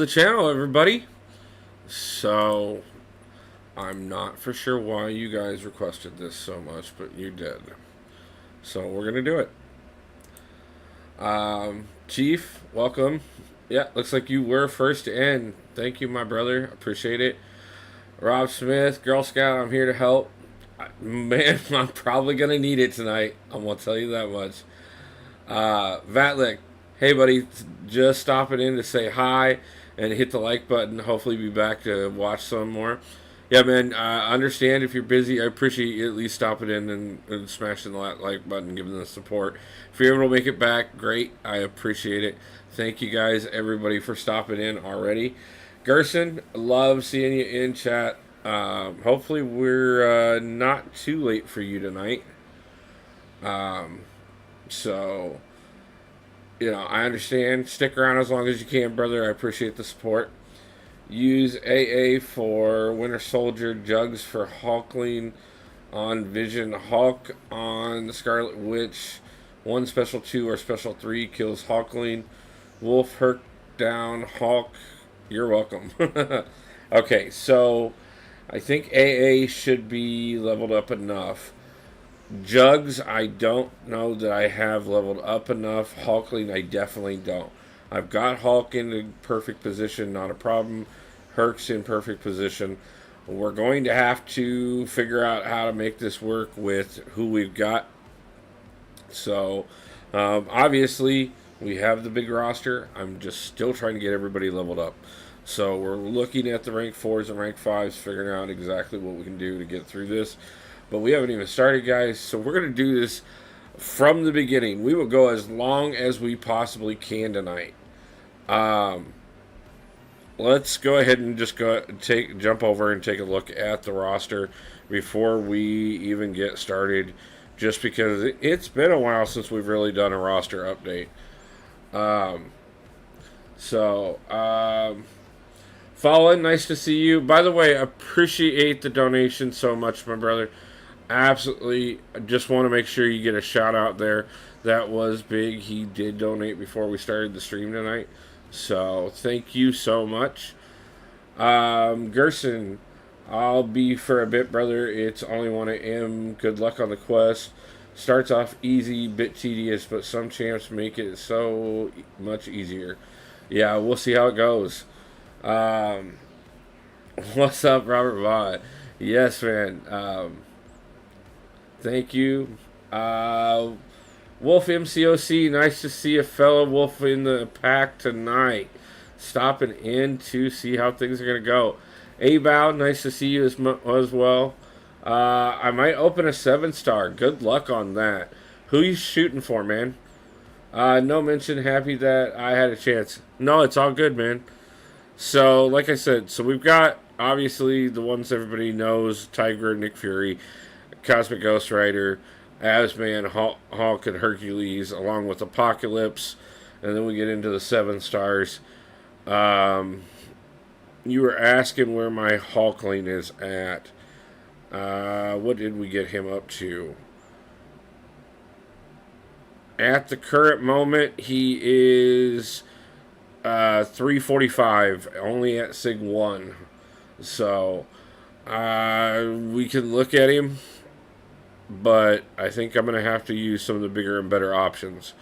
the channel, everybody. So, I'm not for sure why you guys requested this so much, but you did. So, we're going to do it. Chief, welcome. Yeah, looks like you were first in. Thank you, my brother. Appreciate it. Rob Smith, Girl Scout, I'm here to help. Man, I'm probably going to need it tonight. I'm going to tell you that much. Vatlick, hey, buddy, just stopping in to say hi and hit the like button. Hopefully be back to watch some more. Yeah, man, I understand if you're busy. I appreciate you at least stopping in and smashing the like button, giving the support. If you're able to make it back, great. I appreciate it. Thank you guys, everybody, for stopping in already. Gerson, love seeing you in chat. Hopefully we're not too late for you tonight. So, I understand. Stick around as long as you can, brother. I appreciate the support. Use AA for Winter Soldier, Jugs for Hulkling on Vision, Hulk on the Scarlet Witch, 1 Special 2 or Special 3 kills Hulkling, Wolf Herc down, Hulk, you're welcome. Okay, so I think AA should be leveled up enough. Jugs, I don't know that I have leveled up enough. Hulkling, I definitely don't. I've got Hulk in the perfect position, not a problem. Herc's in perfect position. We're going to have to figure out how to make this work with who we've got. So, obviously, we have the big roster. I'm just still trying to get everybody leveled up. So, we're looking at the rank 4s and rank 5s, figuring out exactly what we can do to get through this. But we haven't even started, guys. So, we're going to do this from the beginning. We will go as long as we possibly can tonight. Let's go ahead and just jump over and take a look at the roster before we even get started, just because it's been a while since we've really done a roster update. Fallen, nice to see you. By the way, appreciate the donation so much, my brother. Absolutely. I just want to make sure you get a shout out there. That was big. He did donate before we started the stream tonight. So, thank you so much. Gerson, I'll be for a bit, brother. It's only 1 a.m. Good luck on the quest. Starts off easy, bit tedious, but some champs make it so much easier. Yeah, we'll see how it goes. What's up, Robert Vaught? Yes, man. Thank you. Wolf MCOC, nice to see a fellow Wolf in the pack tonight. Stopping in to see how things are going to go. A-Bow, nice to see you as well. I might open a 7-star. Good luck on that. Who you shooting for, man? No mention, happy that I had a chance. No, it's all good, man. So, like I said, so we've got, obviously, the ones everybody knows. Tiger, Nick Fury, Cosmic Ghost Rider, Asman, Hulk, and Hercules, along with Apocalypse, and then we get into the 7 stars. You were asking where my Hulkling is at. What did we get him up to? At the current moment, he is 345, only at Sig 1. So, we can look at him, but I think I'm going to have to use some of the bigger and better options.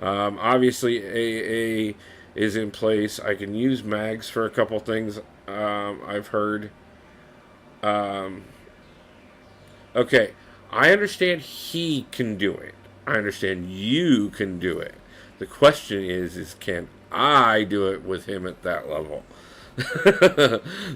Obviously, AA is in place. I can use mags for a couple things I've heard. Okay, I understand he can do it. I understand you can do it. The question is can I do it with him at that level?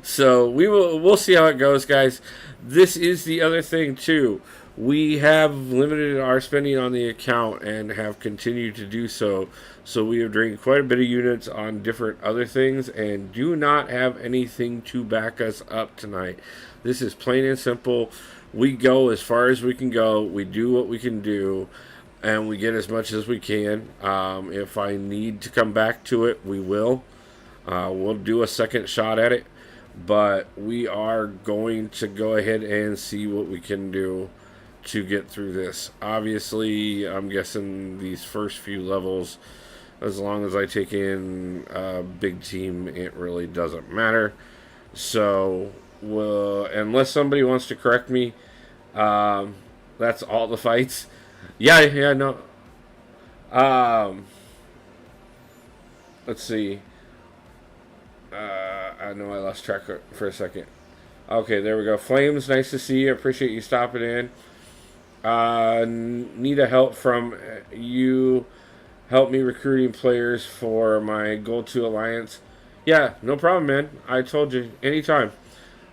So we'll see how it goes, guys. This is the other thing too. We have limited our spending on the account and have continued to do so. So we have drained quite a bit of units on different other things and do not have anything to back us up tonight. This is plain and simple. We go as far as we can go. We do what we can do. And we get as much as we can. If I need to come back to it, we will. We'll do a second shot at it. But we are going to go ahead and see what we can do to get through this. Obviously, I'm guessing these first few levels As long as I take in a big team, it really doesn't matter. So, well, unless somebody wants to correct me, um, that's all the fights. Yeah, no. Um, let's see. I know I lost track for a second. Okay, there we go. Flames, nice to see you. Appreciate you stopping in. Need a help from you. Help me recruiting players for my Gold 2 Alliance. Yeah, no problem, man. I told you. Anytime.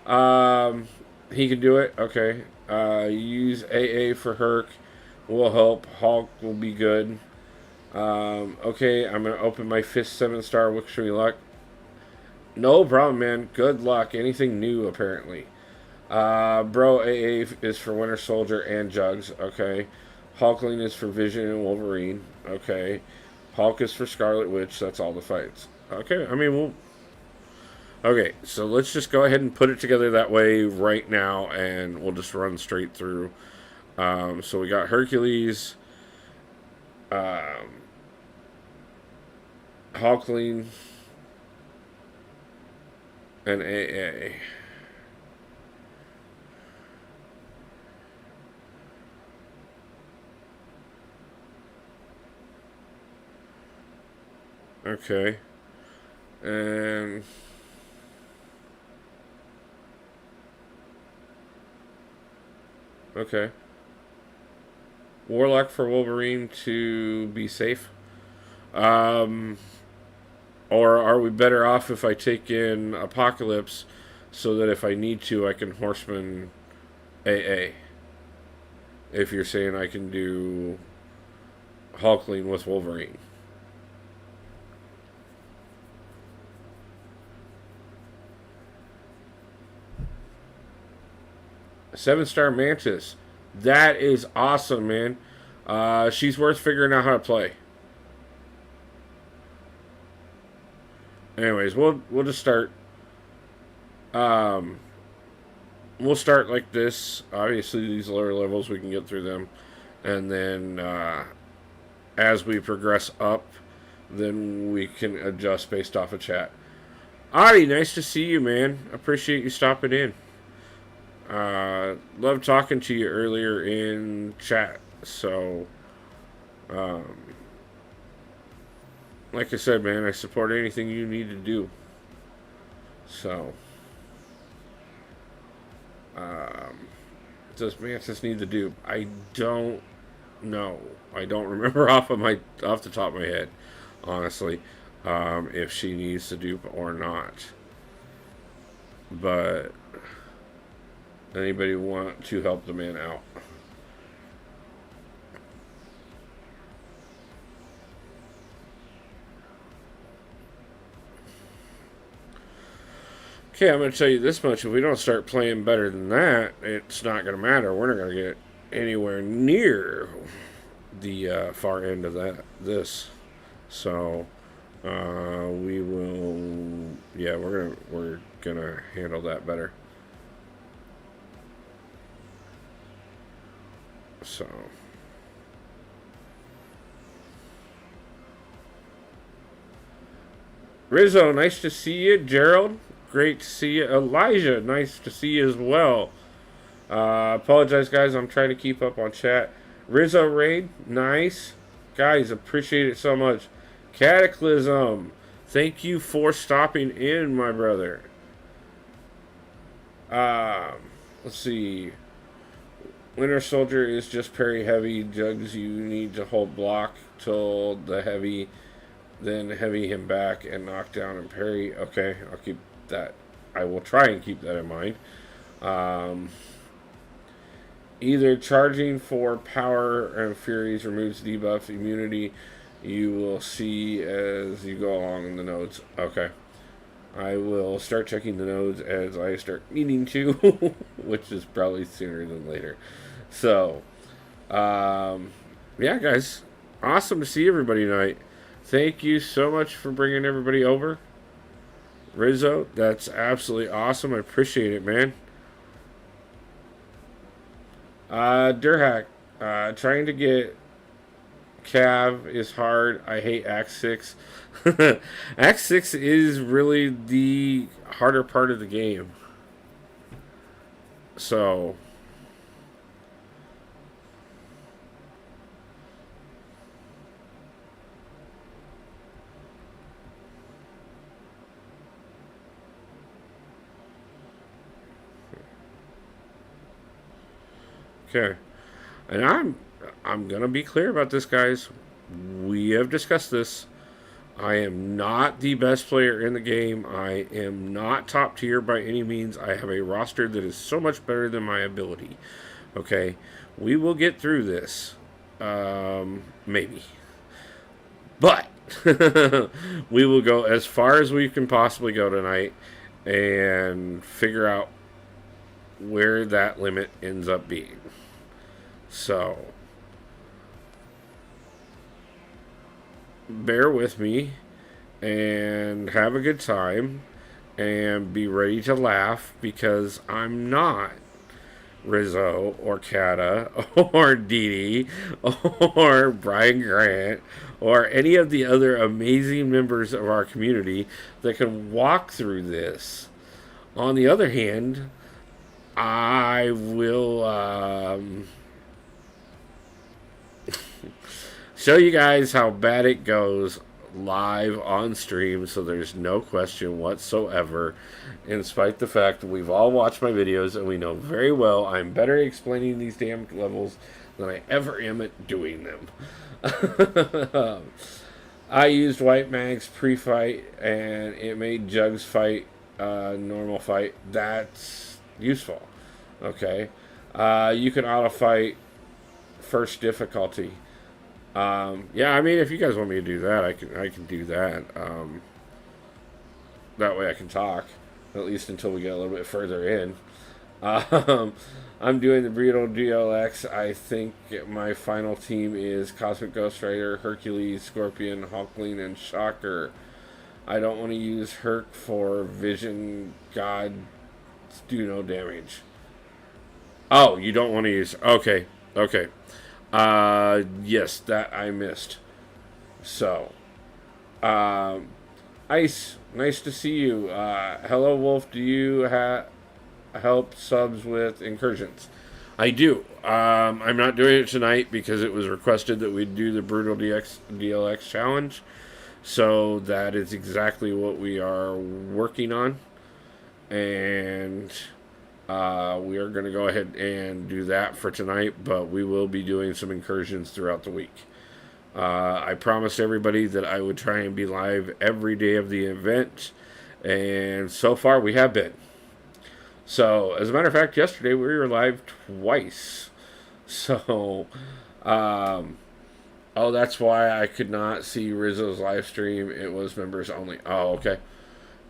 Um, he can do it. Okay. Use AA for Herc. Will help. Hulk will be good. Okay, I'm going to open my fifth 7-star. Wish me luck. No problem, man. Good luck. Anything new, apparently. Bro, AA is for Winter Soldier and Jugs. Okay. Hulkling is for Vision and Wolverine. Okay. Hulk is for Scarlet Witch. That's all the fights. Okay, I mean, we'll... Okay, so let's just go ahead and put it together that way right now, and we'll just run straight through. So we got Hercules, Hulkling, and AA. Okay. And... Okay. Warlock for Wolverine to be safe. Or are we better off if I take in Apocalypse so that if I need to, I can Horseman AA? If you're saying I can do Hulkling with Wolverine. A 7-star Mantis. That is awesome, man. She's worth figuring out how to play. Anyways, we'll just start. We'll start like this. Obviously, these lower levels we can get through them, and then as we progress up, then we can adjust based off of chat. Adi, nice to see you, man. Appreciate you stopping in. Love talking to you earlier in chat. So, like I said, man, I support anything you need to do. So, does Mantis need to do? I don't know. I don't remember off the top of my head, honestly, if she needs to dupe or not. But anybody want to help the man out? Okay, I'm going to tell you this much. If we don't start playing better than that, it's not going to matter. We're not going to get anywhere near the far end of this. So, we will... Yeah, we're gonna handle that better. So... Rizzo, nice to see you. Gerald, great to see you. Elijah, nice to see you as well. Apologize, guys. I'm trying to keep up on chat. Rizzo Raid, nice. Guys, appreciate it so much. Cataclysm, thank you for stopping in, my brother. Let's see. Winter Soldier is just parry heavy. Jugs, you need to hold block till the heavy, then heavy him back and knock down and parry. Okay, I'll keep that. I will try and keep that in mind. Either charging for power and furies removes debuff immunity. You will see as you go along in the nodes. Okay. I will start checking the nodes as I start needing to, which is probably sooner than later. So, yeah, guys. Awesome to see everybody tonight. Thank you so much for bringing everybody over. Rizzo, that's absolutely awesome. I appreciate it, man. Durhack, trying to get Cav is hard. I hate Act 6. Act 6 is really the harder part of the game. So, okay. And I'm going to be clear about this, guys. We have discussed this. I am not the best player in the game. I am not top tier by any means. I have a roster that is so much better than my ability. Okay, we will get through this. Maybe. But we will go as far as we can possibly go tonight and figure out where that limit ends up being. So, bear with me and have a good time and be ready to laugh because I'm not Rizzo or Kata or Dee Dee or Brian Grant or any of the other amazing members of our community that can walk through this. On the other hand, I will show you guys how bad it goes live on stream, so there's no question whatsoever, in spite of the fact that we've all watched my videos and we know very well I'm better at explaining these damn levels than I ever am at doing them. I used white mags pre-fight and it made Jugs fight normal fight. That's useful. Okay. You can auto fight first difficulty. Yeah, I mean, if you guys want me to do that, I can do that. That way I can talk, at least until we get a little bit further in. Um, I'm doing the Beetle DLX. I think my final team is Cosmic Ghost Rider, Hercules, Scorpion, Hulkling, and Shocker. I don't want to use Herc for Vision God do no damage. Oh, you don't want to use... Okay, okay. Yes, that I missed. So, Ice, nice to see you. Hello, Wolf. Do you help subs with incursions? I do. I'm not doing it tonight because it was requested that we do the Brutal DLX challenge. So that is exactly what we are working on, and we are going to go ahead and do that for tonight, but we will be doing some incursions throughout the week. I promised everybody that I would try and be live every day of the event, and so far we have been. So, as a matter of fact, yesterday we were live twice. So, oh, that's why I could not see Rizzo's live stream. It was members only. Oh, okay.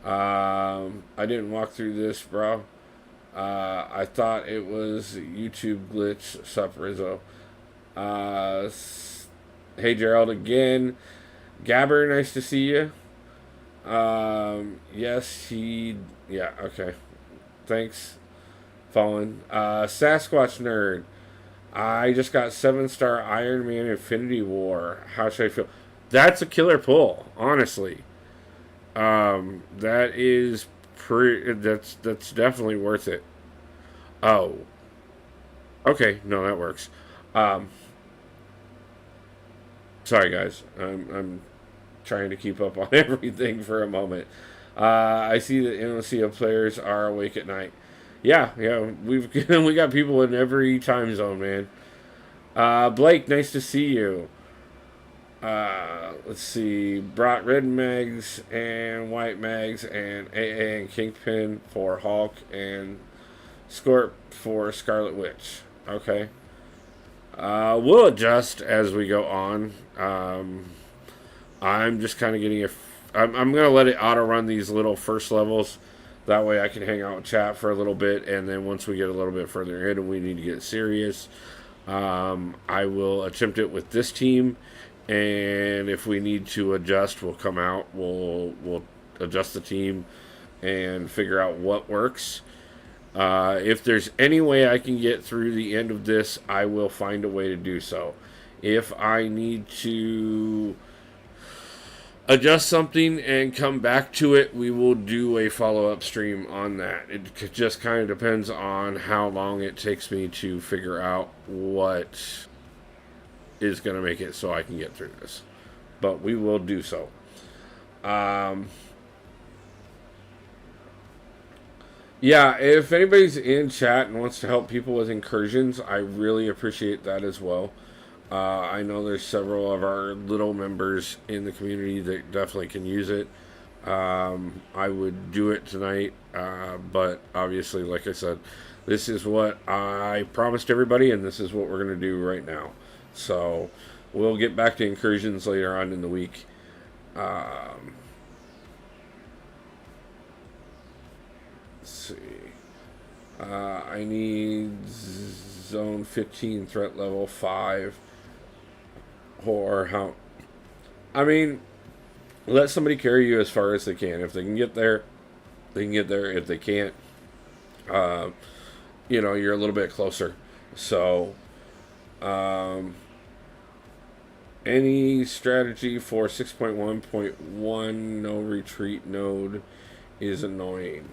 I didn't walk through this, bro. I thought it was YouTube glitch. Sup, Rizzo. Hey, Gerald, again. Gabber, nice to see you. Yes, he... Yeah, okay. Thanks, Fallen. Sasquatch Nerd. I just got 7-star Iron Man Infinity War. How should I feel? That's a killer pull, honestly. That is that's definitely worth it. Oh. Okay, no, that works. Sorry guys. I'm trying to keep up on everything for a moment. I see that MCOC players are awake at night. Yeah, we got people in every time zone, man. Blake, nice to see you. Let's see, brought red mags and white mags and AA and Kingpin for Hulk and Scorp for Scarlet Witch. Okay. We'll adjust as we go on. I'm just kind of getting I'm going to let it auto run these little first levels. That way I can hang out with chat for a little bit, and then once we get a little bit further in and we need to get serious, I will attempt it with this team, and if we need to adjust, we'll come out, we'll adjust the team and figure out what works. If there's any way I can get through the end of this, I will find a way to do so. If I need to adjust something and come back to it, we will do a follow-up stream on that. It just kind of depends on how long it takes me to figure out what is going to make it so I can get through this. But we will do so. Yeah, if anybody's in chat and wants to help people with incursions, I really appreciate that as well. I know there's several of our little members in the community that definitely can use it. I would do it tonight, but obviously, like I said, this is what I promised everybody, and this is what we're going to do right now. So we'll get back to incursions later on in the week. Let's see. I need zone 15 threat level 5. Or how. I mean, let somebody carry you as far as they can. If they can get there, they can get there. If they can't, you're a little bit closer. So, any strategy for 6.1.1 no retreat node is annoying.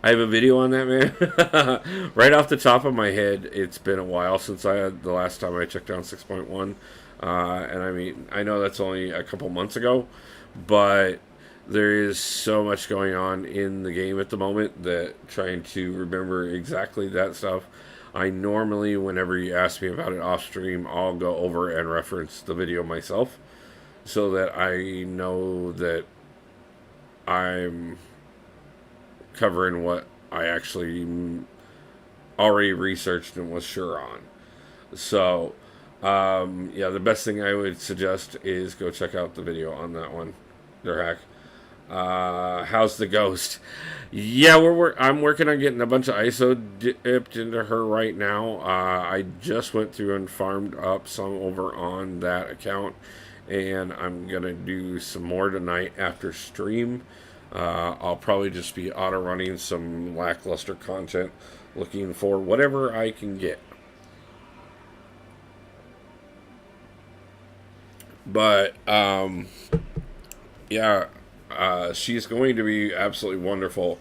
I have a video on that, man. Right off the top of my head, it's been a while since the last time I checked on 6.1. And I mean, I know that's only a couple months ago, but there is so much going on in the game at the moment that trying to remember exactly that stuff. I normally, whenever you ask me about it off stream, I'll go over and reference the video myself so that I know that I'm covering what I actually already researched and was sure on. So, the best thing I would suggest is go check out the video on that one. Derhack. How's the ghost? Yeah, I'm working on getting a bunch of ISO dipped into her right now. I just went through and farmed up some over on that account, and I'm gonna do some more tonight after stream. I'll probably just be auto running some lackluster content, looking for whatever I can get. But she's going to be absolutely wonderful.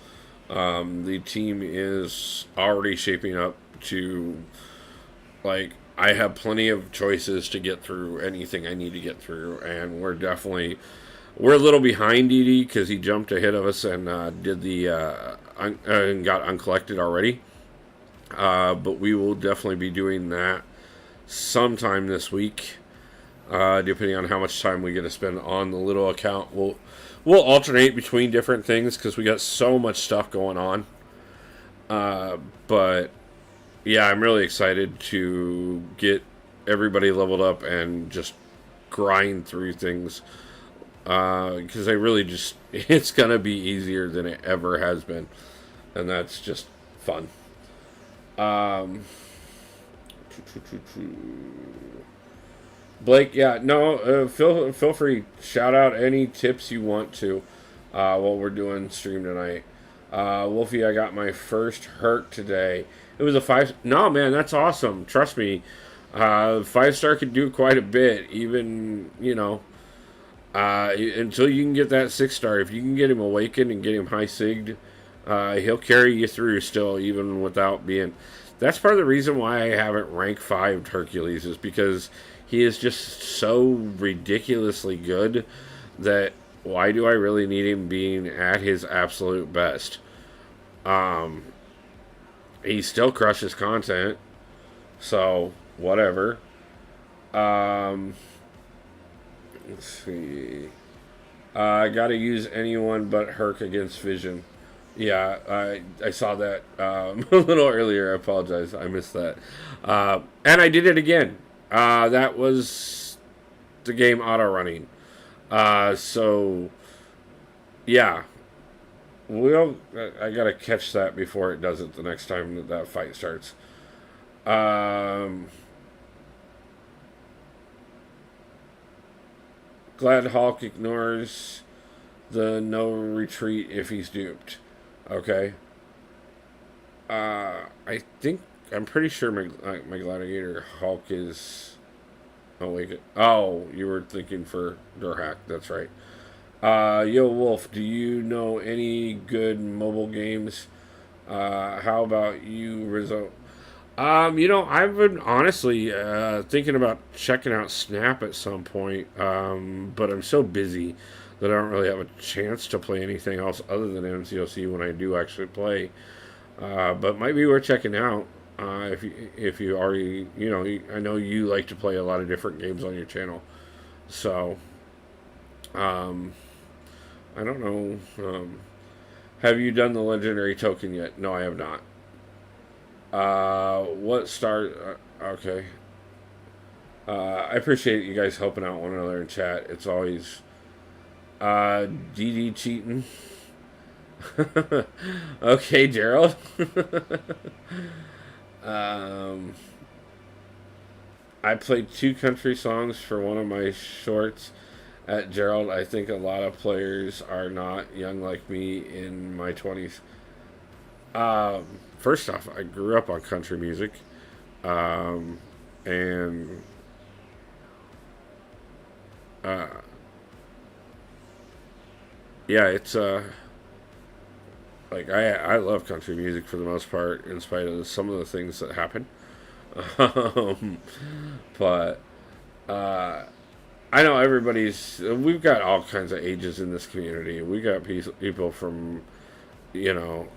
The team is already shaping up to, like, I have plenty of choices to get through anything I need to get through, and we're a little behind DD because he jumped ahead of us and did and got uncollected already. But we will definitely be doing that sometime this week, depending on how much time we get to spend on the little account. We'll alternate between different things because we got so much stuff going on. But yeah, I'm really excited to get everybody leveled up and just grind through things. Because it's going to be easier than it ever has been. And that's just fun. Blake, feel free. Shout out any tips you want to while we're doing stream tonight. Wolfie, I got my first hurt today. It was a 5. No, man, that's awesome. Trust me. 5-star could do quite a bit. Even, until you can get that 6-star. If you can get him awakened and get him high sigged, he'll carry you through still, even without being. That's part of the reason why I haven't rank 5'd Hercules, is because he is just so ridiculously good that why do I really need him being at his absolute best? He still crushes content, so whatever. Let's see. I gotta use anyone but Herc against Vision. Yeah, I saw that a little earlier. I apologize. I missed that. And I did it again. That was the game auto running. So, yeah. I gotta catch that before it does it the next time that fight starts. Glad Hulk ignores the no retreat if he's duped. Okay. I think I'm pretty sure my Gladiator Hulk is. Oh wait. Oh, you were thinking for Durhack. That's right. Yo, Wolf, do you know any good mobile games? How about you, Rizzo? I've been honestly thinking about checking out Snap at some point, but I'm so busy that I don't really have a chance to play anything else other than MCOC when I do actually play. But might be worth checking out if you already I know you like to play a lot of different games on your channel, so um, I don't know. Have you done the legendary token yet? No, I have not. What star? Okay. I appreciate you guys helping out one another in chat. It's always DD cheating. Okay, Gerald. um, I played 2 country songs for one of my shorts at Gerald. I think a lot of players are not young like me in my 20s. First off, I grew up on country music. Um, and uh, yeah, it's like I love country music for the most part, in spite of some of the things that happen. um, but uh, I know everybody's. We've got all kinds of ages in this community. We got people from you know,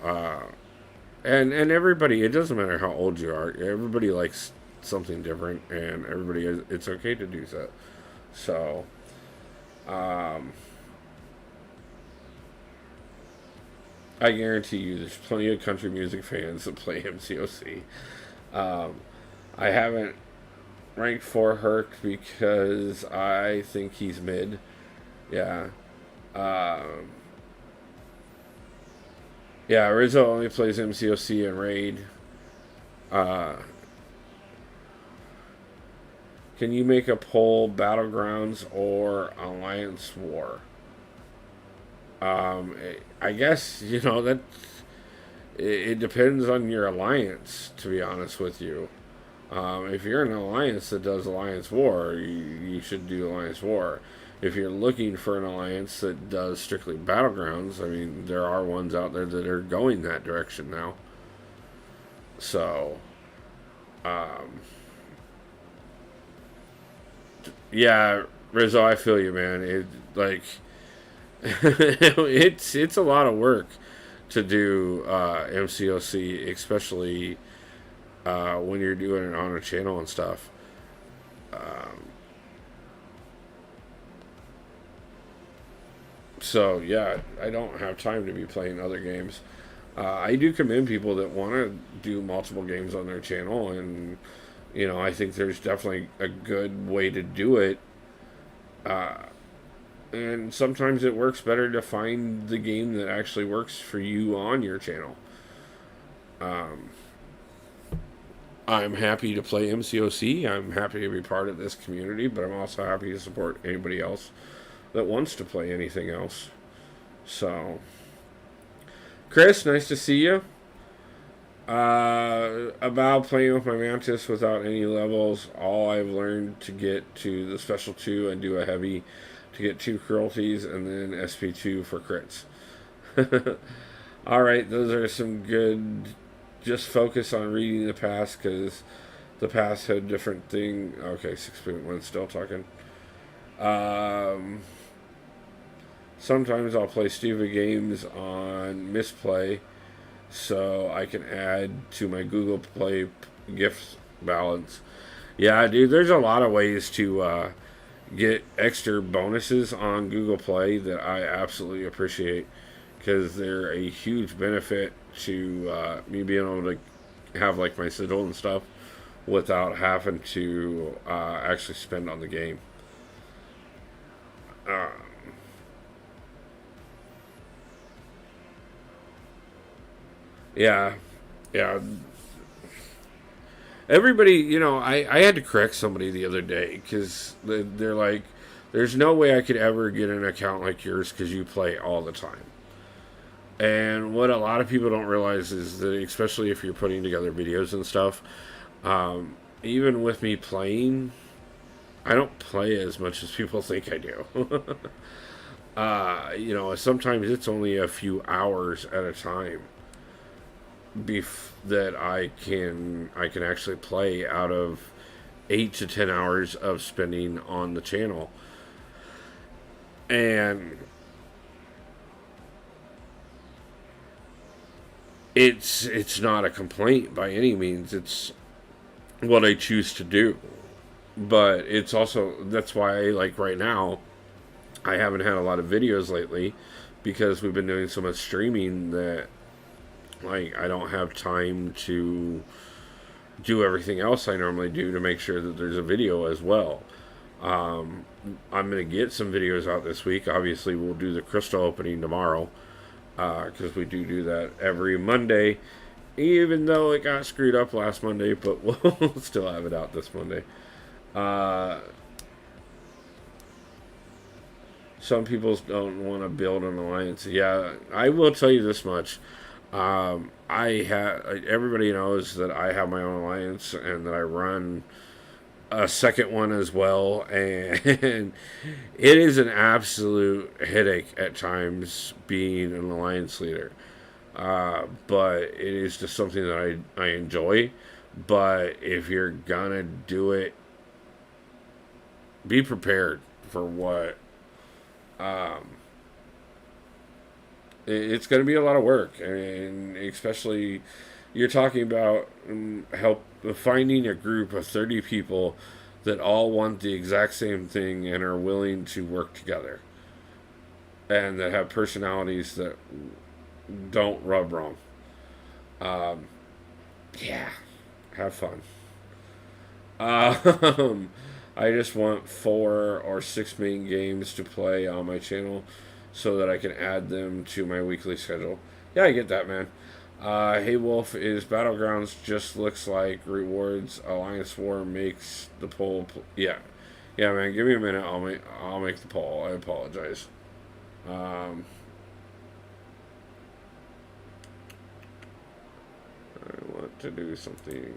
and everybody. It doesn't matter how old you are. Everybody likes something different, and everybody is. It's okay to do that. So, um, I guarantee you, there's plenty of country music fans that play MCOC. Um, I haven't ranked for Herc because I think he's mid. Yeah. Um, yeah, Rizzo only plays MCOC and Raid. Uh, can you make a poll, Battlegrounds or Alliance War? I guess, that it depends on your alliance, to be honest with you. If you're an alliance that does Alliance War, you should do Alliance War. If you're looking for an alliance that does strictly Battlegrounds, I mean, there are ones out there that are going that direction now. So, um, yeah, Rizzo, I feel you, man. It like it's a lot of work to do MCOC, especially when you're doing it on a channel and stuff. Um, so yeah, I don't have time to be playing other games. I do commend people that want to do multiple games on their channel, and I think there's definitely a good way to do it. Uh, and sometimes it works better to find the game that actually works for you on your channel. Um, I'm happy to play MCOC. I'm happy to be part of this community, but I'm also happy to support anybody else that wants to play anything else. So, Chris, nice to see you. About playing with my Mantis without any levels, all I've learned to get to the special 2 and do a heavy to get 2 cruelties and then SP2 for crits. Alright, those are some good. Just focus on reading the past because the past had different thing. Okay, 6.1 still talking. Sometimes I'll play stupid games on Misplay so I can add to my Google Play gift balance. Yeah, dude, there's a lot of ways to get extra bonuses on Google Play that I absolutely appreciate because they're a huge benefit to me being able to have like my sigil and stuff without having to actually spend on the game. Uh, yeah, yeah. Everybody, I had to correct somebody the other day because they're like, there's no way I could ever get an account like yours because you play all the time. And what a lot of people don't realize is that, especially if you're putting together videos and stuff, even with me playing, I don't play as much as people think I do. Sometimes it's only a few hours at a time that I can actually play out of 8 to 10 hours of spending on the channel. And it's not a complaint by any means. It's what I choose to do. But it's also, that's why, like, right now I haven't had a lot of videos lately, because we've been doing so much streaming that, like, I don't have time to do everything else I normally do to make sure that there's a video as well. I'm going to get some videos out this week. Obviously, we'll do the crystal opening tomorrow, because we do that every Monday, even though it got screwed up last Monday, but we'll still have it out this Monday. Some people don't want to build an alliance. Yeah, I will tell you this much. Everybody knows that I have my own alliance and that I run a second one as well, and it is an absolute headache at times being an alliance leader. But it is just something that I enjoy. But if you're gonna do it, be prepared for what. It's going to be a lot of work, and especially you're talking about help finding a group of 30 people that all want the exact same thing and are willing to work together, and that have personalities that don't rub wrong. Yeah, have fun. I just want 4 or 6 main games to play on my channel so that I can add them to my weekly schedule. Yeah, I get that, man. Hey Wolf, is Battlegrounds just looks like rewards? Alliance War makes the poll. Yeah, man. Give me a minute. I'll make the poll. I apologize. I want to do something.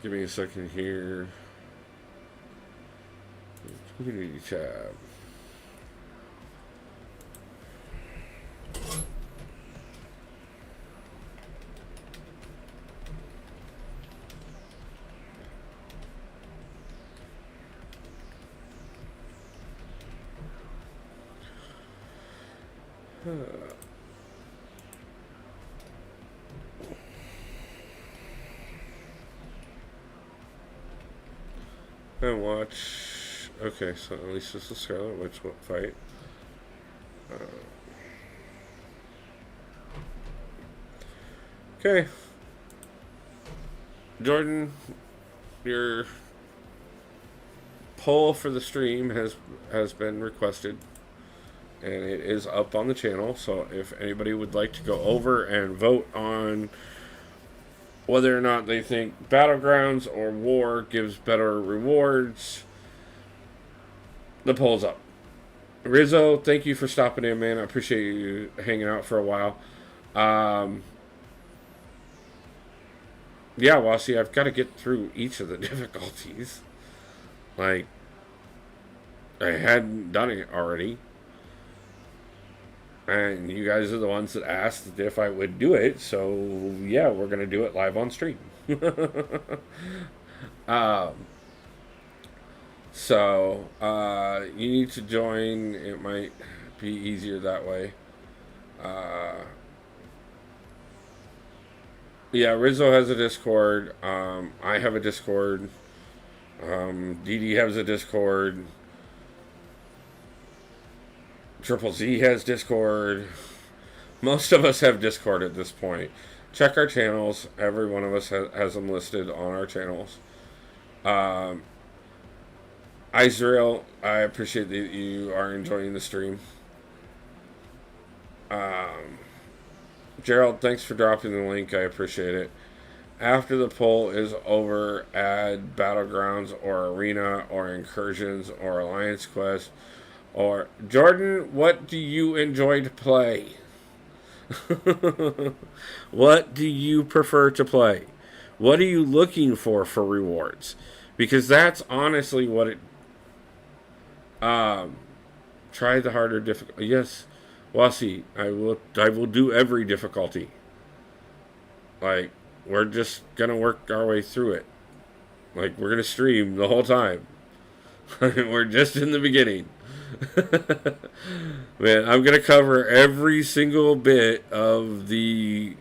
Give me a second here. Community tab. And watch. Okay, so at least this is Scarlet Witch fight. Okay. Jordan, your poll for the stream has been requested, and it is up on the channel. So if anybody would like to go over and vote on whether or not they think Battlegrounds or War gives better rewards, the poll's up. Rizzo, thank you for stopping in, man. I appreciate you hanging out for a while. Yeah, well, see, I've got to get through each of the difficulties. Like, I hadn't done it already. And you guys are the ones that asked if I would do it, so yeah, we're going to do it live on stream. You need to join. It might be easier that way. Yeah, Rizzo has a Discord. I have a Discord. DD has a Discord. Triple Z has Discord. Most of us have Discord at this point. Check our channels. Every one of us has them listed on our channels. Israel, I appreciate that you are enjoying the stream. Gerald, thanks for dropping the link. I appreciate it. After the poll is over, add Battlegrounds or Arena or Incursions or Alliance Quest. Or, Jordan, what do you enjoy to play? What do you prefer to play? What are you looking for rewards? Because that's honestly what it. Um, try the harder difficulty. Yes, Wasi, I will. I will do every difficulty. Like, we're just gonna work our way through it. Like, we're gonna stream the whole time. We're just in the beginning. Man, I'm gonna cover every single bit of the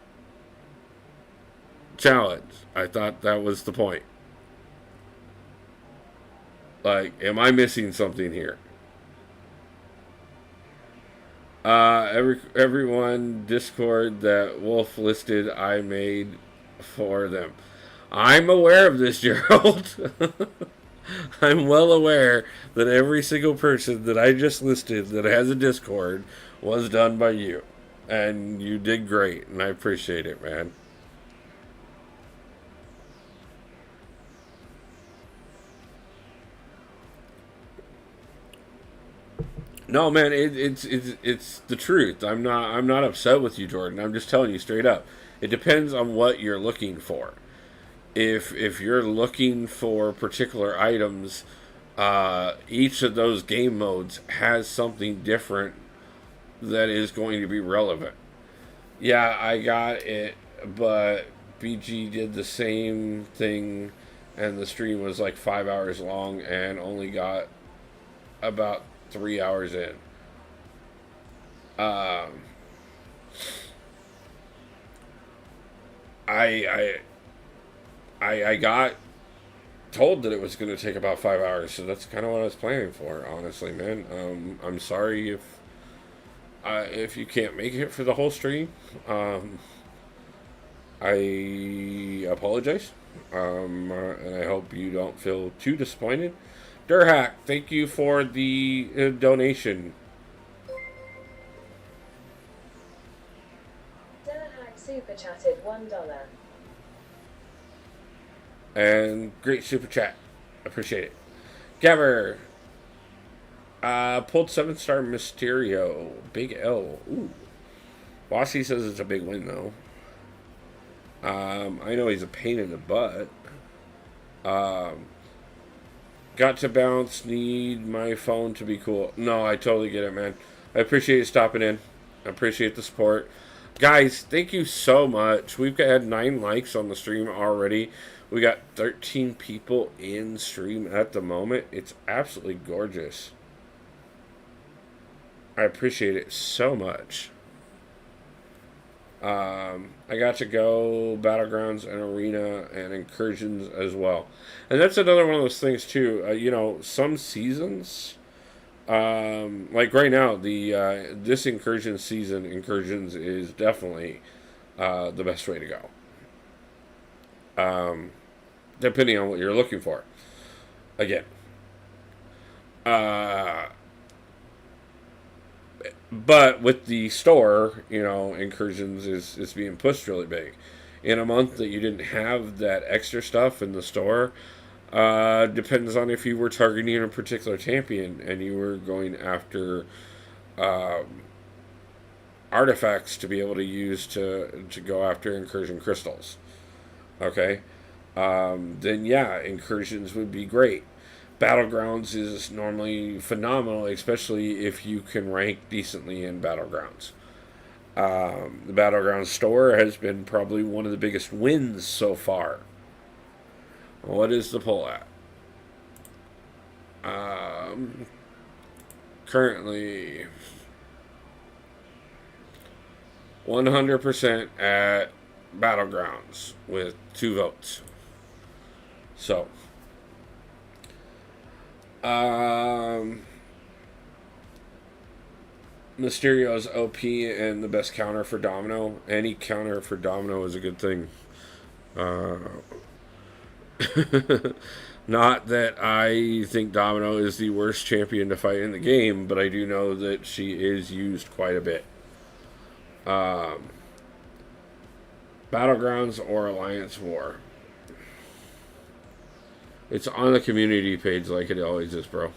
challenge. I thought that was the point. Like, am I missing something here? Everyone Discord that Wolf listed, I made for them. I'm aware of this, Gerald. I'm well aware that every single person that I just listed that has a Discord was done by you. And you did great, and I appreciate it, man. No, man, it's the truth. I'm not upset with you, Jordan. I'm just telling you straight up. It depends on what you're looking for. If you're looking for particular items, each of those game modes has something different that is going to be relevant. Yeah, I got it, but BG did the same thing, and the stream was like 5 hours long, and only got about 3 hours in. Um, I I got told that it was going to take about 5 hours, so that's kind of what I was planning for. Honestly, man, I'm sorry if you can't make it for the whole stream. I apologize, and I hope you don't feel too disappointed. Durhack, thank you for the donation. Durhack super chatted $1. And great super chat. Appreciate it. Gabber. Pulled 7-star Mysterio. Big L. Ooh. Bossy says it's a big win, though. I know he's a pain in the butt. Got to bounce. Need my phone to be cool. No, I totally get it, man. I appreciate you stopping in. I appreciate the support. Guys, thank you so much. We've had 9 likes on the stream already. We got 13 people in stream at the moment. It's absolutely gorgeous. I appreciate it so much. I got to go Battlegrounds and Arena and Incursions as well. And that's another one of those things, too. Some seasons, like right now, this Incursion season, Incursions is definitely the best way to go. Depending on what you're looking for. Again. But with the store, Incursions is being pushed really big. In a month that you didn't have that extra stuff in the store, depends on if you were targeting a particular champion and you were going after artifacts to be able to use to go after Incursion crystals. Okay? Then yeah, Incursions would be great. Battlegrounds is normally phenomenal, especially if you can rank decently in Battlegrounds. The Battlegrounds store has been probably one of the biggest wins so far. What is the pull at? Currently 100% at Battlegrounds with 2 votes. So Mysterio's OP and the best counter for Domino. Any counter for Domino is a good thing. Not that I think Domino is the worst champion to fight in the game, but I do know that she is used quite a bit. Battlegrounds or Alliance War. It's on the community page like it always is, bro.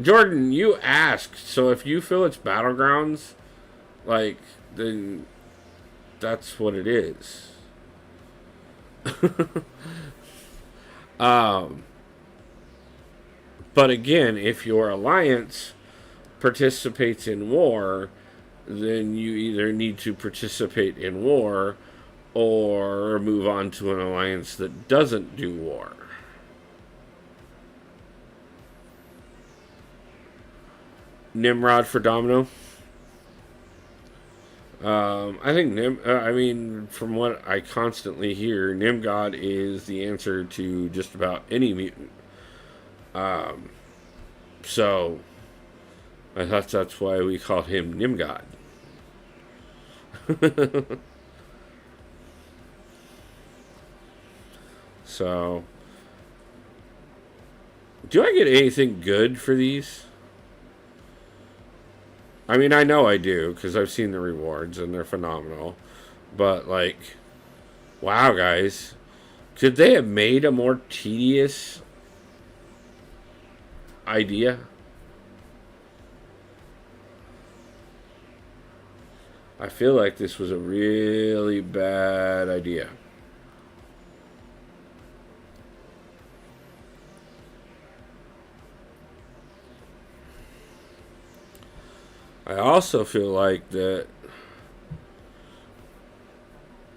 Jordan, you asked, so if you feel it's Battlegrounds, like, then that's what it is. um, but again, if your alliance participates in war, then you either need to participate in war or move on to an alliance that doesn't do war. Nimrod for Domino. I think I mean, from what I constantly hear, Nimgod is the answer to just about any mutant. So I thought that's why we called him Nimgod. So, do I get anything good for these? I mean, I know I do because I've seen the rewards and they're phenomenal. But, like, wow, guys. Could they have made a more tedious idea? I feel like this was a really bad idea. I also feel like that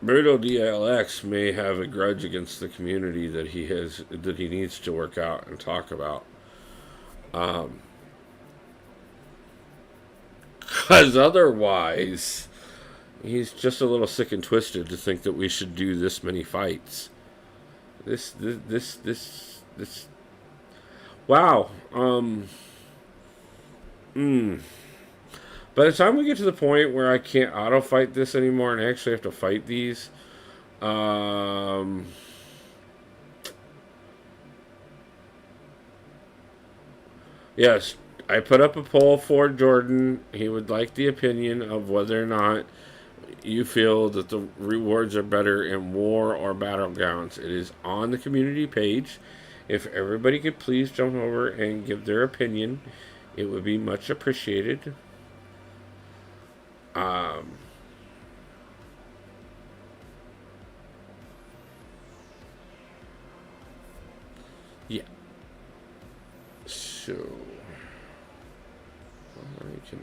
Brutal DLX may have a grudge against the community that he needs to work out and talk about. Because otherwise, he's just a little sick and twisted to think that we should do this many fights. This. Wow. By the time we get to the point where I can't auto fight this anymore and I actually have to fight these, yes, I put up a poll for Jordan. He would like the opinion of whether or not you feel that the rewards are better in war or battlegrounds. It is on the community page. If everybody could please jump over and give their opinion, it would be much appreciated. Yeah. So, why can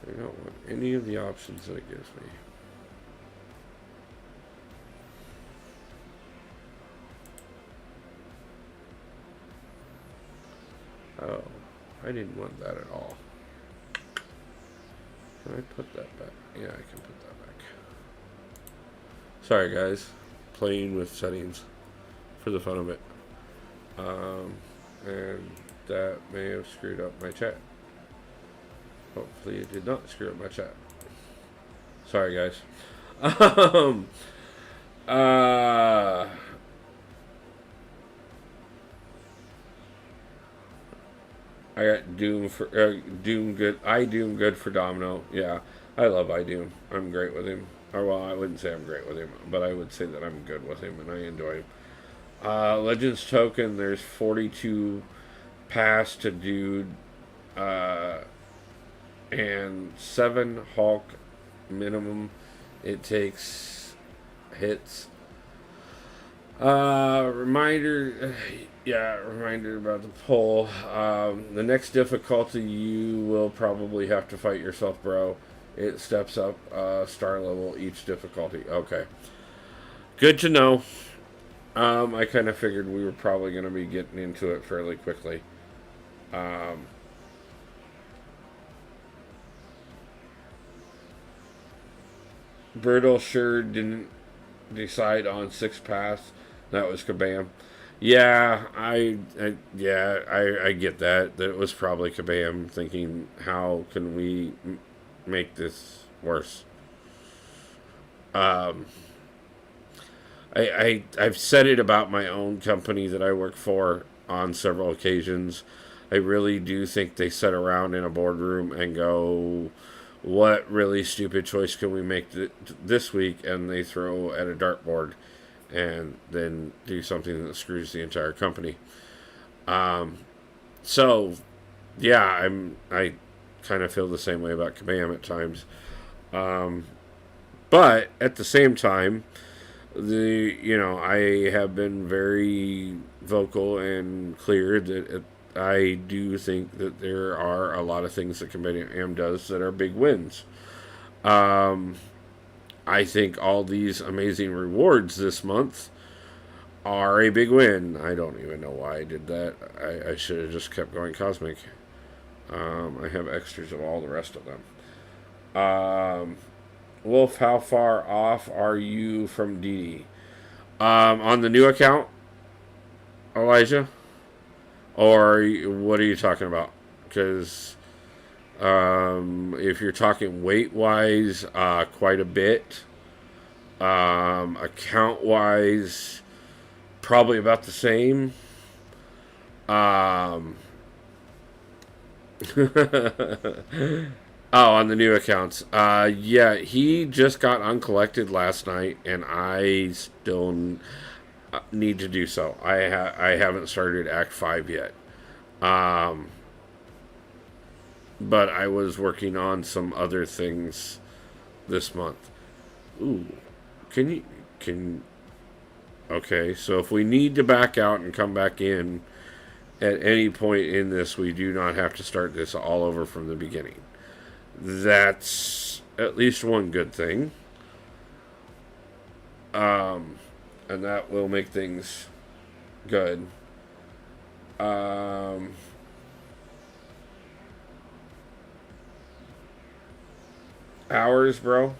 I don't want any of the options that it gives me. Oh, I didn't want that at all. Can I put that back? Yeah, I can put that back. Sorry, guys. Playing with settings for the fun of it. And that may have screwed up my chat. Hopefully it did not screw up my chat. Sorry, guys. I got Doom for Doom good. I Doom good for Domino. Yeah, I love I Doom. I'm great with him. Or well, I wouldn't say I'm great with him, but I would say that I'm good with him and I enjoy him. Legends token. There's 42 pass to Dude, and 7 Hulk minimum. It takes hits. Reminder about the poll. The next difficulty you will probably have to fight yourself, bro. It steps up star level each difficulty. Okay. Good to know. I kind of figured we were probably going to be getting into it fairly quickly. Brutal sure didn't decide on 6 pass. That was Kabam. Yeah, I get that. That it was probably Kabam thinking, how can we make this worse? I've said it about my own company that I work for on several occasions. I really do think they sit around in a boardroom and go, what really stupid choice can we make this week? And they throw at a dartboard and then do something that screws the entire company. So, yeah, I kind of feel the same way about Kabam at times. But at the same time, I have been very vocal and clear that I do think that there are a lot of things that Kabam does that are big wins. I think all these amazing rewards this month are a big win. I don't even know why I did that. I should have just kept going cosmic. I have extras of all the rest of them. Wolf, how far off are you from Dee? On the new account, Elijah? Or what are you talking about? Because if you're talking weight-wise, quite a bit. Account-wise, probably about the same. Oh, on the new accounts. Yeah, he just got uncollected last night, and I still need to do so. I haven't started Act 5 yet. But I was working on some other things this month. Ooh, can okay, so if we need to back out and come back in at any point in this, we do not have to start this all over from the beginning. That's at least one good thing. And that will make things good. Hours, bro.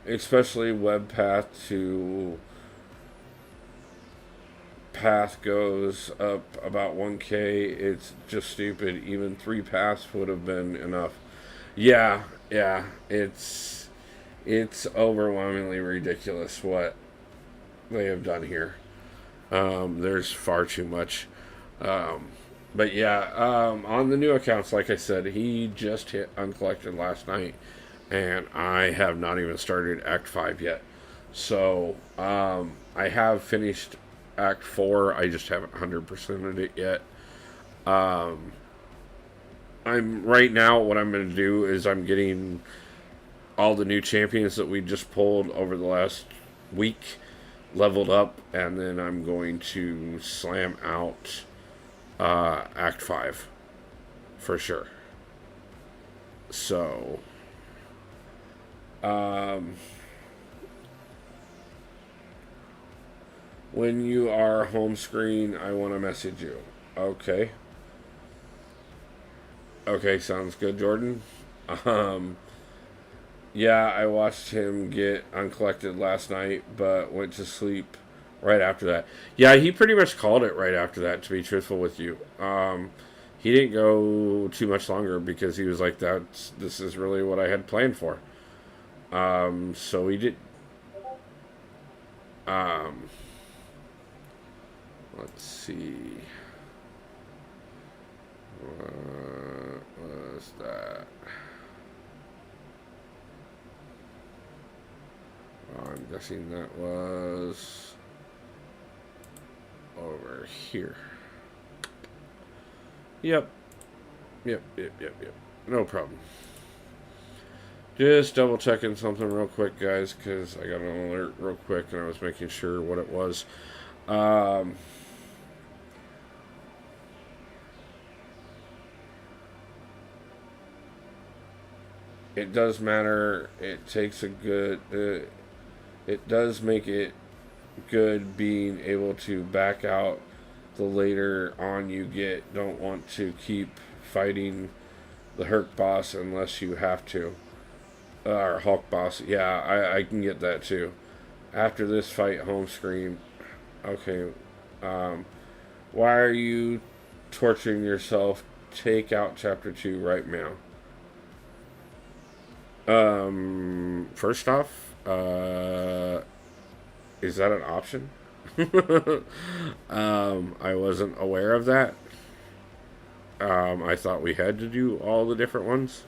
Especially web path to path goes up about 1K. It's just stupid. Even 3 paths would have been enough. Yeah, it's overwhelmingly ridiculous what they have done here. There's far too much. But yeah, on the new accounts, like I said, he just hit uncollected last night, and I have not even started Act 5 yet. So I have finished Act 4. I just haven't 100%ed it yet. I'm right now. What I'm going to do is I'm getting all the new champions that we just pulled over the last week leveled up, and then I'm going to slam out Act 5 for sure. So, when you are home screen, I want to message you. Okay. Okay, sounds good, Jordan. Yeah, I watched him get uncollected last night, but went to sleep right after that. Yeah, he pretty much called it right after that, to be truthful with you. He didn't go too much longer because he was like, this is really what I had planned for. So he did. Let's see. What was that? I'm guessing that was over here. Yep. No problem. Just double checking something real quick, guys, because I got an alert real quick and I was making sure what it was. It does matter. It takes a good. It does make it good being able to back out the later on you don't want to keep fighting the Herc boss unless you have to. Or Hulk boss. Yeah, I can get that too. After this fight, home screen. Okay. Why are you torturing yourself? Take out chapter 2 right now. First off, is that an option? I wasn't aware of that. I thought we had to do all the different ones.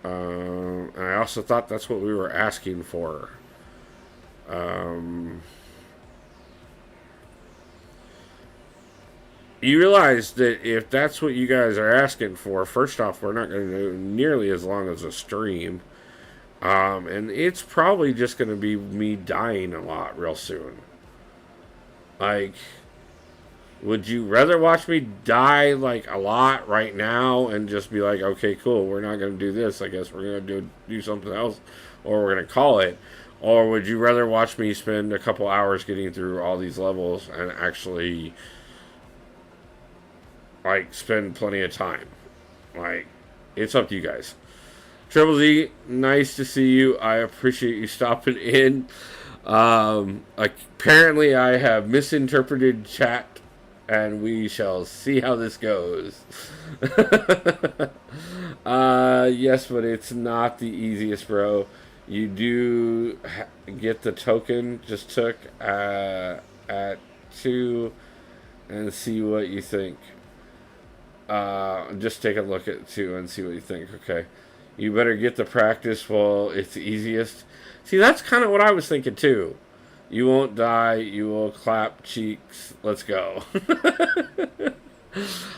And I also thought that's what we were asking for. You realize that if that's what you guys are asking for, first off, we're not going to do nearly as long as a stream. And it's probably just going to be me dying a lot real soon. Like, would you rather watch me die like a lot right now and just be like, okay, cool, we're not going to do this. I guess we're going to do something else, or we're going to call it. Or would you rather watch me spend a couple hours getting through all these levels and actually, like, spend plenty of time? Like, it's up to you guys. Triple Z, nice to see you. I appreciate you stopping in. Apparently, I have misinterpreted chat, and we shall see how this goes. Yes, but it's not the easiest, bro. You do get the token. Just took at 2 and see what you think. Just take a look at 2 and see what you think, okay? You better get the practice while it's easiest. See, that's kind of what I was thinking, too. You won't die. You will clap cheeks. Let's go.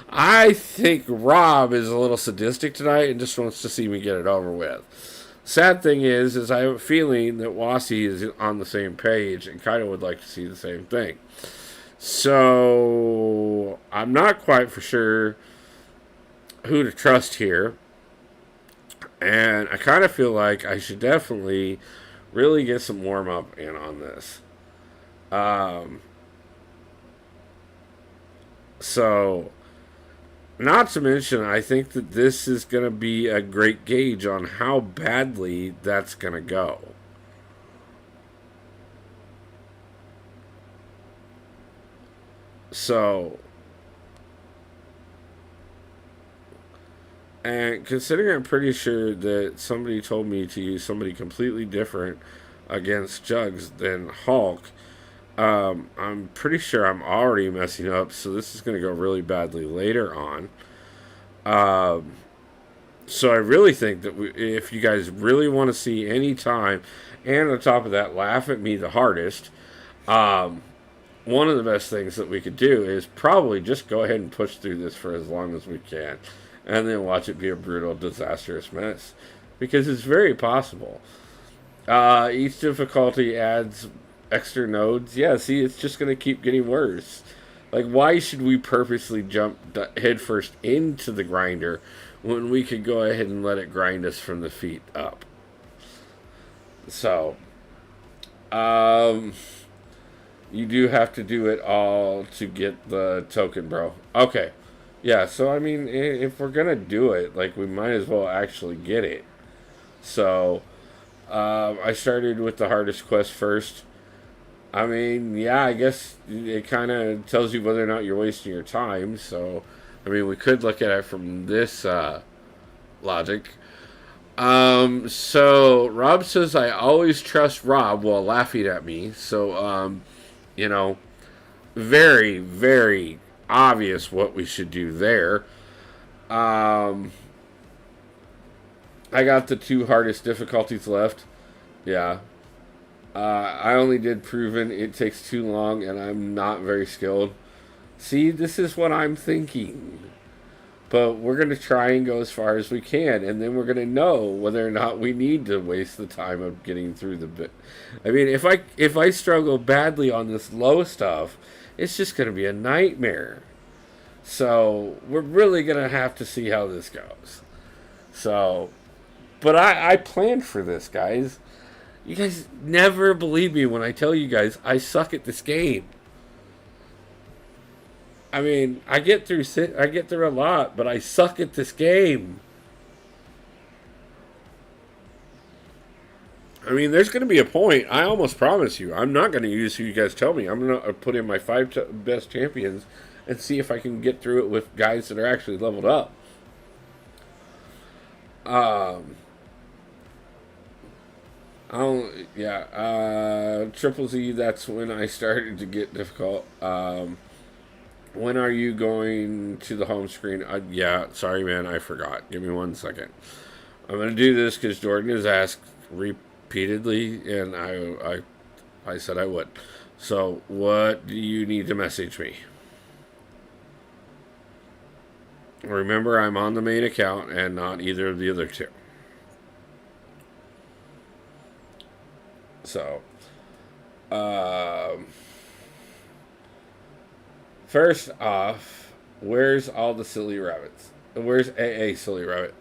I think Rob is a little sadistic tonight and just wants to see me get it over with. Sad thing is I have a feeling that Wasi is on the same page and kind of would like to see the same thing. So, I'm not quite for sure who to trust here. And I kind of feel like I should definitely really get some warm-up in on this. So, not to mention, I think that this is going to be a great gauge on how badly that's going to go. So, and considering I'm pretty sure that somebody told me to use somebody completely different against Jugs than Hulk, I'm pretty sure I'm already messing up, so this is going to go really badly later on. So I really think that if you guys really want to see any time, and on top of that, laugh at me the hardest, one of the best things that we could do is probably just go ahead and push through this for as long as we can, and then watch it be a brutal, disastrous mess. Because it's very possible. Each difficulty adds extra nodes. Yeah, see, it's just going to keep getting worse. Like, why should we purposely jump headfirst into the grinder when we could go ahead and let it grind us from the feet up? So, you do have to do it all to get the token, bro. Okay. Yeah, so, I mean, if we're going to do it, like, we might as well actually get it. So, I started with the hardest quest first. I mean, yeah, I guess it kind of tells you whether or not you're wasting your time. So, I mean, we could look at it from this logic. So, Rob says, I always trust Rob while laughing at me. So, you know, very, very obvious what we should do there. I got the 2 hardest difficulties left. Yeah. I only did proven. It takes too long, and I'm not very skilled. See, this is what I'm thinking. But we're going to try and go as far as we can, and then we're going to know whether or not we need to waste the time of getting through the bit. I mean, if I struggle badly on this low stuff, it's just going to be a nightmare. So, we're really going to have to see how this goes. So, but I planned for this, guys. You guys never believe me when I tell you guys I suck at this game. I mean, I get through a lot, but I suck at this game. I mean, there's going to be a point, I almost promise you, I'm not going to use who you guys tell me. I'm going to put in my 5 best champions and see if I can get through it with guys that are actually leveled up. Triple Z, that's when I started to get difficult. When are you going to the home screen? Yeah, sorry, man, I forgot. Give me 1 second. I'm going to do this because Jordan has asked repeatedly, and I said I would. So, what do you need to message me? Remember, I'm on the main account and not either of the other two. So, um, first off, where's all the silly rabbits? Where's AA Silly Rabbit?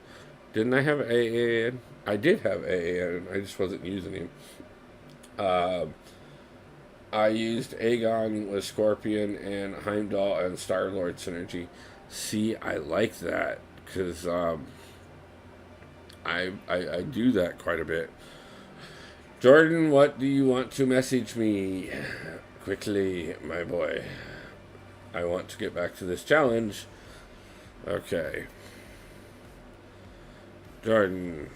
Didn't I have AA in? I did have AA in. I just wasn't using him. I used Aegon with Scorpion and Heimdall and Star-Lord synergy. See, I like that because I do that quite a bit. Jordan, what do you want to message me? Quickly, my boy. I want to get back to this challenge. Okay. Jordan.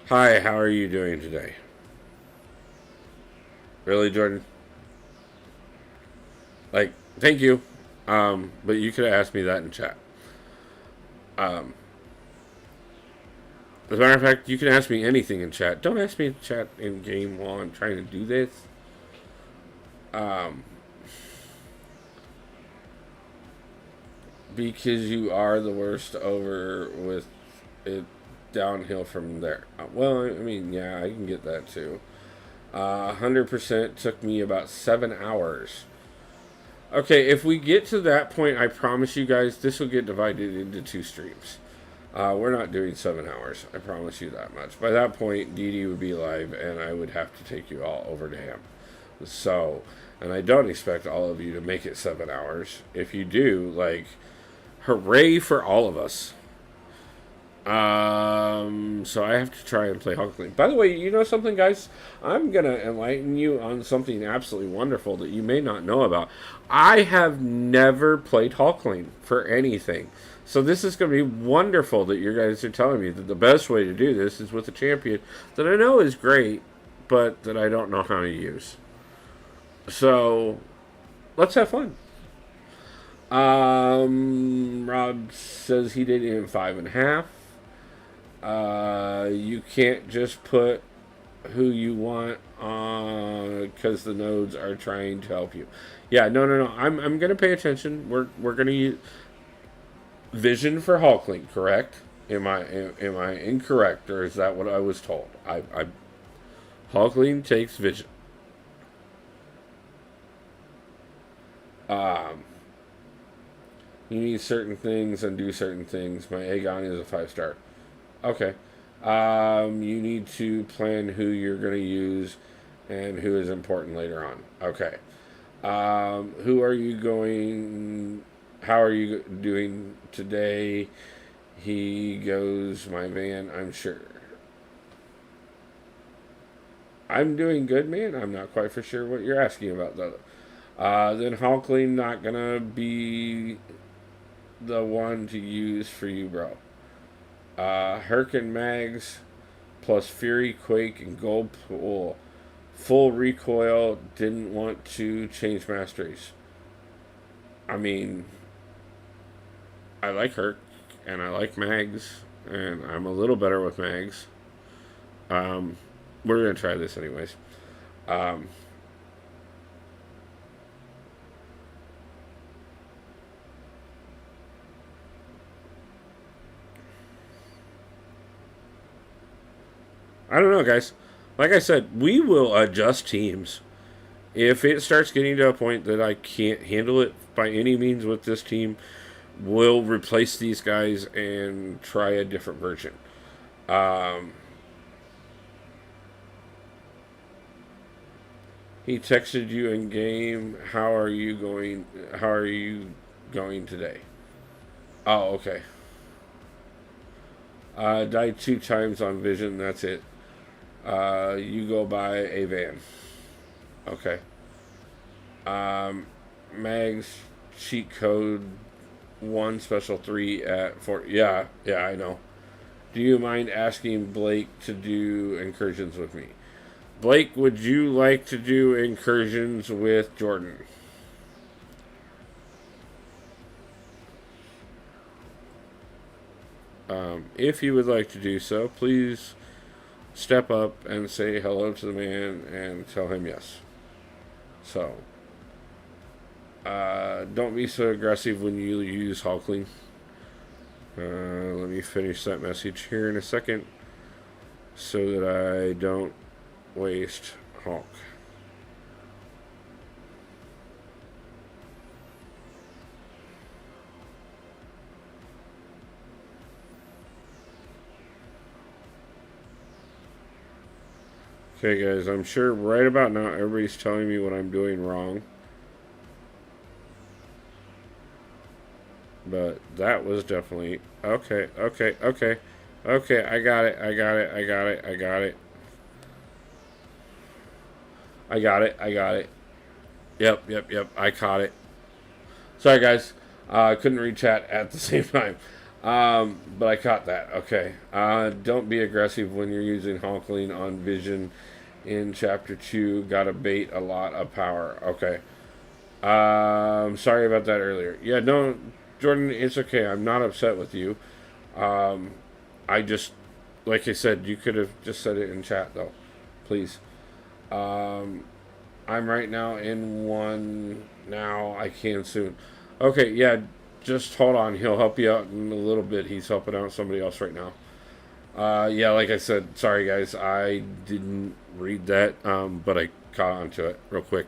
Hi, how are you doing today? Really, Jordan? Like, thank you. But you could have asked me that in chat. As a matter of fact, you can ask me anything in chat. Don't ask me in chat in game while I'm trying to do this. Because you are the worst over with it downhill from there. Well, I mean, yeah, I can get that too. 100% took me about 7 hours. Okay, if we get to that point, I promise you guys, this will get divided into 2 streams. We're not doing 7 hours. I promise you that much. By that point, Dee would be live, and I would have to take you all over to him. So, and I don't expect all of you to make it 7 hours. If you do, like, hooray for all of us. So I have to try and play Hulkling. By the way, you know something, guys? I'm going to enlighten you on something absolutely wonderful that you may not know about. I have never played Hulkling for anything. So this is going to be wonderful that you guys are telling me that the best way to do this is with a champion that I know is great, but that I don't know how to use. So, let's have fun. Rob says he did it in 5.5. You can't just put who you want on because the nodes are trying to help you. Yeah, no. I'm gonna pay attention. We're gonna use vision for Hulkling, correct? Am I incorrect, or is that what I was told? Hulkling takes vision. You need certain things and do certain things. My Aegon is a 5-star. Okay. You need to plan who you're going to use and who is important later on. Okay. Who are you going... How are you doing today? He goes, my man, I'm sure. I'm doing good, man. I'm not quite for sure what you're asking about, though. Then Hulkling not going to be the one to use for you, bro. Herc and Mags plus Fury, Quake, and Gold Pool. Full recoil. Didn't want to change masteries. I mean, I like Herc and I like Mags, and I'm a little better with Mags. We're gonna try this anyways. I don't know, guys. Like I said, we will adjust teams. If it starts getting to a point that I can't handle it by any means with this team, we'll replace these guys and try a different version. He texted you in game. How are you going? How are you going today? Oh, okay. Died 2 times on vision. That's it. You go buy a van. Okay. Mags cheat code 1 special 3 at 4. Yeah, I know. Do you mind asking Blake to do incursions with me? Blake, would you like to do incursions with Jordan? If you would like to do so, please step up and say hello to the man and tell him yes. So, don't be so aggressive when you use Hulkling. Let me finish that message here in a second so that I don't waste Hulk. Okay, guys, I'm sure right about now everybody's telling me what I'm doing wrong. But that was definitely... Okay. I got it. I got it. Yep. I caught it. Sorry, guys. I couldn't read chat at the same time. But I caught that. Okay. Don't be aggressive when you're using Hulkling on Vision in Chapter 2. Gotta bait a lot of power. Okay. Sorry about that earlier. Yeah, no, Jordan, it's okay. I'm not upset with you. I just, like I said, you could have just said it in chat, though. Please. I'm right now in one now. I can soon. Okay, yeah, just hold on. He'll help you out in a little bit. He's helping out somebody else right now. Yeah, like I said, sorry guys, I didn't read that, but I caught on to it real quick.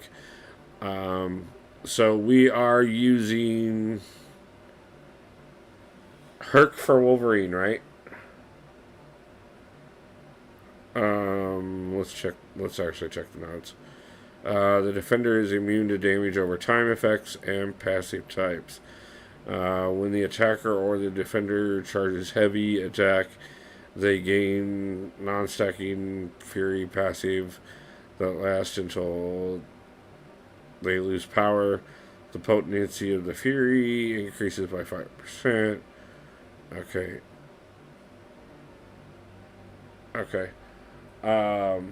So we are using Herc for Wolverine, right? Let's check. Let's actually check the notes. The defender is immune to damage over time effects and passive types. When the attacker or the defender charges heavy attack, they gain non-stacking Fury passive that lasts until they lose power. The potency of the Fury increases by 5%. Okay. Let's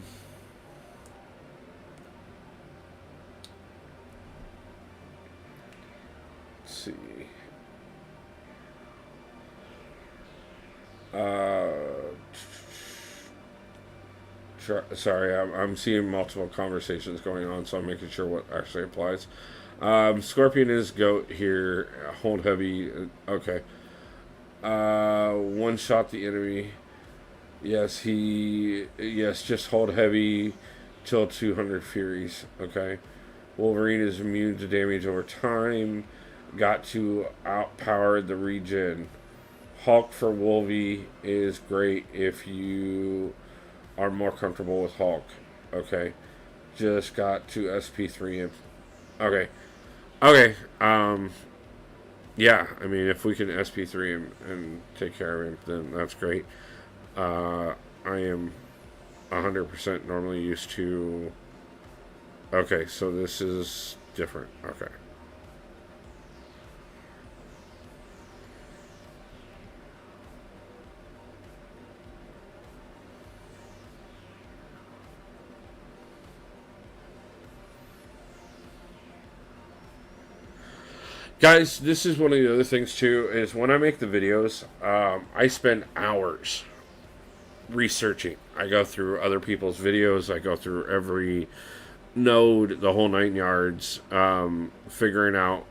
see. Sorry, I'm seeing multiple conversations going on, so I'm making sure what actually applies. Scorpion is goat here. Hold heavy. Okay. One shot the enemy. Yes, just hold heavy till 200 Furies. Okay. Wolverine is immune to damage over time. Got to outpower the regen. Hulk for Wolvie is great if you are more comfortable with Hulk. Okay. Just got to SP3 him. Okay. Yeah, I mean, if we can SP3 him and take care of him, then that's great. I am 100% normally used to... Okay, so this is different. Okay. Guys, this is one of the other things too, is when I make the videos, I spend hours researching. I go through other people's videos, I go through every node, the whole 9 yards, figuring out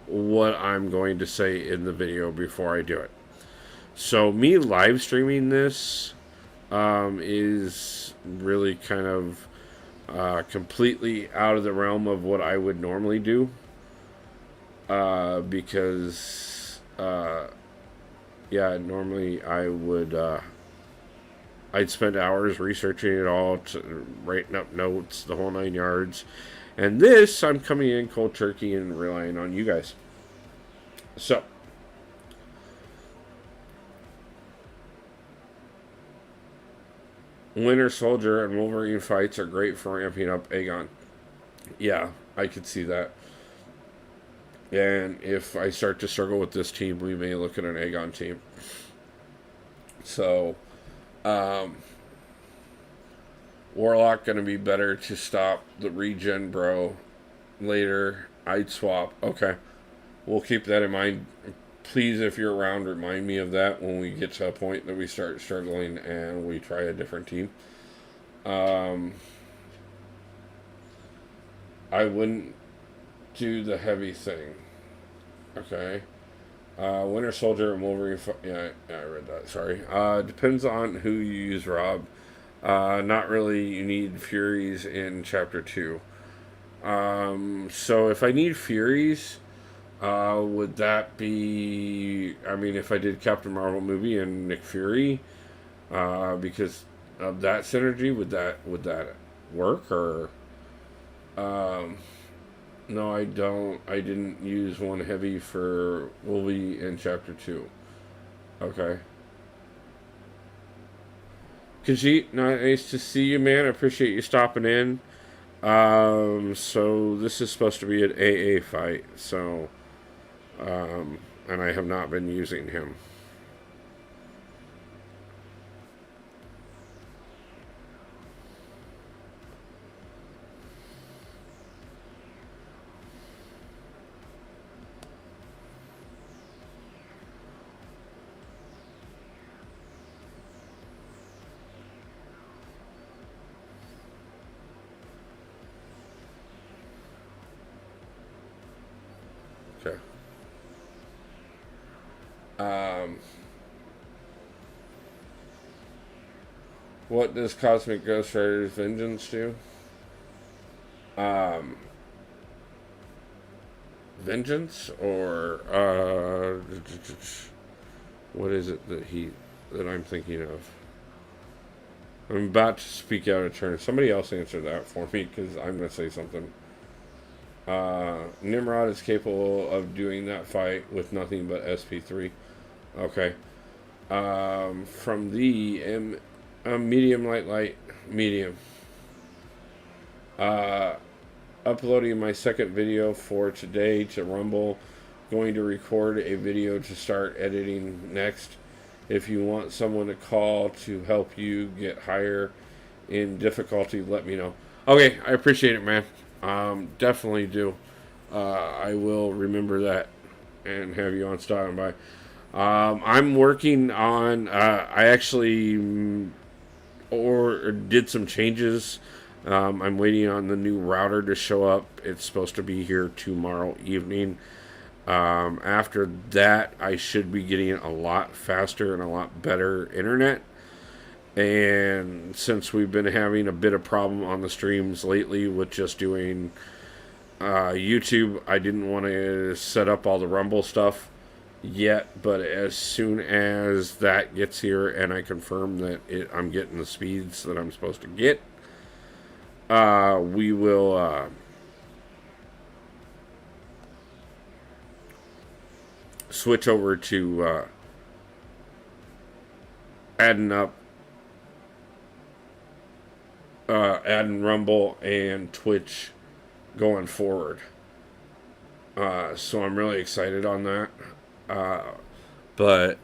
what I'm going to say in the video before I do it. So me live streaming this is really kind of completely out of the realm of what I would normally do. Because normally I would I'd spend hours researching it all, writing up notes, the whole 9 yards, and this I'm coming in cold turkey and relying on you guys. So Winter Soldier and Wolverine fights are great for ramping up Aegon. Yeah, I could see that. And if I start to struggle with this team, we may look at an Aegon team. So, Warlock going to be better to stop the regen, bro. Later, I'd swap. Okay. We'll keep that in mind. Please, if you're around, remind me of that when we get to a point that we start struggling and we try a different team. I wouldn't do the heavy thing. Okay. Winter Soldier and Wolverine. Yeah, I read that. Sorry. Depends on who you use, Rob. Not really. You need Furies in Chapter 2. So if I need Furies, would that be? I mean, if I did Captain Marvel movie and Nick Fury, because of that synergy, would that work? Or no, I don't. I didn't use one heavy for Wolvie in Chapter 2. Okay. Khajiit, nice to see you, man. I appreciate you stopping in. So this is supposed to be an AA fight, so, and I have not been using him. Okay. Um, what does Cosmic Ghost Rider's Vengeance do? Um, Vengeance or what is it that I'm thinking of? I'm about to speak out of turn. Somebody else answer that for me because I'm gonna say something. Nimrod is capable of doing that fight with nothing but SP3. Okay. From the medium, light, medium. Uh, Uploading my second video for today to Rumble. Going to record a video to start editing next. If you want someone to call to help you get higher in difficulty, let me know. Okay, I appreciate it, man. Definitely do. I will remember that and have you on stopping by. I'm working on. I actually or did some changes. I'm waiting on the new router to show up. It's supposed to be here tomorrow evening. After that, I should be getting a lot faster and a lot better internet. And since we've been having a bit of problem on the streams lately with just doing YouTube, I didn't want to set up all the Rumble stuff yet. But as soon as that gets here and I confirm that I'm getting the speeds that I'm supposed to get, we will switch over to adding up adding Rumble and Twitch going forward. So I'm really excited on that. But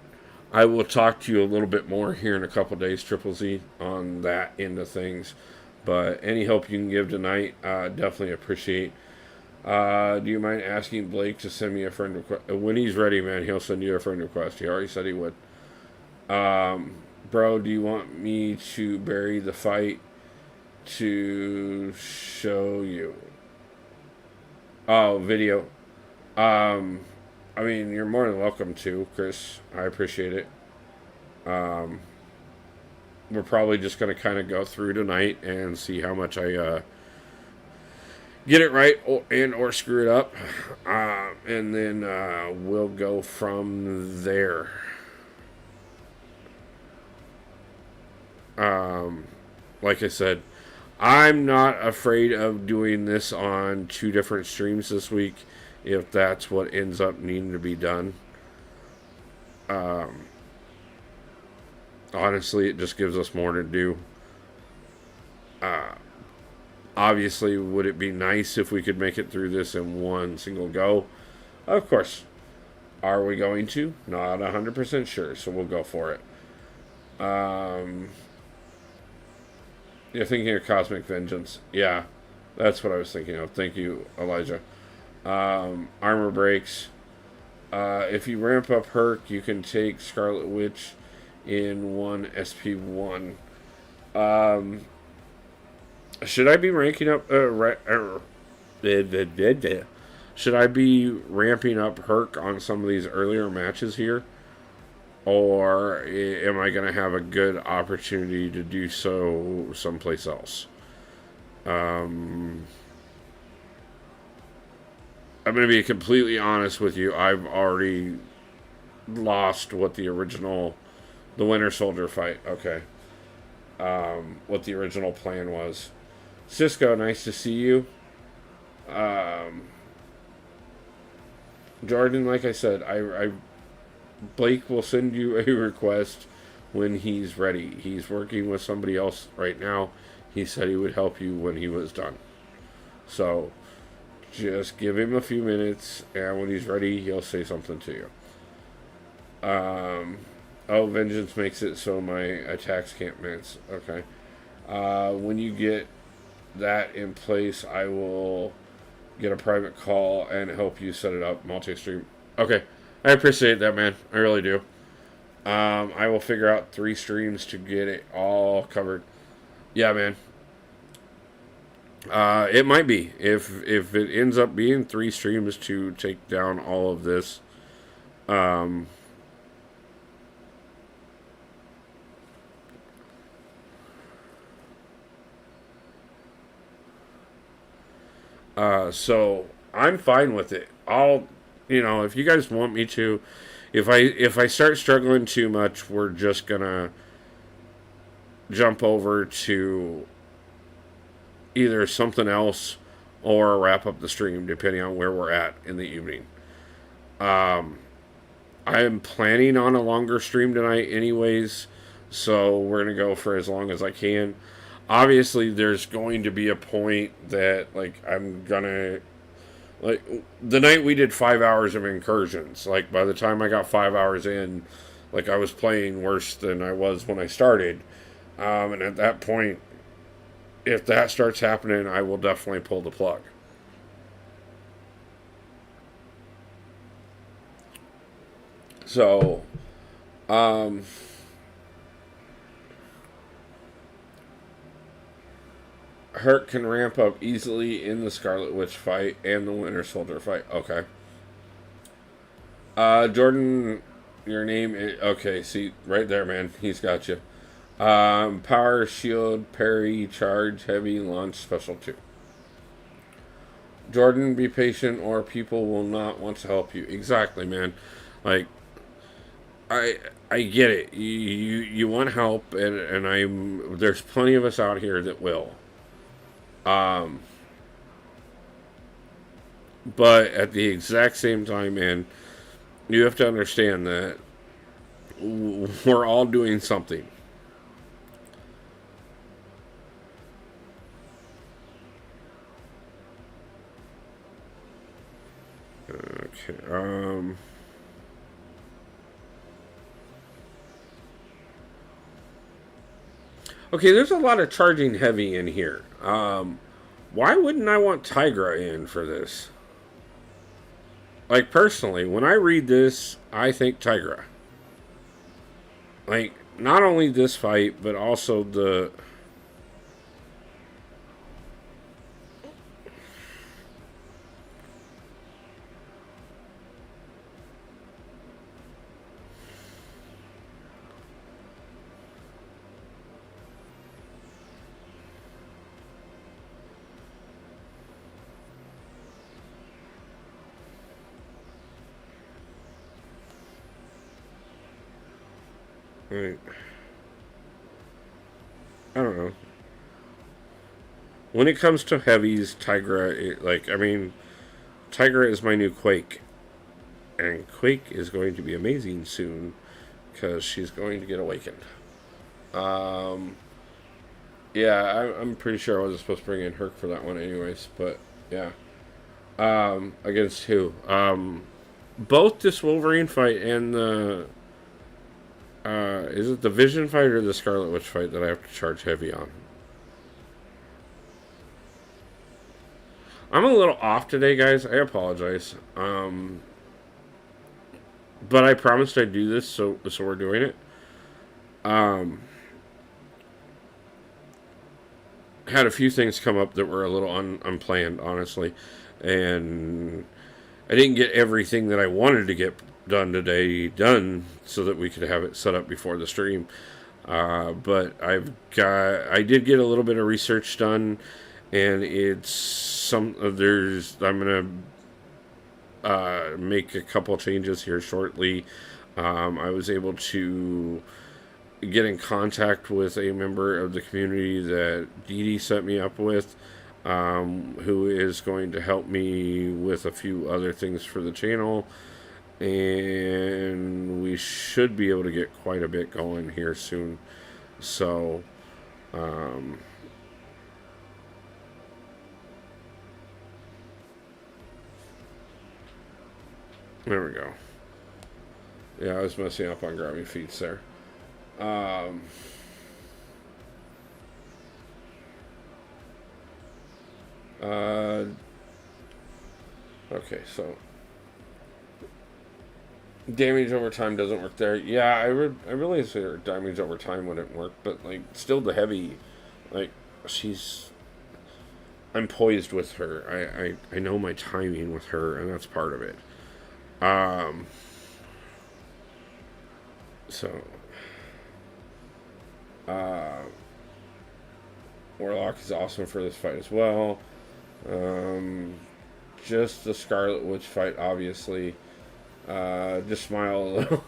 I will talk to you a little bit more here in a couple days, Triple Z, on that end of things. But any help you can give tonight, definitely appreciate. Do you mind asking Blake to send me a friend request? When he's ready, man, he'll send you a friend request. He already said he would. Bro, do you want me to bury the fight to show you? Oh, video. I mean, you're more than welcome to, Chris. I appreciate it. We're probably just going to kind of go through tonight and see how much I get it right or screw it up. And then we'll go from there. Like I said, I'm not afraid of doing this on 2 different streams this week if that's what ends up needing to be done. Honestly, it just gives us more to do. Obviously, would it be nice if we could make it through this in one single go? Of course. Are we going to? Not 100% sure, so we'll go for it. Um, you're thinking of Cosmic Vengeance. Yeah, that's what I was thinking of. Thank you, Elijah. Armor breaks. If you ramp up Herc, you can take Scarlet Witch in 1 SP1. Should I be ranking up? Should I be ramping up Herc on some of these earlier matches here? Or am I going to have a good opportunity to do so someplace else? I'm going to be completely honest with you. I've already lost what the Winter Soldier fight. Okay. What the original plan was. Cisco, nice to see you. Jordan, like I said, Blake will send you a request when he's ready. He's working with somebody else right now. He said he would help you when he was done. So, just give him a few minutes, and when he's ready, he'll say something to you. Vengeance makes it so my attacks can't miss. Okay. When you get that in place, I will get a private call and help you set it up multi-stream. Okay. I appreciate that, man. I really do. I will figure out 3 streams to get it all covered. Yeah, man. It might be. If it ends up being 3 streams to take down all of this. So I'm fine with it. If you guys want me to, if I start struggling too much, we're just gonna jump over to either something else or wrap up the stream, depending on where we're at in the evening. I am planning on a longer stream tonight anyways, so we're gonna go for as long as I can. Obviously, there's going to be a point that, I'm gonna... the night we did 5 hours of incursions, by the time I got 5 hours in, I was playing worse than I was when I started. And at that point, if that starts happening, I will definitely pull the plug. So, Herc can ramp up easily in the Scarlet Witch fight and the Winter Soldier fight. Okay. Jordan, your name is... Okay, see, right there, man. He's got you. Power, shield, parry, charge, heavy, launch, special 2. Jordan, be patient or people will not want to help you. Exactly, man. I get it. You want help, and there's plenty of us out here that will. But at the exact same time, man, you have to understand that we're all doing something. Okay, okay, there's a lot of charging heavy in here. Why wouldn't I want Tigra in for this? Personally, when I read this, I think Tigra. Not only this fight, but also the... I don't know. When it comes to heavies, Tigra, Tigra is my new Quake. And Quake is going to be amazing soon, because she's going to get awakened. Yeah, I'm pretty sure I wasn't supposed to bring in Herc for that one anyways, but yeah. Against who? Both this Wolverine fight and the Is it the Vision fight or the Scarlet Witch fight that I have to charge heavy on? I'm a little off today, guys. I apologize. But I promised I'd do this, so we're doing it. Had a few things come up that were a little unplanned, honestly, and I didn't get everything that I wanted to get done today done so that we could have it set up before the stream. But I did get a little bit of research done, and I'm gonna make a couple changes here shortly. I was able to get in contact with a member of the community that Dee Dee set me up with, who is going to help me with a few other things for the channel. And we should be able to get quite a bit going here soon. So, there we go. Yeah, I was messing up on grabbing feeds there. Okay, so damage over time doesn't work there. Yeah, I realize her damage over time wouldn't work, but like still the heavy, like I'm poised with her. I know my timing with her, and that's part of it. So Warlock is awesome for this fight as well. Just the Scarlet Witch fight, obviously. Just smile a little.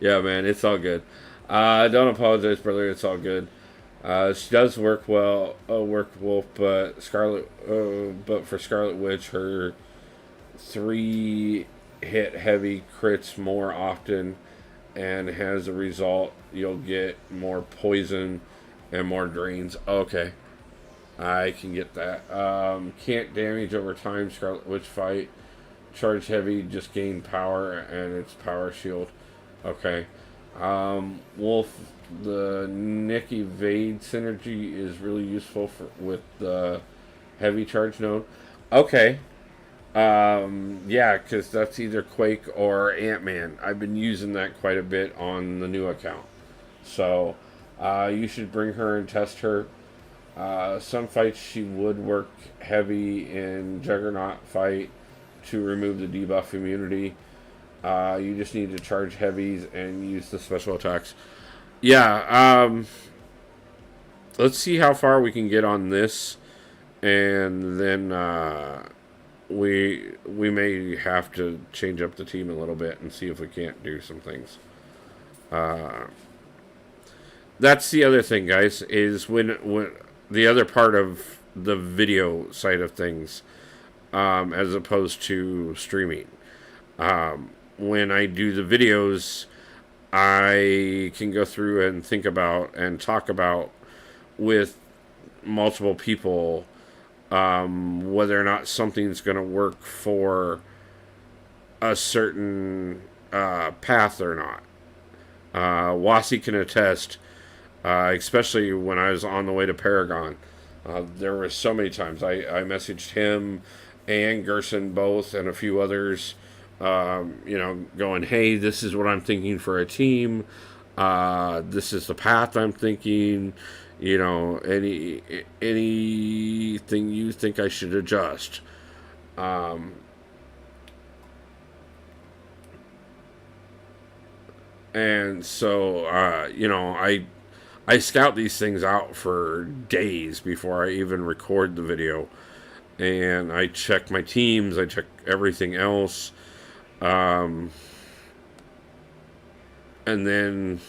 Yeah, man, it's all good. Don't apologize, brother. It's all good. She does work well, work Wolf, but for Scarlet Witch, her 3 hit heavy crits more often, and as a result, you'll get more poison and more drains. Okay, I can get that. Can't damage over time. Scarlet Witch fight. Charge heavy, just gain power, and it's power shield. Okay. Wolf, the Nick Evade synergy is really useful with the heavy charge node. Okay. Yeah, because that's either Quake or Ant-Man. I've been using that quite a bit on the new account. So, you should bring her and test her. Some fights she would work heavy in Juggernaut fight to remove the debuff immunity. You just need to charge heavies and use the special attacks. Yeah, let's see how far we can get on this, and then we may have to change up the team a little bit and see if we can't do some things. That's the other thing, guys, is when the other part of the video side of things, as opposed to streaming. When I do the videos, I can go through and think about and talk about with multiple people whether or not something's going to work for a certain path or not. Wasi can attest, especially when I was on the way to Paragon. There were so many times I messaged him and Gerson both and a few others, going, hey, this is what I'm thinking for a team. This is the path I'm thinking. Anything you think I should adjust. And so, I scout these things out for days before I even record the video. And I check my teams, I check everything else. And then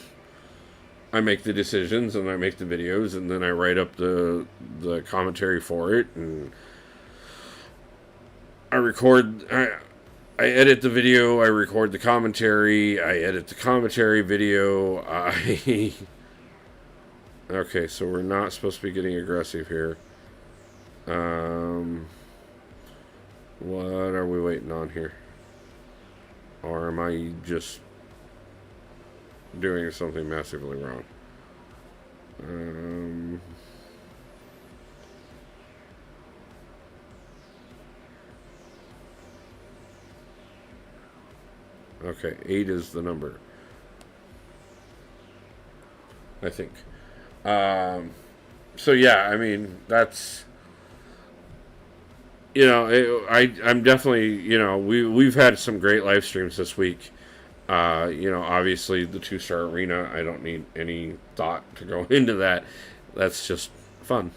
I make the decisions and I make the videos and then I write up the commentary for it, and I record, I edit the video, I record the commentary, I edit the commentary video, okay, so we're not supposed to be getting aggressive here. What are we waiting on here? Or am I just... doing something massively wrong. Okay, 8 is the number, I think. So yeah, I mean, that's, I'm definitely, we've had some great live streams this week. Obviously the 2-star arena, I don't need any thought to go into that. That's just fun.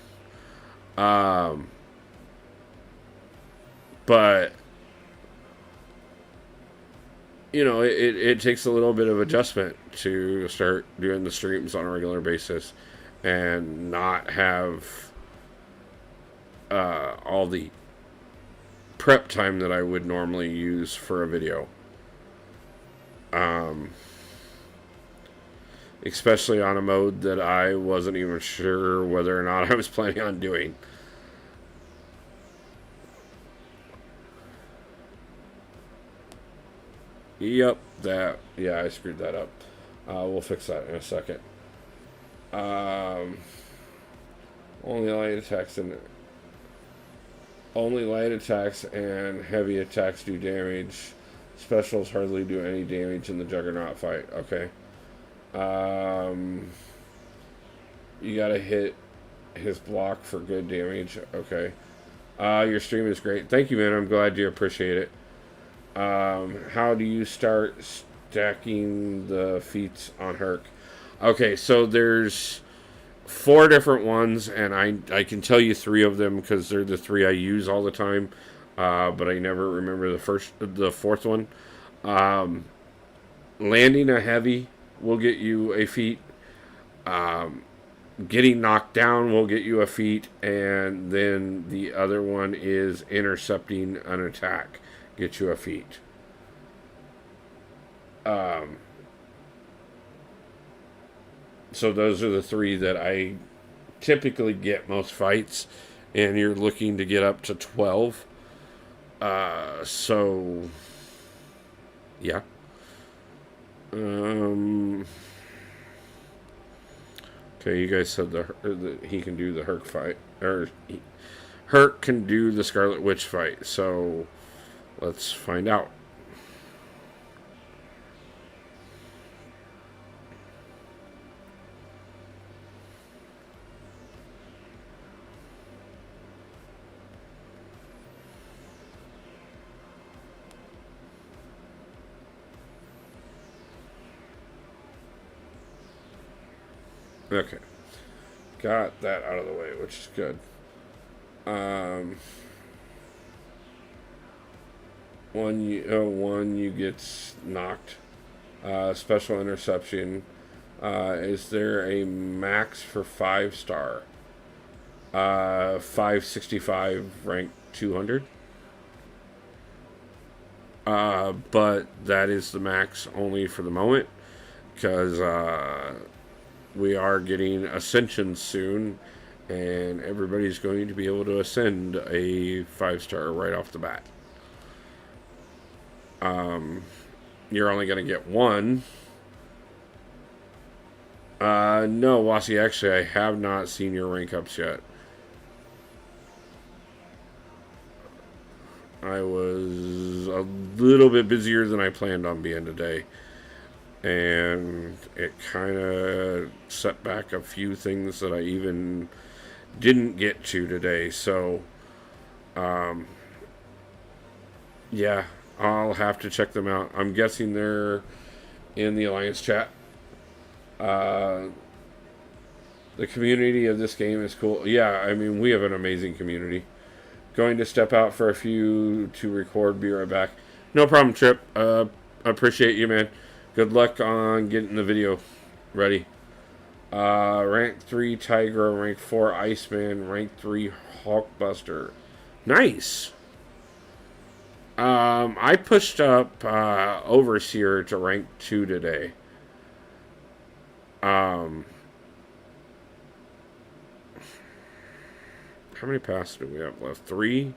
But it takes a little bit of adjustment to start doing the streams on a regular basis and not have all the prep time that I would normally use for a video. Especially on a mode that I wasn't even sure whether or not I was planning on doing. Yep, I screwed that up. We'll fix that in a second. Only light attacks and heavy attacks do damage. Specials hardly do any damage in the Juggernaut fight. Okay. You gotta hit his block for good damage. Okay. Your stream is great. Thank you, man. I'm glad you appreciate it. How do you start stacking the feats on Herc? Okay, so there's 4 different ones, and I can tell you 3 of them because they're the 3 I use all the time. But I never remember the 4th one. Landing a heavy will get you a feat. Getting knocked down will get you a feat, and then the other one is intercepting an attack, get you a feat. So those are the 3 that I typically get most fights, and you're looking to get up to 12. So yeah. Okay, you guys said that he can do the Herc fight, or Herc can do the Scarlet Witch fight. So let's find out. Okay. Got that out of the way, which is good. One you get knocked. Special interception. Is there a max for 5-star? 565 rank 200. But that is the max only for the moment, because we are getting ascension soon, and everybody's going to be able to ascend a 5-star right off the bat. You're only going to get 1. No, Wasi, actually, I have not seen your rank ups yet. I was a little bit busier than I planned on being today, and it kind of set back a few things that I even didn't get to today. So yeah, I'll have to check them out. I'm guessing they're in the Alliance chat. The community of this game is cool. Yeah, I mean, we have an amazing community. Going to step out for a few to record. Be right back. No problem, Trip. Appreciate you, man. Good luck on getting the video ready. Rank 3 Tiger, rank 4 Iceman, rank 3 Hulkbuster. Nice. I pushed up Overseer to rank 2 today. How many passes do we have left? 3?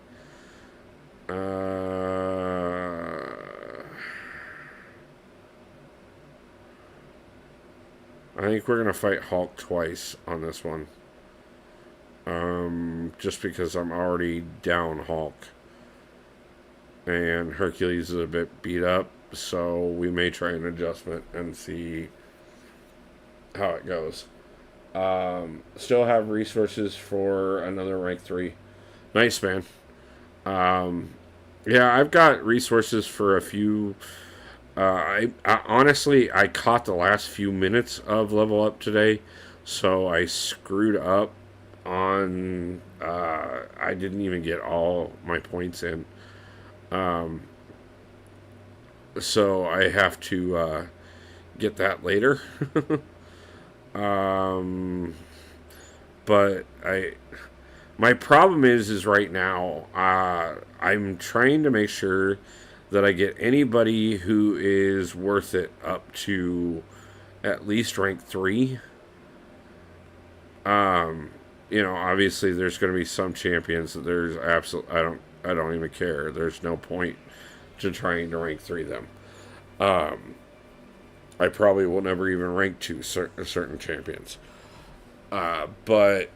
I think we're gonna fight Hulk twice on this one. Just because I'm already down Hulk. And Hercules is a bit beat up, so we may try an adjustment and see how it goes. Still have resources for another rank 3. Nice, man. Yeah, I've got resources for a few. I honestly, I caught the last few minutes of level up today, so I screwed up on. I didn't even get all my points in. So I have to get that later. um, but my problem is right now, I'm trying to make sure that I get anybody who is worth it up to at least rank 3. Obviously there's going to be some champions that there's I don't even care. There's no point to trying to rank 3 them. I probably will never even rank 2 certain champions. But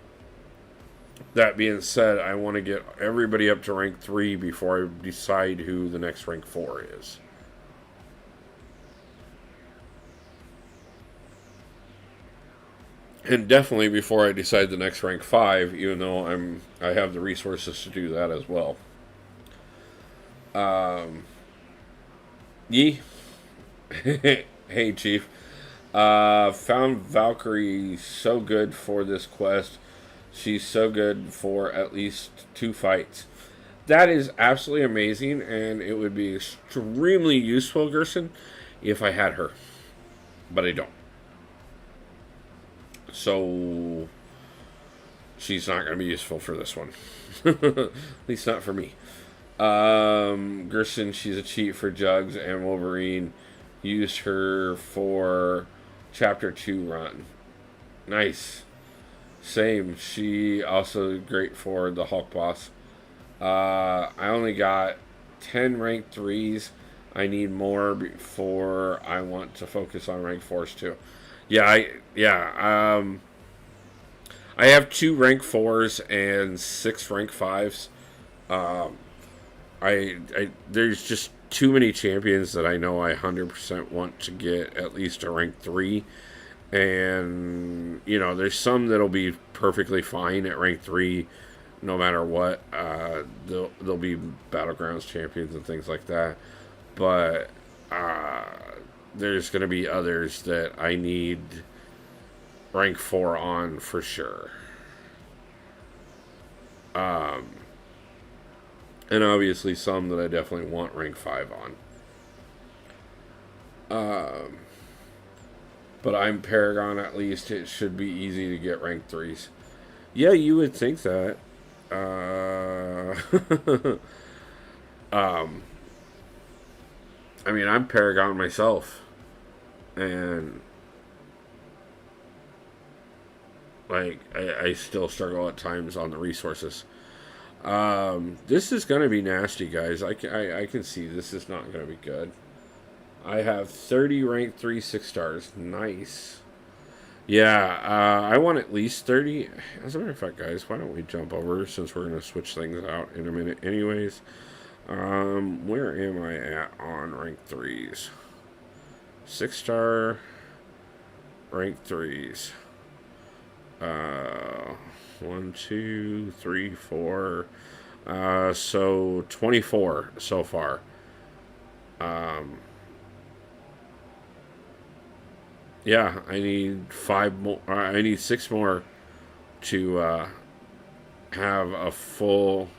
that being said, I want to get everybody up to rank 3 before I decide who the next rank 4 is. And definitely before I decide the next rank 5, even though I have the resources to do that as well. Yee. Hey, Chief. Found Valkyrie so good for this quest. She's so good for at least 2 fights. That is absolutely amazing, and it would be extremely useful, Gerson, if I had her. But I don't. So she's not going to be useful for this one. At least not for me. Gerson, she's a cheat for Jugs and Wolverine. Used her for Chapter 2 run. Nice. Same. She also great for the Hulk boss. I only got 10 rank 3s. I need more before I want to focus on rank 4s too. I have 2 rank 4s and 6 rank 5s. There's just too many champions that I know I 100% want to get at least a rank 3. And, there's some that'll be perfectly fine at rank 3 no matter what. They'll be Battlegrounds champions and things like that. But there's going to be others that I need rank 4 on for sure. And obviously some that I definitely want rank 5 on. But I'm Paragon at least. It should be easy to get rank 3s. Yeah, you would think that. I'm Paragon myself. And I still struggle at times on the resources. This is going to be nasty, guys. I can see this is not going to be good. I have 30 rank 3 6 stars. Nice. Yeah, I want at least 30. As a matter of fact, guys, why don't we jump over since we're going to switch things out in a minute anyways. Where am I at on rank 3s? 6 star rank 3s. 1, 2, 3, 4. So 24 so far. Yeah, I need 5 more. I need 6 more to have a full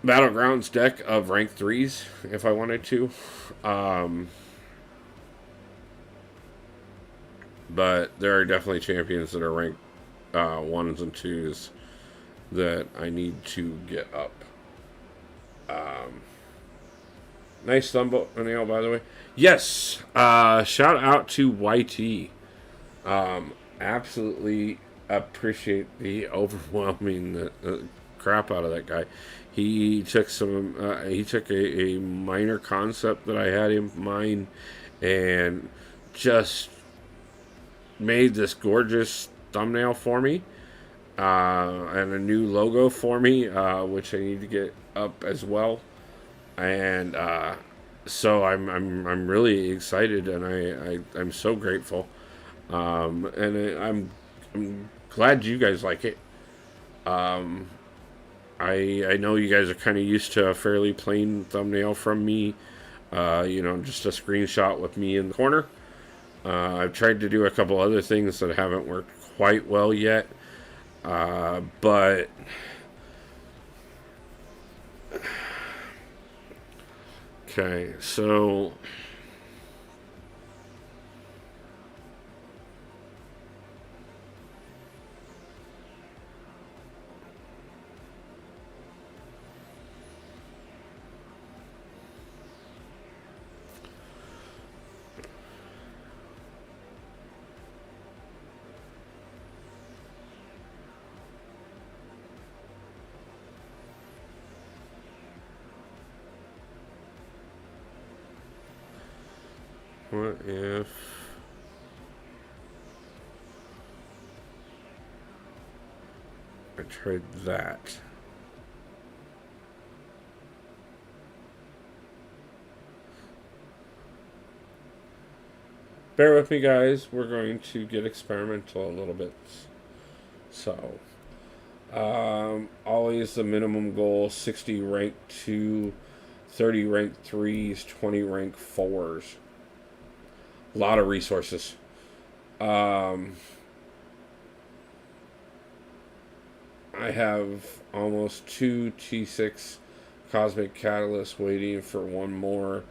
Battlegrounds deck of rank 3s if I wanted to. But there are definitely champions that are ranked 1s and 2s that I need to get up. Nice thumbnail, by the way. Yes. Shout out to YT. Absolutely appreciate the overwhelming crap out of that guy. He took a minor concept that I had in mind and just made this gorgeous thumbnail for me, and a new logo for me, which I need to get up as well. And so I'm really excited, and I'm so grateful. I'm glad you guys like it. I know you guys are kind of used to a fairly plain thumbnail from me. Just a screenshot with me in the corner. I've tried to do a couple other things that haven't worked quite well yet. But okay, so what if I tried that? Bear with me, guys. We're going to get experimental a little bit. So, always the minimum goal: 60 rank 2, 30 rank 3s, 20 rank 4s. A lot of resources. I have almost 2 T6 Cosmic Catalysts waiting for one more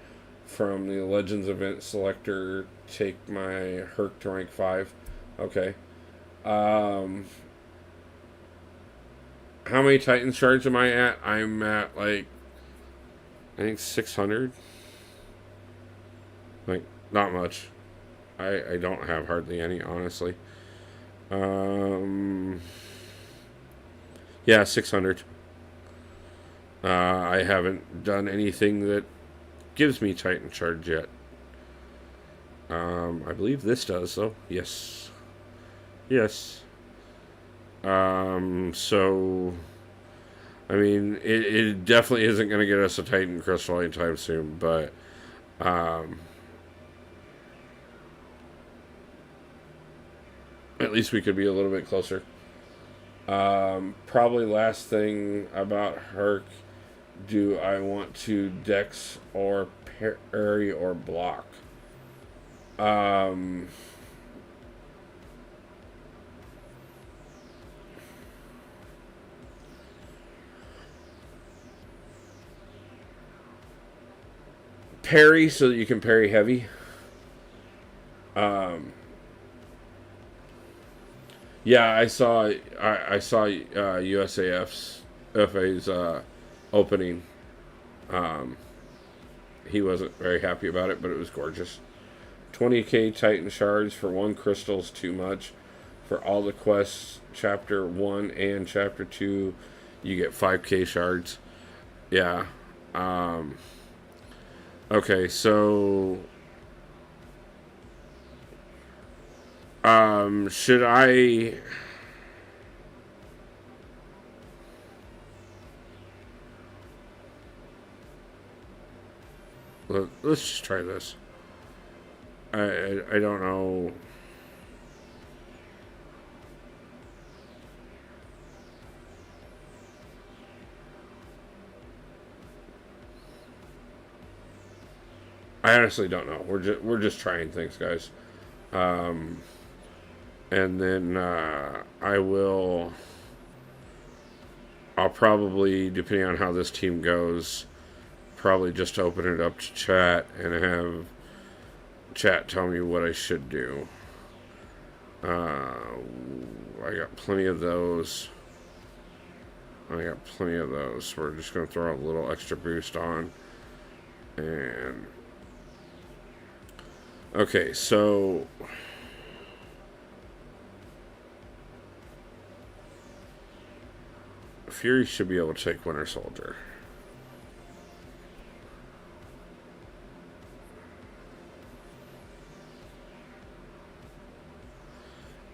from the Legends event selector. Take my Herc to rank 5. Okay. How many Titan shards am I at? I'm at I think 600. Not much. I don't have hardly any, honestly. Yeah, 600. I haven't done anything that gives me Titan shards yet. I believe this does, though. Yes. Yes. So, I mean, it definitely isn't going to get us a Titan crystal anytime soon, but, at least we could be a little bit closer. Probably last thing about Herc, do I want to Dex or parry or block? Parry, so that you can parry heavy. Yeah, I saw USAF's FA's opening. He wasn't very happy about it, but it was gorgeous. 20k Titan shards for 1 crystal is too much. For all the quests, chapter 1 and chapter 2, you get 5k shards. Yeah. Okay, so should I let's just try this. I don't know. I honestly don't know. We're just trying things, guys. And then I'll probably, depending on how this team goes, probably just open it up to chat and have chat tell me what I should do. I got plenty of those. We're just going to throw a little extra boost on. And okay, so Fury should be able to take Winter Soldier.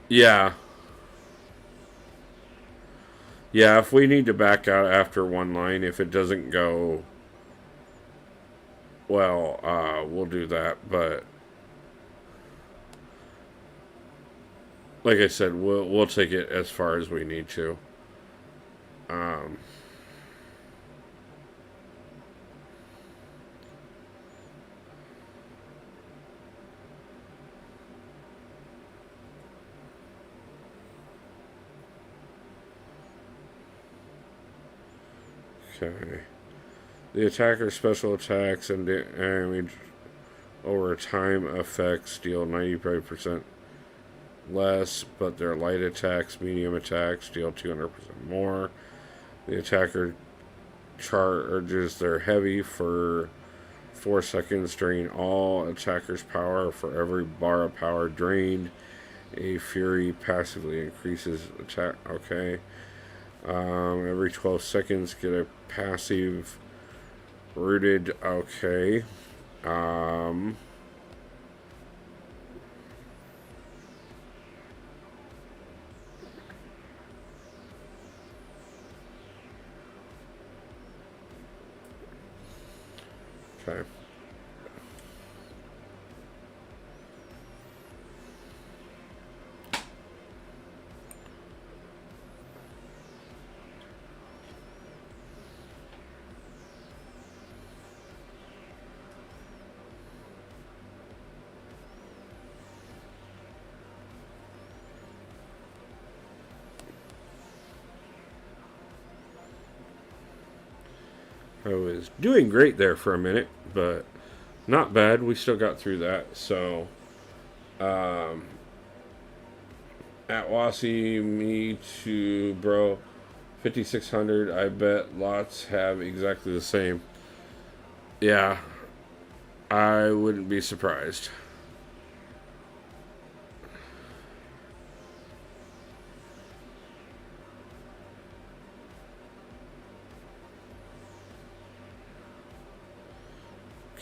Yeah. Yeah, if we need to back out after one line, if it doesn't go well, we'll do that. But like I said, we'll take it as far as we need to. Um, okay. The attacker's special attacks and damage over time effects deal 95% less, but their light attacks, medium attacks deal 200% more. The attacker charges their heavy for 4 seconds, drain all attackers' power. For every bar of power drained, a fury passively increases attack. Okay. Every 12 seconds, get a passive rooted. Okay. Um, okay. I was doing great there for a minute, but not bad. We still got through that. So, um, at Wasi, me too, bro. 5,600. I bet lots have exactly the same. Yeah, I wouldn't be surprised.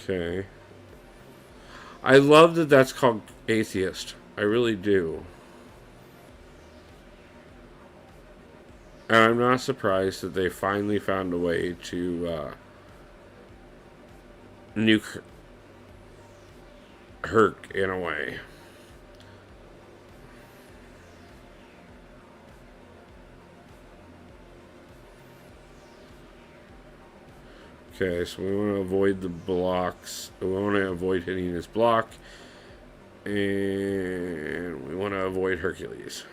Okay. I love that that's called atheist. I really do. And I'm not surprised that they finally found a way to nuke Herc in a way. Okay, so we want to avoid the blocks. We want to avoid hitting this block. And we want to avoid Hercules.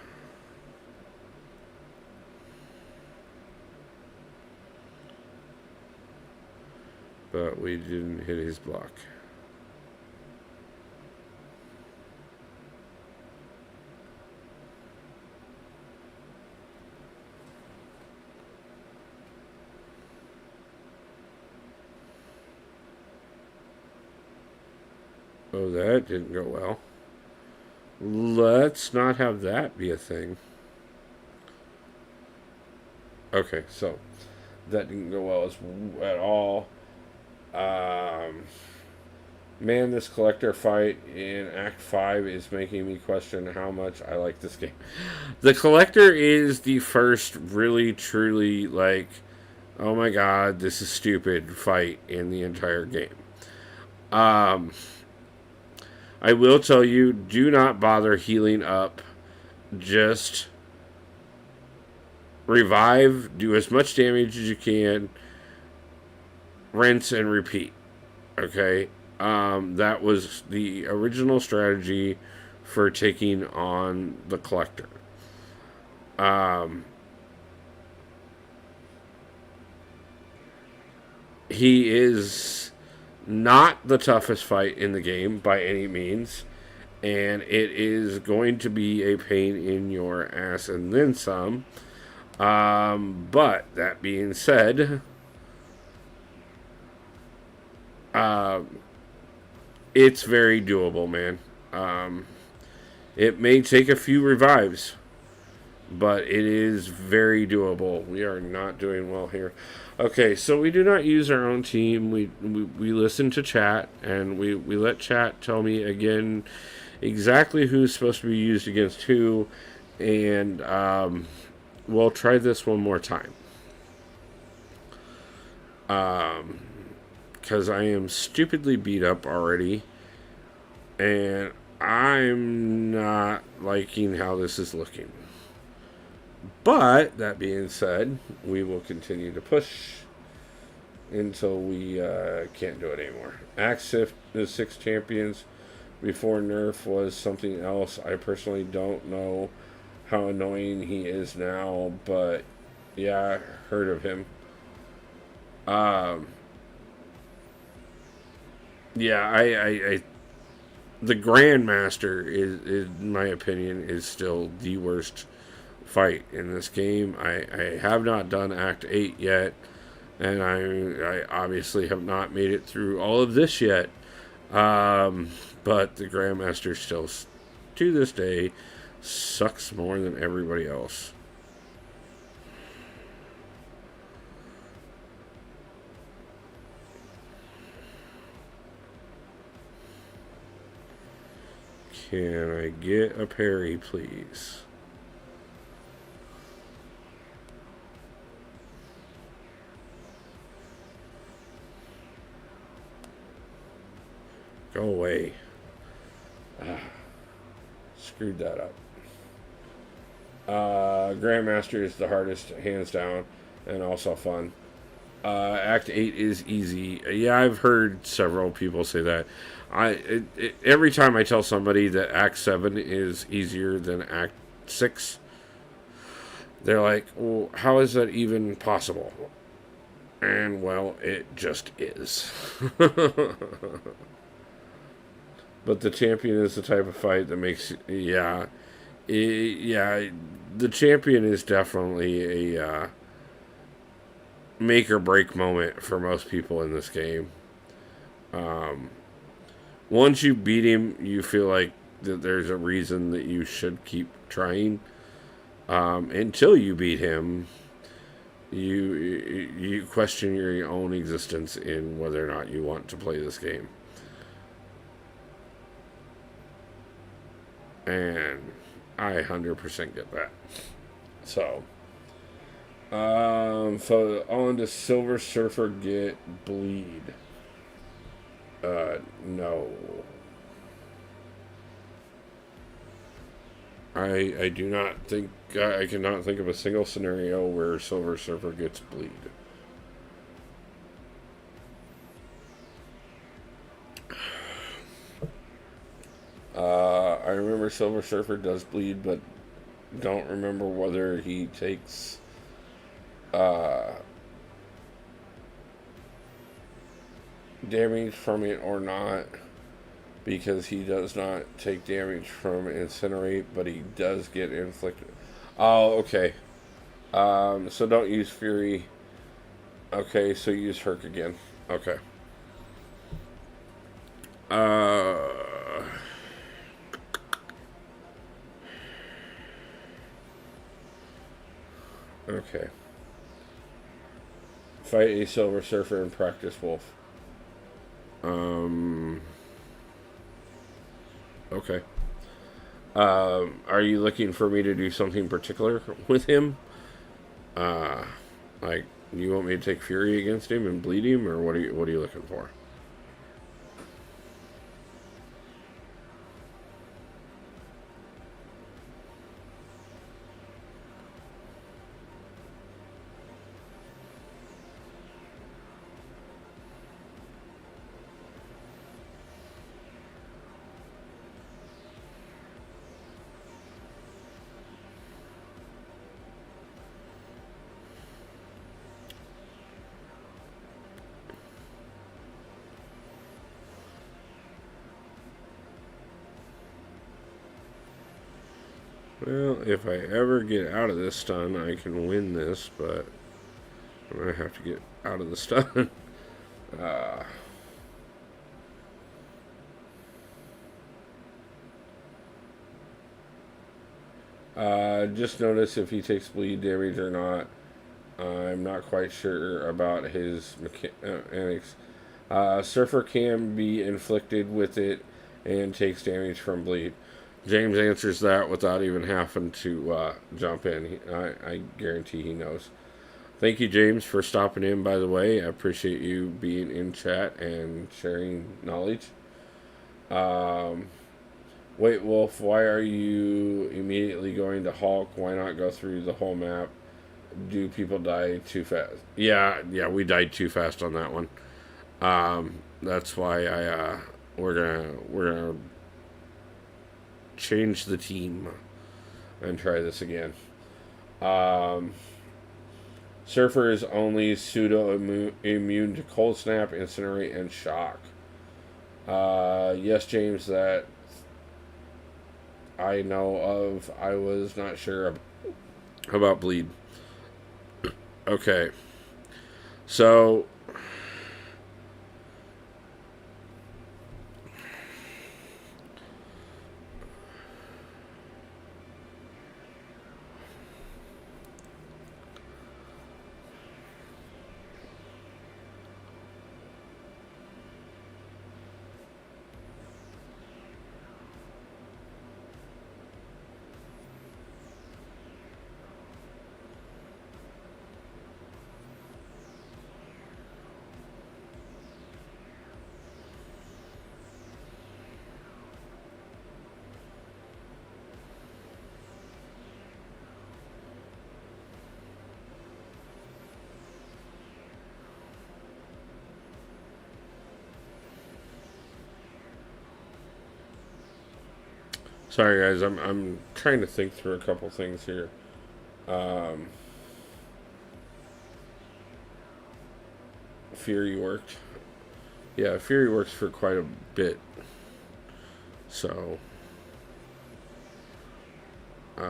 But we didn't hit his block. Oh, that didn't go well. Let's not have that be a thing. Okay, so that didn't go well at all. Man, this collector fight in Act 5 is making me question how much I like this game. The collector is the first really, truly, like, oh my god, this is stupid fight in the entire game. Um, I will tell you, do not bother healing up. Just revive, do as much damage as you can, rinse and repeat. Okay? That was the original strategy for taking on the collector. He is not the toughest fight in the game by any means, and it is going to be a pain in your ass and then some. But that being said, it's very doable, man. It may take a few revives, but it is very doable. We are not doing well here. Okay, so we do not use our own team. We listen to chat, and we let chat tell me again exactly who's supposed to be used against who, and we'll try this one more time. Because I am stupidly beat up already, and I'm not liking how this is looking. But that being said, we will continue to push until we can't do it anymore. Axe the 6 champions before Nerf was something else. I personally don't know how annoying he is now, but yeah, I heard of him. Um, yeah, I the Grandmaster is, in my opinion, is still the worst fight in this game. I have not done Act 8 yet, and I obviously have not made it through all of this yet. But the Grandmaster still, to this day, sucks more than everybody else. Can I get a parry, please? Go away. Ah, screwed that up. Grandmaster is the hardest, hands down, and also fun. Act 8 is easy. Yeah, I've heard several people say that. Every time I tell somebody that Act 7 is easier than Act 6, they're like, well, how is that even possible? And, well, it just is. But the champion is the type of fight that makes, yeah, yeah, the champion is definitely a make or break moment for most people in this game. Um, Once you beat him, you feel like that there's a reason that you should keep trying. Until you beat him, you question your own existence in whether or not you want to play this game. And I 100% get that. So, on to Silver Surfer get bleed. No. I do not think I cannot think of a single scenario where Silver Surfer gets bleed. I remember Silver Surfer does bleed, but don't remember whether he takes uh, damage from it or not, because he does not take damage from Incinerate, but he does get inflicted. Oh, okay. So don't use Fury. Okay, so use Herc again. Okay. Uh, okay. Fight a Silver Surfer and practice Wolf. Um. Okay. Are you looking for me to do something particular with him? Uh, like, you want me to take Fury against him and bleed him, or what are you looking for? Well, if I ever get out of this stun, I can win this, but I'm gonna have to get out of the stun. uh, just notice if he takes bleed damage or not. I'm not quite sure about his mechanics. Surfer can be inflicted with it and takes damage from bleed. James answers that without even having to jump in. I guarantee he knows. Thank you, James, for stopping in, by the way. I appreciate you being in chat and sharing knowledge. Wait, Wolf, why are you immediately going to Hulk? Why not go through the whole map? Do people die too fast? Yeah, we died too fast on that one. That's why we're gonna change the team and try this again. Surfer is only pseudo immune to cold snap, incinerate, and shock. Yes, James, that I know of. I was not sure about bleed. Okay, so sorry guys, I'm trying to think through a couple things here. Fury worked. Yeah, Fury works for quite a bit. So, oh,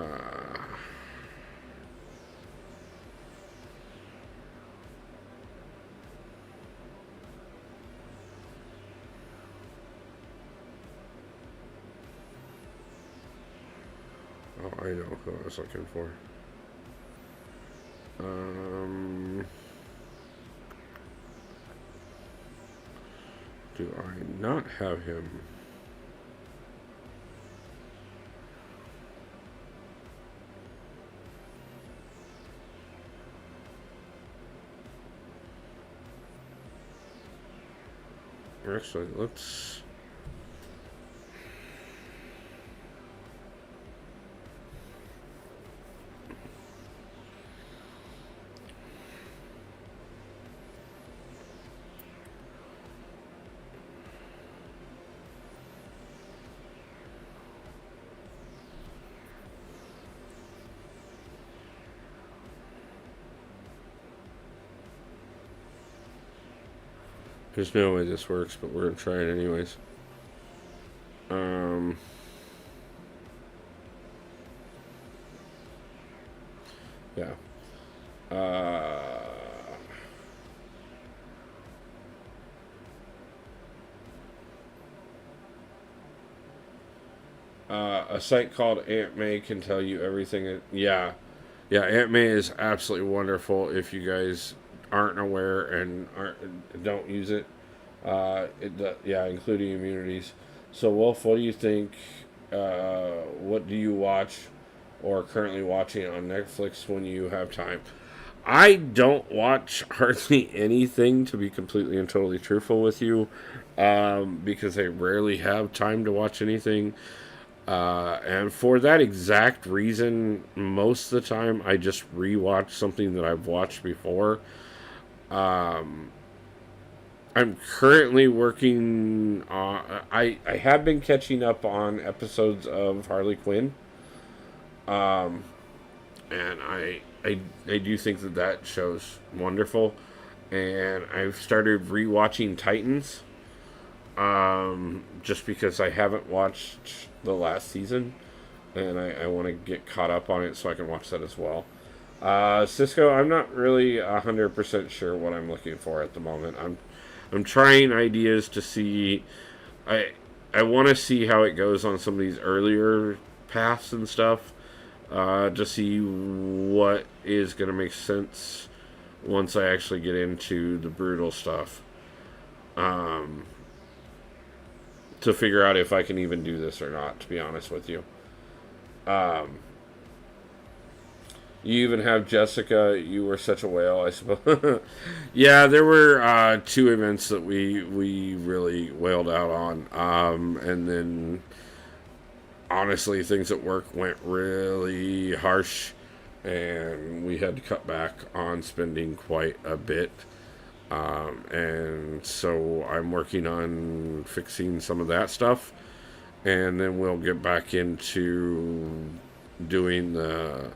I know who I was looking for. Do I not have him? Actually, let's... There's no way this works, but we're gonna try it anyways. Yeah. A site called Aunt May can tell you everything. Yeah, Aunt May is absolutely wonderful. If you guys aren't aware and don't use it, yeah, including immunities. So, Wolf, what do you think? What do you watch or currently watching on Netflix when you have time? I don't watch hardly anything, to be completely and totally truthful with you, because I rarely have time to watch anything. And for that exact reason, most of the time I just rewatch something that I've watched before. I'm currently working on. I have been catching up on episodes of Harley Quinn. And I do think that show's wonderful. And I've started rewatching Titans. Just because I haven't watched the last season, and I want to get caught up on it so I can watch that as well. Cisco, I'm not really 100% sure what I'm looking for at the moment. I'm trying ideas to see. I want to see how it goes on some of these earlier paths and stuff, to see what is going to make sense once I actually get into the brutal stuff. to figure out if I can even do this or not, to be honest with you. You even have Jessica. You were such a whale, I suppose. Yeah, there were 2 events that we really whaled out on, and then honestly, things at work went really harsh, and we had to cut back on spending quite a bit. And so I'm working on fixing some of that stuff, and then we'll get back into doing the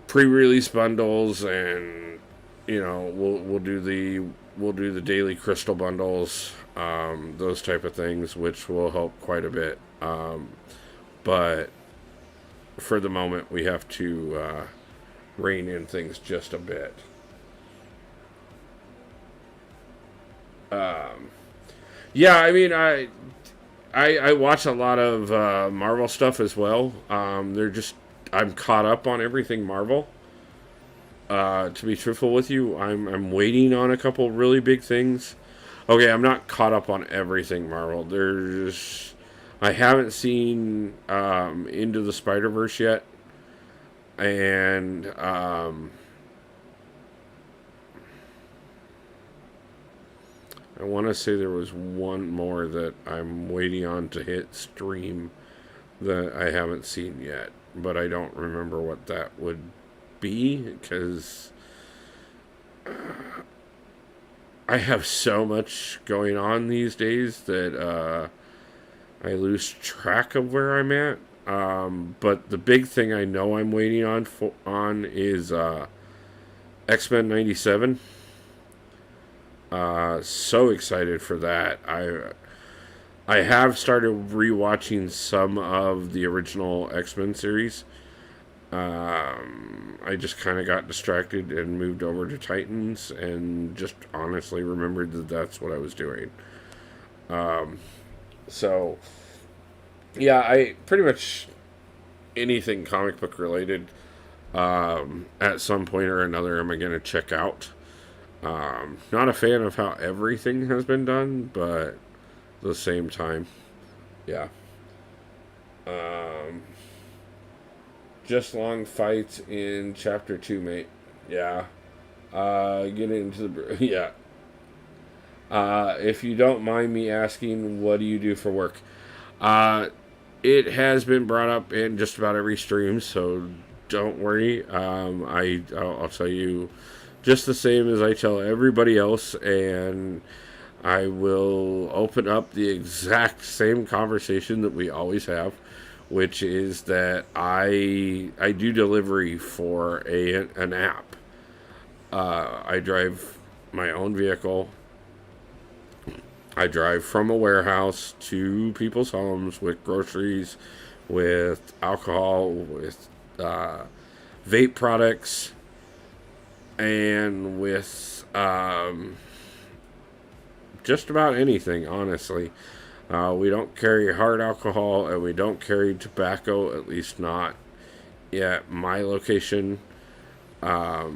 pre-release bundles, and we'll do the daily crystal bundles, those type of things, which will help quite a bit. But for the moment, we have to rein in things just a bit. Yeah, I mean, I watch a lot of Marvel stuff as well. I'm caught up on everything Marvel. To be truthful with you, I'm waiting on a couple really big things. Okay, I'm not caught up on everything Marvel. I haven't seen Into the Spider-Verse yet, and I want to say there was one more that I'm waiting on to hit stream that I haven't seen yet, but I don't remember what that would be, because I have so much going on these days that I lose track of where I'm at. But the big thing I know I'm waiting on is X-Men 97. So excited for that. I have started rewatching some of the original X-Men series. I just kind of got distracted and moved over to Titans, and just honestly remembered that that's what I was doing. So yeah, I pretty much anything comic book related, at some point or another, am I going to check out. Not a fan of how everything has been done, but at the same time, yeah. Just long fights in chapter 2, mate. Yeah. Get into the... Yeah. If you don't mind me asking, what do you do for work? It has been brought up in just about every stream, so don't worry. I'll tell you just the same as I tell everybody else, and I will open up the exact same conversation that we always have, which is that I do delivery for an app. I drive my own vehicle. I drive from a warehouse to people's homes with groceries, with alcohol, with vape products, and with just about anything, honestly. We don't carry hard alcohol, and we don't carry tobacco, at least not at my location. But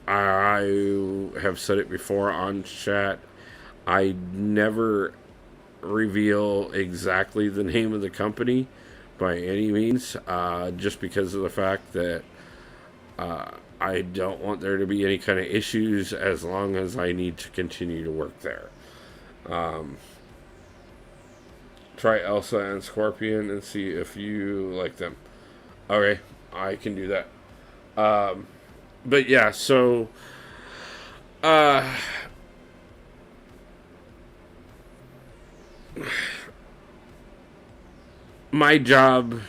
I have said it before on chat, I never reveal exactly the name of the company by any means, just because of the fact that I don't want there to be any kind of issues as long as I need to continue to work there. Try Elsa and Scorpion and see if you like them. Okay, I can do that. But yeah, so my job,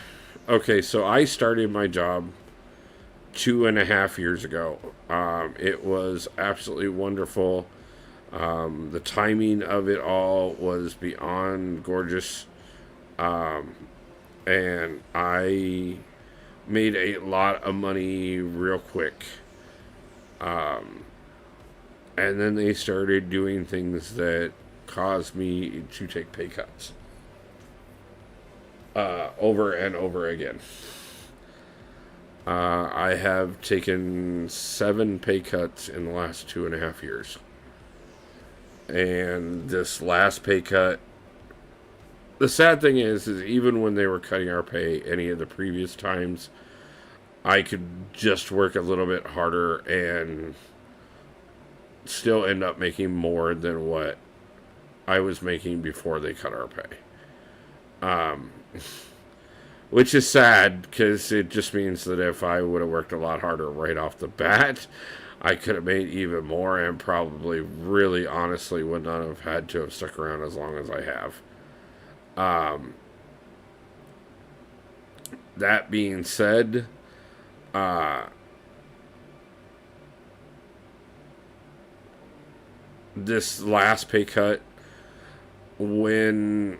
okay, so I started my job 2.5 years ago. It was absolutely wonderful. The timing of it all was beyond gorgeous. And I made a lot of money real quick. And then they started doing things that caused me to take pay cuts. Over and over again. I have taken 7 pay cuts in the last 2.5 years. And this last pay cut, the sad thing is even when they were cutting our pay any of the previous times, I could just work a little bit harder and still end up making more than what I was making before they cut our pay. Which is sad because it just means that if I would have worked a lot harder right off the bat, I could have made even more and probably really honestly would not have had to have stuck around as long as I have. That being said, this last pay cut, when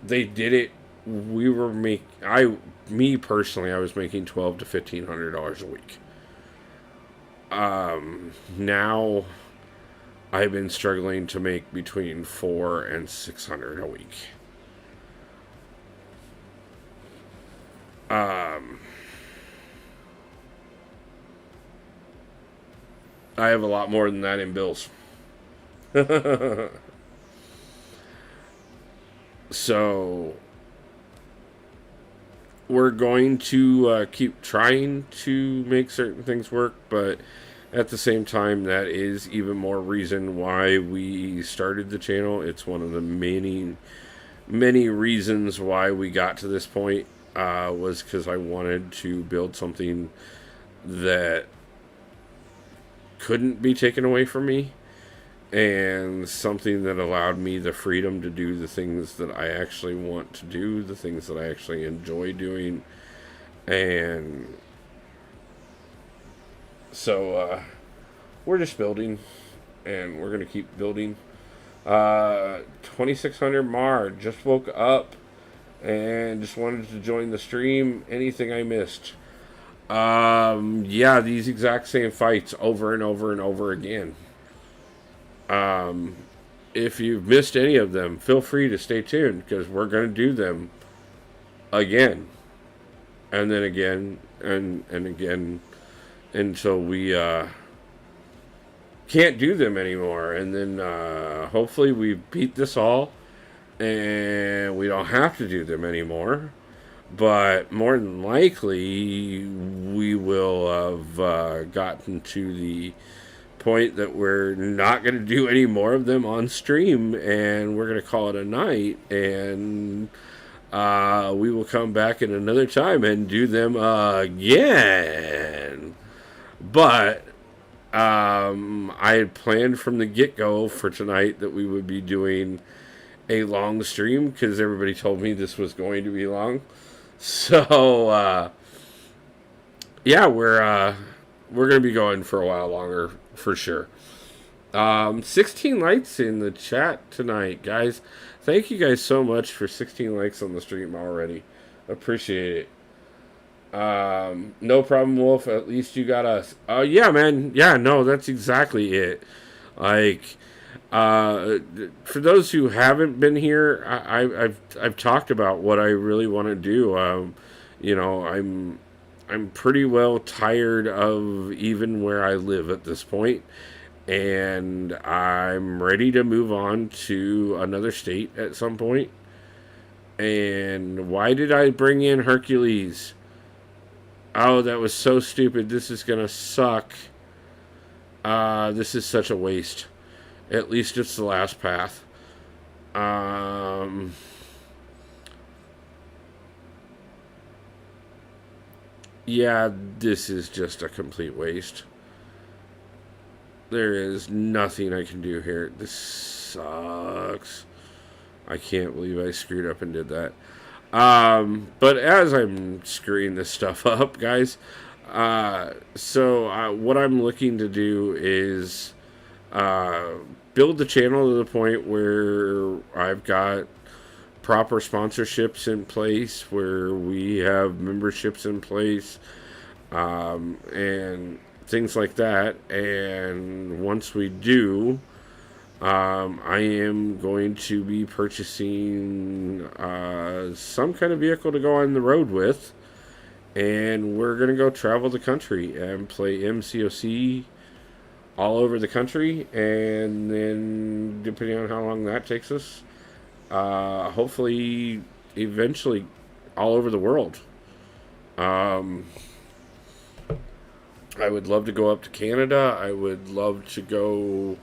they did it, we were me personally, I was making $1,200 to $1,500 a week. Now I've been struggling to make between $400 and $600 a week. I have a lot more than that in bills. So we're going to keep trying to make certain things work, but at the same time, that is even more reason why we started the channel. It's one of the many reasons why we got to this point, was because I wanted to build something that couldn't be taken away from me, and something that allowed me the freedom to do the things that I actually want to do, the things that I actually enjoy doing. And so we're just building, and we're going to keep building. 2600 Mar just woke up and just wanted to join the stream. Anything I missed? Yeah, these exact same fights over and over and over again. If you've missed any of them, feel free to stay tuned, because we're going to do them again and then again and again until we can't do them anymore. And then hopefully we beat this all and we don't have to do them anymore. But more than likely, we will have gotten to the point that we're not going to do any more of them on stream, and we're going to call it a night, and we will come back at another time and do them again. But I had planned from the get-go for tonight that we would be doing a long stream, because everybody told me this was going to be long. So yeah, we're going to be going for a while longer for sure. 16 likes in the chat tonight, guys. Thank you guys so much for 16 likes on the stream already. Appreciate it. No problem, Wolf. At least you got us. Yeah, man. Yeah, no, that's exactly it. Like, for those who haven't been here, I've talked about what I really want to do. You know, I'm pretty well tired of even where I live at this point, and I'm ready to move on to another state at some point. And why did I bring in Hercules? Oh, that was so stupid. This is gonna suck. This is such a waste. At least it's the last path. Yeah, this is just a complete waste. There is nothing I can do here. This sucks. I can't believe I screwed up and did that. But as I'm screwing this stuff up, guys, so what I'm looking to do is build the channel to the point where I've got proper sponsorships in place, where we have memberships in place, and things like that. And once we do, I am going to be purchasing some kind of vehicle to go on the road with, and we're going to go travel the country and play MCOC all over the country, and then depending on how long that takes us, hopefully eventually all over the world. um, I would love to go up to Canada. I would love to go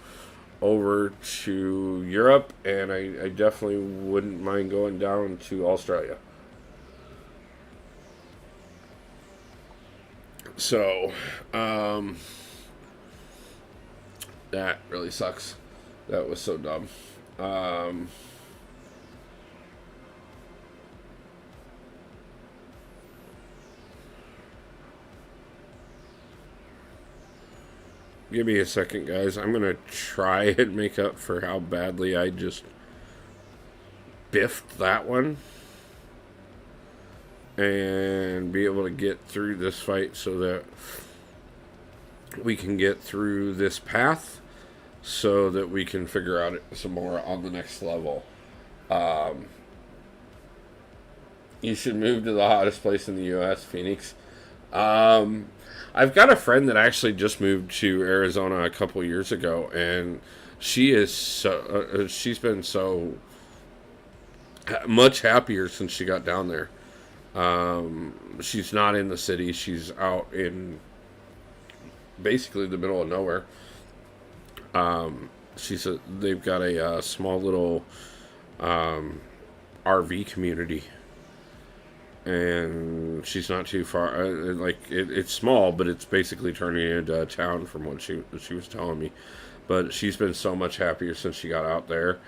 over to Europe, and I definitely wouldn't mind going down to Australia. So, that really sucks. That was so dumb. Um, Give me a second, guys. I'm gonna try and make up for how badly I just biffed that one, and be able to get through this fight so that we can get through this path so that we can figure out some more on the next level. Um, you should move to the hottest place in the U.S., Phoenix. Um, I've got a friend that actually just moved to Arizona a couple years ago, and she's been so much happier since she got down there. She's not in the city; she's out in basically the middle of nowhere. They've got a small little RV community, and she's not too far. It's small, but it's basically turning into a town from what she was telling me. But she's been so much happier since she got out there.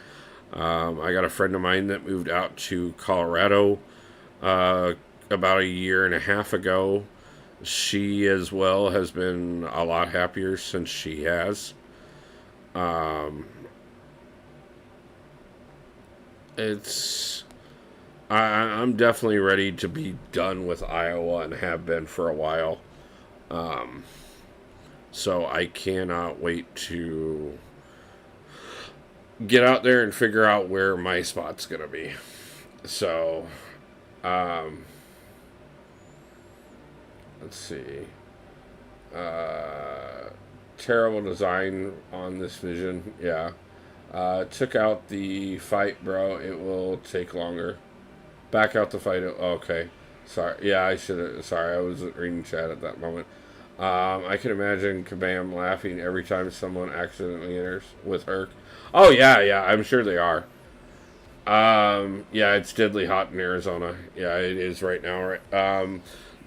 I got a friend of mine that moved out to Colorado about a year and a half ago. She as well has been a lot happier since she has. Um, it's I'm definitely ready to be done with Iowa and have been for a while. Um, so I cannot wait to get out there and figure out where my spot's gonna be. So, um, let's see. Uh, Terrible design on this vision. Yeah. Took out the fight, bro. It will take longer. Back out the fight. Okay. Sorry. Yeah, I should have. Sorry, I was reading chat at that moment. I can imagine Kabam laughing every time someone accidentally enters with her. Oh, yeah, yeah. I'm sure they are. Yeah, it's deadly hot in Arizona. Yeah, it is right now. Right.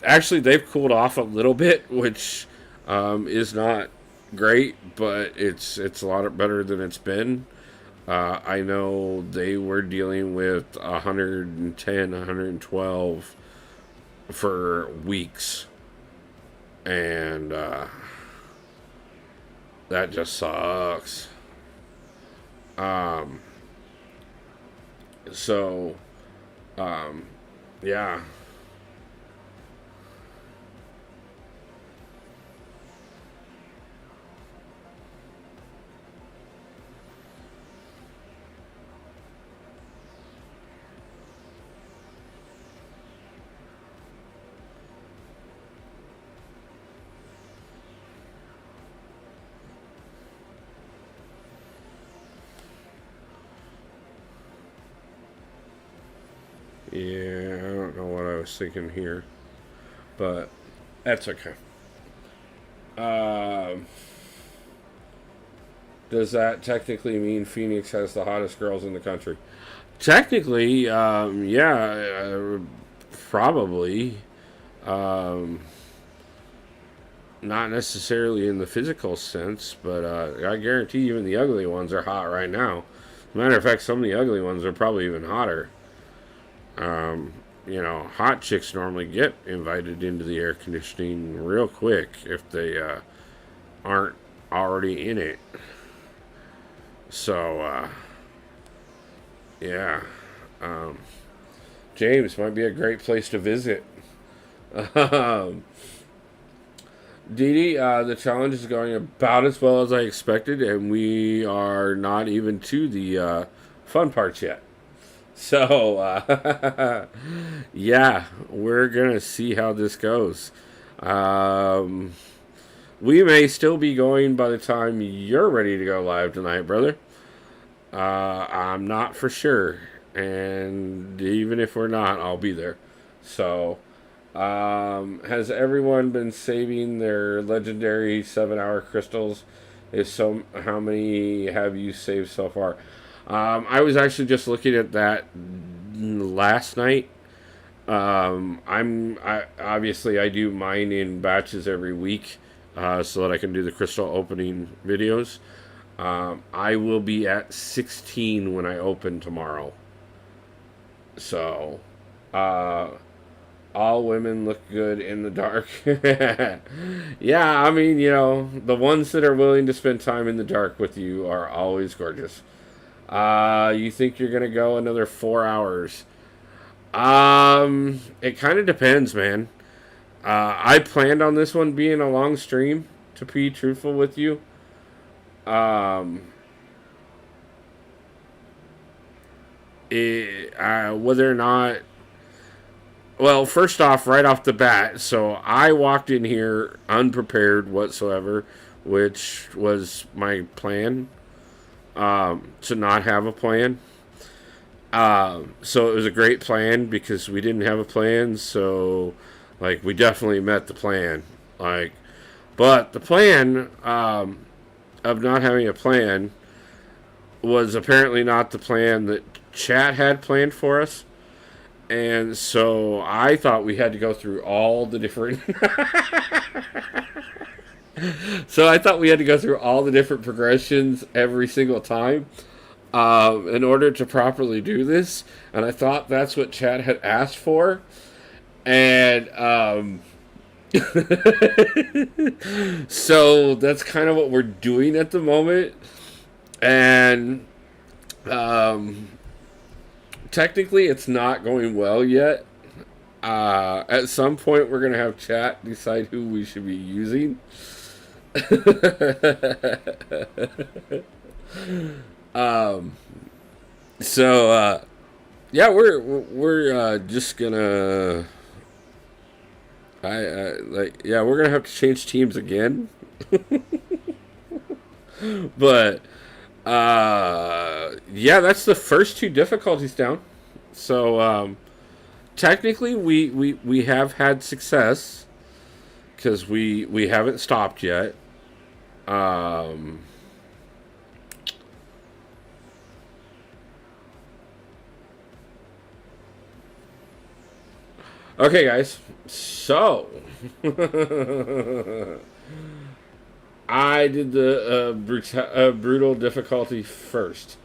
Actually, they've cooled off a little bit, which is not great, but it's a lot better than it's been. I know they were dealing with 110, 112 for weeks, and that just sucks. Um, so, yeah. Yeah, I don't know what I was thinking here, but that's okay. Um, does that technically mean Phoenix has the hottest girls in the country? Technically, yeah, probably. Um, Not necessarily in the physical sense, but I guarantee even the ugly ones are hot right now. Matter of fact, some of the ugly ones are probably even hotter. Hot chicks normally get invited into the air conditioning real quick if they aren't already in it. So, yeah. Um, James might be a great place to visit. Um, Dee Dee, the challenge is going about as well as I expected, and we are not even to the fun parts yet. So, yeah, we're going to see how this goes. Um, we may still be going by the time you're ready to go live tonight, brother. I'm not for sure. And even if we're not, I'll be there. So, has everyone been saving their legendary 7-hour crystals? If so, how many have you saved so far? I was actually just looking at that last night. Obviously I do mine in batches every week, so that I can do the crystal opening videos. I will be at 16 when I open tomorrow. So, uh, all women look good in the dark. Yeah, I mean, the ones that are willing to spend time in the dark with you are always gorgeous. You think you're gonna go another 4 hours? It kind of depends, man. I planned on this one being a long stream, to be truthful with you. Um, Whether or not, well, first off, right off the bat, so I walked in here unprepared whatsoever, which was my plan, to not have a plan. So it was a great plan because we didn't have a plan. So, like, we definitely met the plan. Like, but the plan, of not having a plan was apparently not the plan that chat had planned for us. And so I thought we had to go through all the different. So I thought we had to go through all the different progressions every single time, in order to properly do this. And I thought that's what Chad had asked for. And so that's kind of what we're doing at the moment. And technically, it's not going well yet. At some point, we're going to have chat decide who we should be using. So yeah, we're just gonna we're gonna have to change teams again. But yeah, that's the first two difficulties down. So technically, we have had success because we haven't stopped yet. Okay, guys. So I did the brutal difficulty first.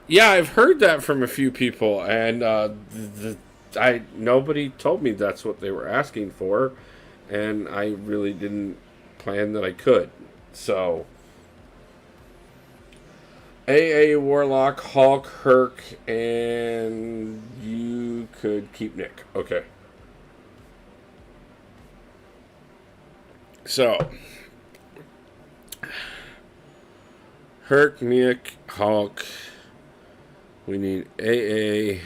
Yeah, I've heard that from a few people, and nobody told me that's what they were asking for, and I really didn't plan that I could. So, AA, Warlock, Hulk, Herc, and you could keep Nick. Okay. So, Herc, Nick, Hulk. We need AA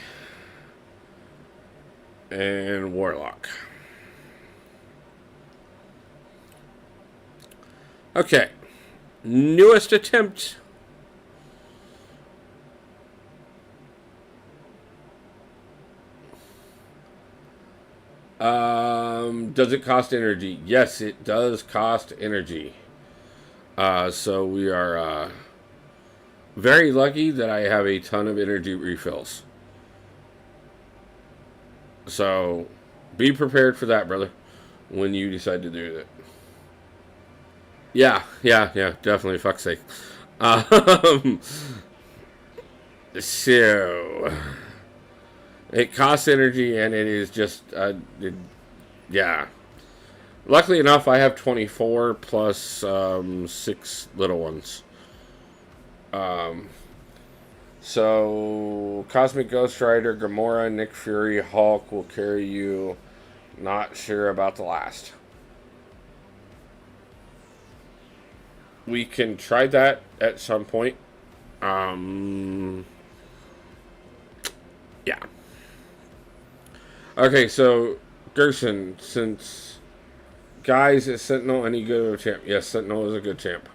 and Warlock. Okay. Newest attempt. Does it cost energy? Yes, it does cost energy. So we are very lucky that I have a ton of energy refills. So be prepared for that, brother, when you decide to do that. Yeah, definitely. Fuck's sake. So it costs energy, and it is just, yeah. Luckily enough, I have 24 plus 6 little ones. So Cosmic Ghost Rider, Gamora, Nick Fury, Hulk will carry you. Not sure about the last. We can try that at some point. Yeah. Okay, so Gerson, since guys, is Sentinel any good of a champ? Yes, Sentinel is a good champ.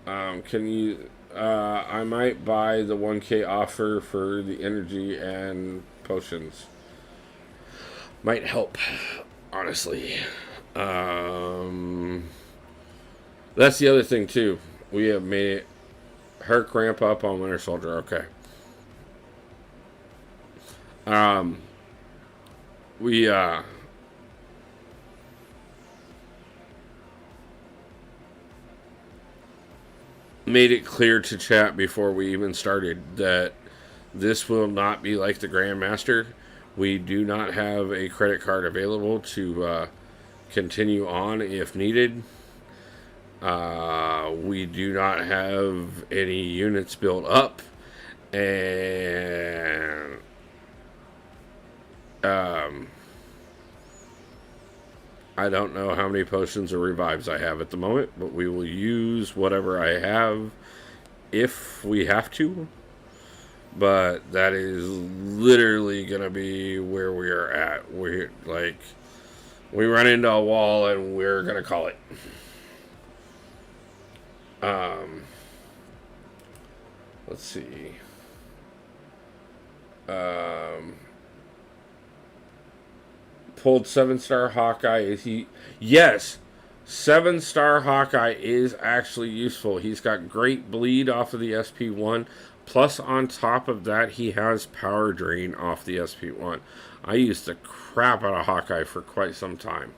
Can you? I might buy the 1K offer for the energy and potions. Might help, honestly. That's the other thing too. We have made it. Herc ramp up on Winter Soldier. Okay. Um, we made it clear to chat before we even started that this will not be like the Grandmaster. We do not have a credit card available to continue on if needed. We do not have any units built up, and I don't know how many potions or revives I have at the moment, but we will use whatever I have if we have to. But that is literally gonna be where we are at. We run into a wall and we're gonna call it. Let's see. Pulled 7-star Hawkeye. Is he? Yes. 7-star Hawkeye is actually useful. He's got great bleed off of the SP1. Plus, on top of that, he has power drain off the SP1. I used the crap out of Hawkeye for quite some time.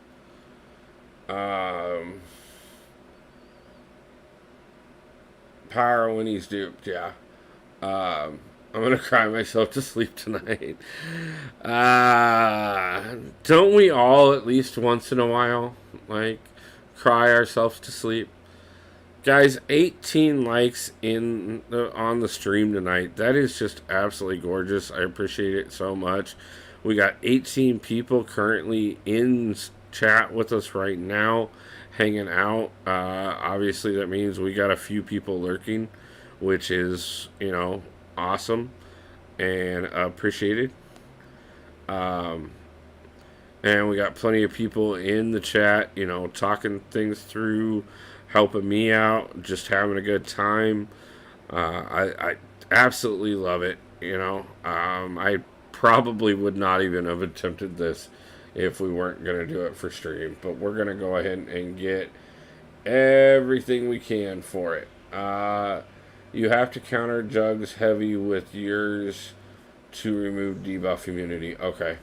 Power when he's duped, yeah. I'm gonna cry myself to sleep tonight. Don't we all, at least once in a while, cry ourselves to sleep? Guys, 18 likes on the stream tonight. That is just absolutely gorgeous. I appreciate it so much. We got 18 people currently in chat with us right now, hanging out. Obviously, that means we got a few people lurking, which is, awesome and appreciated. And we got plenty of people in the chat, talking things through, helping me out, just having a good time. I absolutely love it. I probably would not even have attempted this if we weren't going to do it for stream, but we're going to go ahead and get everything we can for it. You have to counter Jugs heavy with yours to remove debuff immunity. Okay.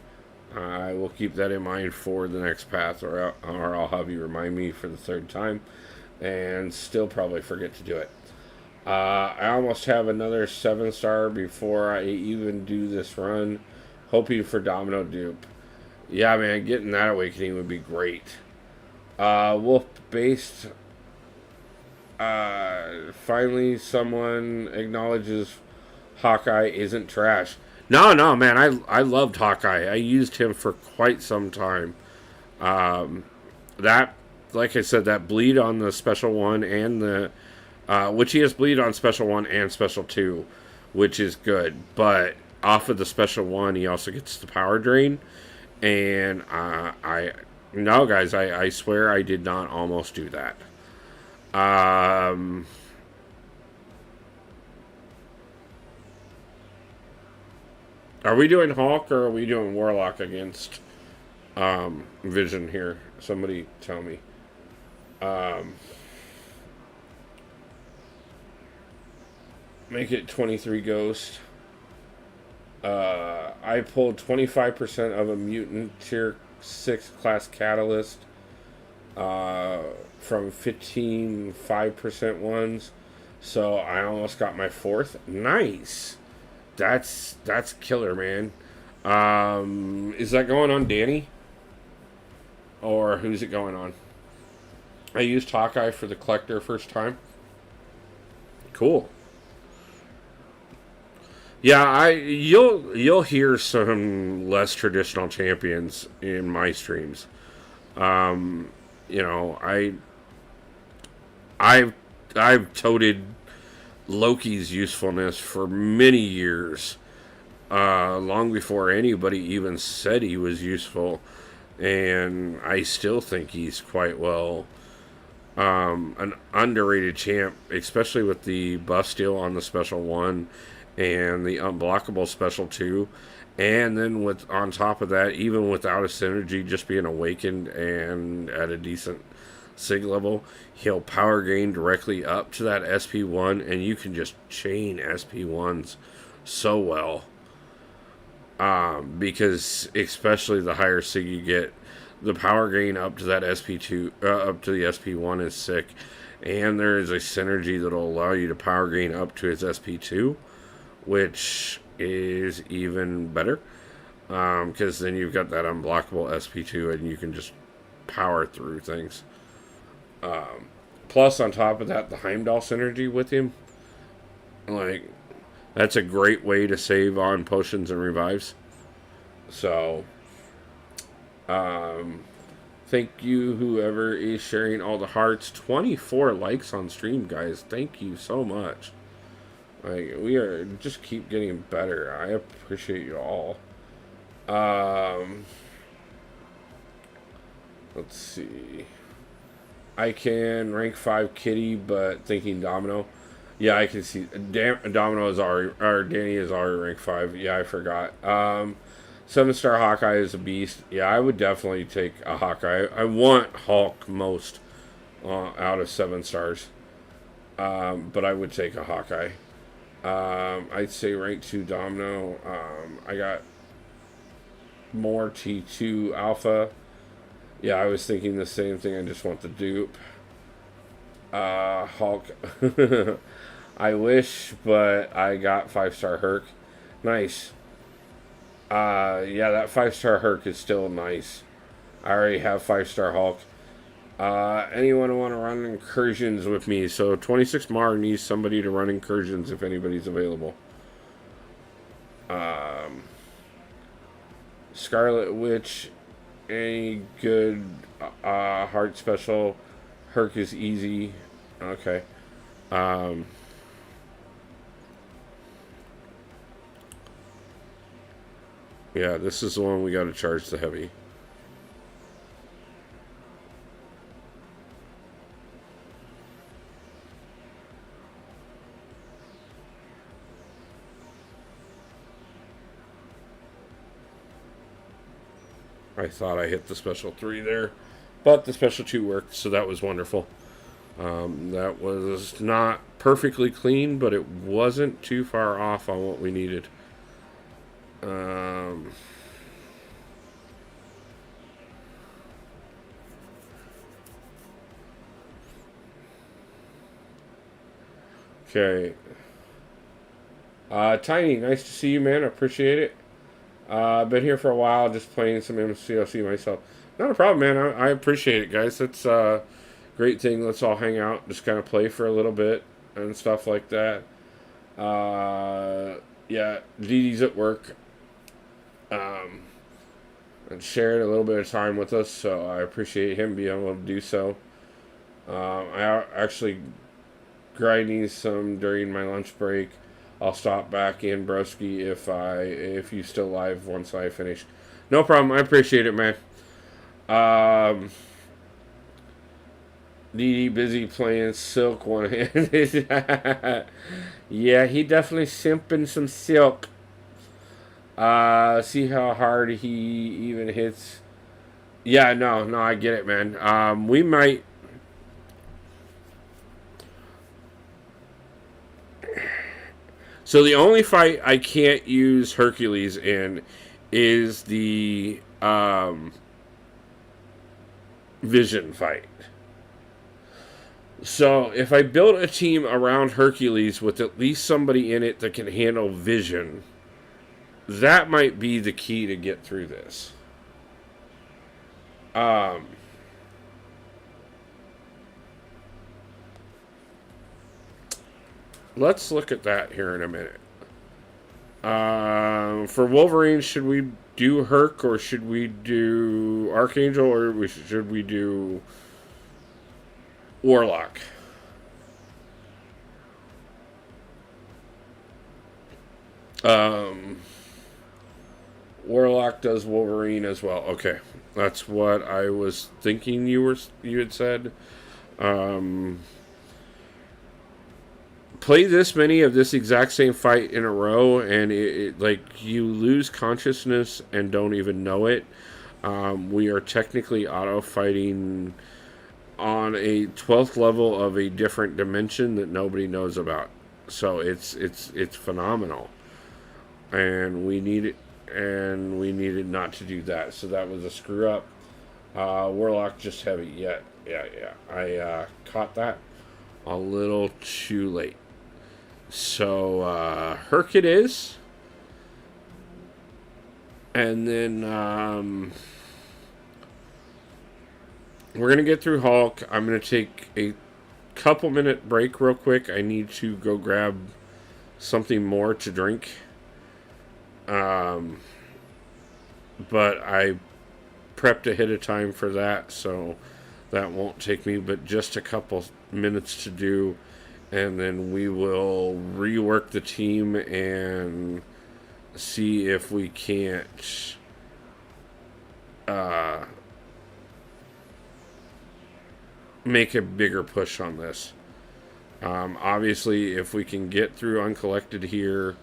I will keep that in mind for the next path, or I'll have you remind me for the third time, and still probably forget to do it. I almost have another 7-star before I even do this run, hoping for Domino Dupe. Yeah, man, getting that awakening would be great. Wolf-based. Finally, someone acknowledges Hawkeye isn't trash. No, man, I loved Hawkeye. I used him for quite some time. That, like I said, that bleed on the special one and the, which he has bleed on special 1 and special 2, which is good. But off of the special 1, he also gets the power drain. And no, guys, I swear I did not almost do that. Are we doing Hulk or are we doing Warlock against Vision here? Somebody tell me. Make it 23 Ghost. I pulled 25% of a mutant tier 6 class catalyst from 15 5% ones, so I almost got my 4th. Nice. That's killer, man. Is that going on Danny? Or who's it going on? I used Hawkeye for the collector first time. Cool. Yeah, you'll hear some less traditional champions in my streams. I've toted Loki's usefulness for many years, long before anybody even said he was useful, and I still think he's quite well an underrated champ, especially with the buff steal on the special 1 and the unblockable special 2. And then with on top of that, even without a synergy, just being awakened and at a decent sig level, he'll power gain directly up to that SP1, and you can just chain SP1s so well. Because especially the higher sig you get, the power gain up to that SP2, up to the SP1 is sick. And there is a synergy that'll allow you to power gain up to his SP2, which is even better. Because then you've got that unblockable SP2 and you can just power through things. Plus, on top of that, the Heimdall synergy with him. Like, that's a great way to save on potions and revives. So, thank you, whoever is sharing all the hearts. 24 likes on stream, guys. Thank you so much. Like, we are just keep getting better. I appreciate you all. Let's see. I can rank 5 Kitty, but thinking Domino. Yeah, I can see. Domino is already, or Danny is already rank 5. Yeah, I forgot. 7-star Hawkeye is a beast. Yeah, I would definitely take a Hawkeye. I want Hulk most out of 7 stars. But I would take a Hawkeye. I'd say rank 2 Domino. I got more T2 Alpha. Yeah, I was thinking the same thing. I just want the dupe. Hulk. I wish, but I got 5-star Herc. Nice. Yeah, that 5-star Herc is still nice. I already have 5-star Hulk. Anyone want to run incursions with me? So 26 Mar needs somebody to run incursions if anybody's available. Scarlet Witch, any good heart special? Herc is easy. Okay. Yeah, this is the one we got to charge the heavy. I thought I hit the special 3 there, but the special 2 worked, so that was wonderful. That was not perfectly clean, but it wasn't too far off on what we needed. Okay. Tiny, nice to see you, man. I appreciate it. I've been here for a while, just playing some MCOC myself. Not a problem, man. I appreciate it, guys. That's a great thing. Let's all hang out, just kind of play for a little bit and stuff like that. Yeah, DD's at work. And shared a little bit of time with us, so I appreciate him being able to do so. I actually grinding some during my lunch break. I'll stop back in, broski, if you still live once I finish. No problem. I appreciate it, man. DD busy playing Silk one hand. Yeah, he definitely simping some Silk. See how hard he even hits. Yeah, no, I get it, man. We might. So the only fight I can't use Hercules in is the Vision fight. So if I build a team around Hercules with at least somebody in it that can handle Vision, that might be the key to get through this. Let's look at that here in a minute. For Wolverine, should we do Herc or should we do Archangel or should we do Warlock? Warlock does Wolverine as well. Okay, that's what I was thinking you had said. Um, Play this many of this exact same fight in a row, and like you lose consciousness and don't even know it. We are technically auto fighting on a 12th level of a different dimension that nobody knows about. So it's phenomenal, and we needed not to do that. So that was a screw up. Warlock just heavy. Yeah. I caught that a little too late. So Herc it is, and then we're gonna get through Hulk. I'm gonna take a couple minute break real quick. I need to go grab something more to drink. But I prepped ahead of time for that, so that won't take me but just a couple minutes to do, and then we will rework the team and see if we can't make a bigger push on this. Obviously, if we can get through Uncollected here,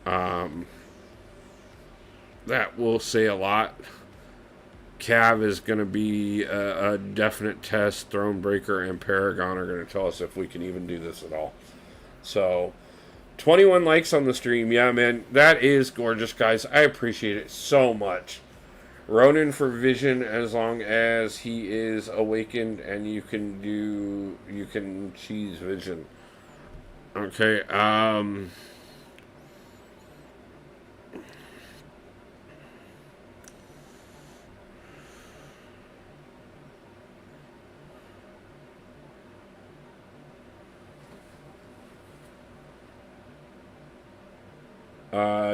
that will say a lot. Cav is going to be a definite test. Thronebreaker and Paragon are going to tell us if we can even do this at all. So, 21 likes on the stream. Yeah, man, that is gorgeous, guys. I appreciate it so much. Ronin for Vision, as long as he is awakened, and you can cheese Vision. Okay,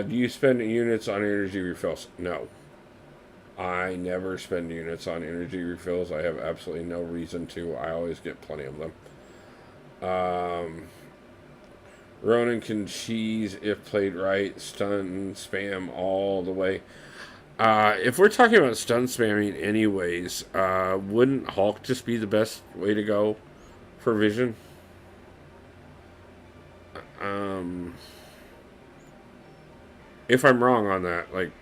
do you spend units on energy refills? No. I never spend units on energy refills. I have absolutely no reason to. I always get plenty of them. Ronin can cheese if played right. Stun, spam all the way. If we're talking about stun spamming anyways, wouldn't Hulk just be the best way to go for Vision? If I'm wrong on that, like,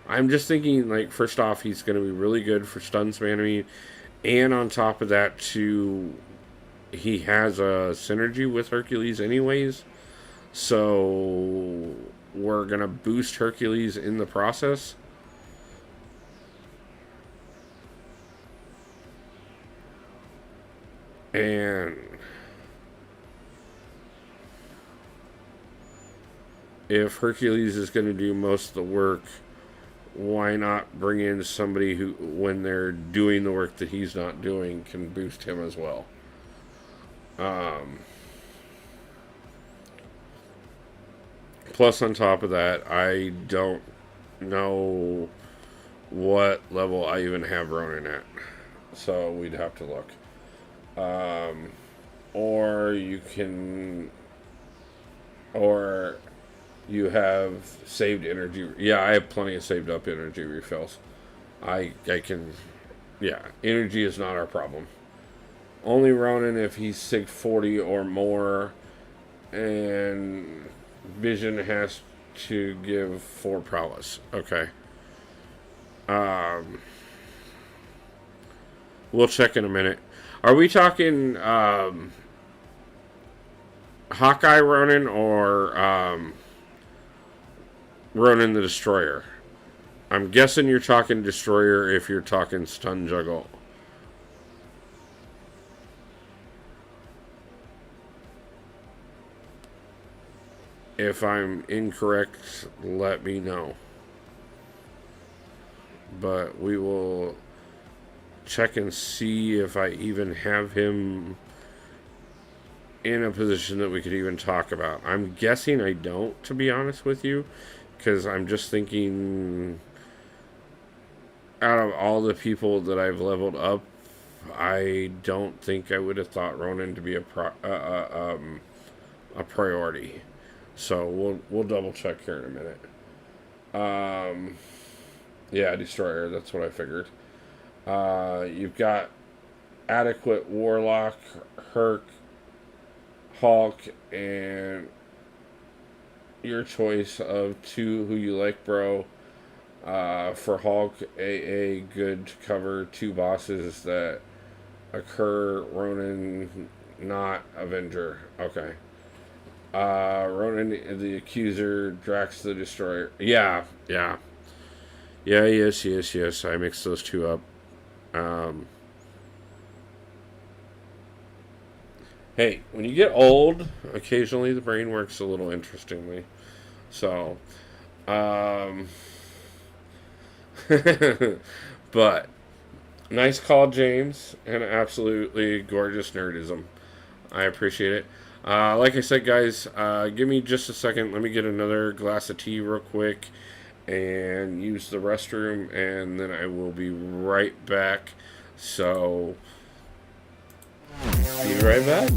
I'm just thinking, like, first off, he's going to be really good for stun spamming, and on top of that, too, he has a synergy with Hercules anyways, so we're going to boost Hercules in the process. And if Hercules is going to do most of the work, why not bring in somebody who, when they're doing the work that he's not doing, can boost him as well? Plus, on top of that, I don't know what level I even have Ronin at, so we'd have to look. Or you can, or you have saved energy. Yeah, I have plenty of saved up energy refills. I can, yeah, energy is not our problem. Only Ronin if he's Sig 40 or more, and Vision has to give 4 prowess. Okay. We'll check in a minute. Are we talking Hawkeye Ronin or Ronin the Destroyer? I'm guessing you're talking Destroyer if you're talking Stun Juggle. If I'm incorrect, let me know. But we will check and see if I even have him in a position that we could even talk about. I'm guessing I don't, to be honest with you, because I'm just thinking out of all the people that I've leveled up, I don't think I would have thought Ronin to be a priority. So we'll double check here in a minute. Yeah, destroyer. That's what I figured. You've got adequate warlock, Herc, Hulk, and your choice of two who you like, bro. For Hulk, AA, good to cover two bosses that occur. Ronan, not Avenger. Okay. Ronan the Accuser, Drax the Destroyer. Yeah, yeah. Yeah, yes. I mixed those two up. Um, hey, when you get old, occasionally the brain works a little interestingly. So, um, but nice call, James, and absolutely gorgeous nerdism. I appreciate it. Like I said, guys, give me just a second. Let me get another glass of tea real quick and use the restroom, and then I will be right back. So, be right back.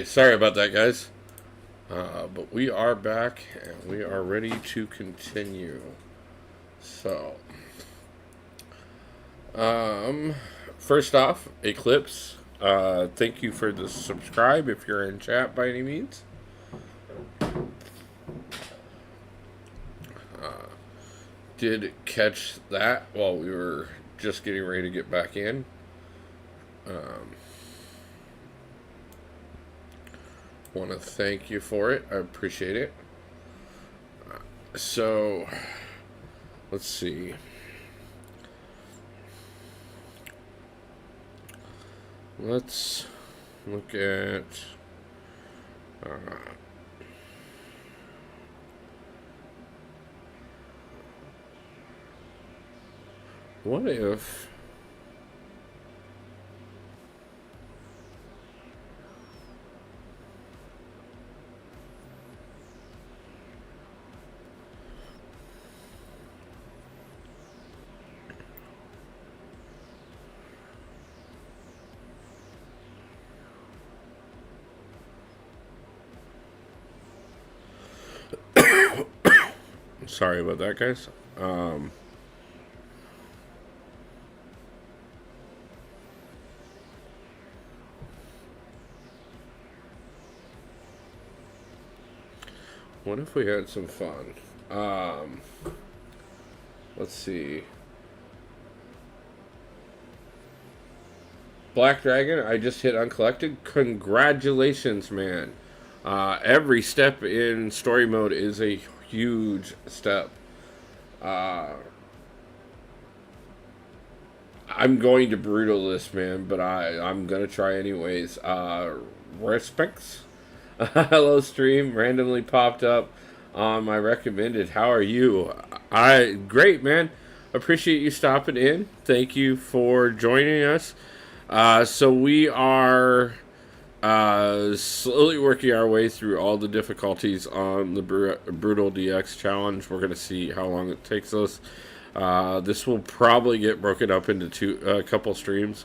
Alright, sorry about that, guys. But we are back, and we are ready to continue. So, first off, Eclipse, thank you for the subscribe if you're in chat by any means. Did catch that while we were just getting ready to get back in. Want to thank you for it. I appreciate it. So, let's see. Let's look at what if sorry about that, guys. What if we had some fun? Let's see. Black Dragon, I just hit uncollected. Congratulations, man. Every step in story mode is a huge step. I'm going to brutal this, man, but I'm gonna try anyways. Respects. Hello, stream. Randomly popped up on my recommended. How are you? Great, man. Appreciate you stopping in. Thank you for joining us. So we are slowly working our way through all the difficulties on the Brutal DX challenge. We're going to see how long it takes us. This will probably get broken up into a couple streams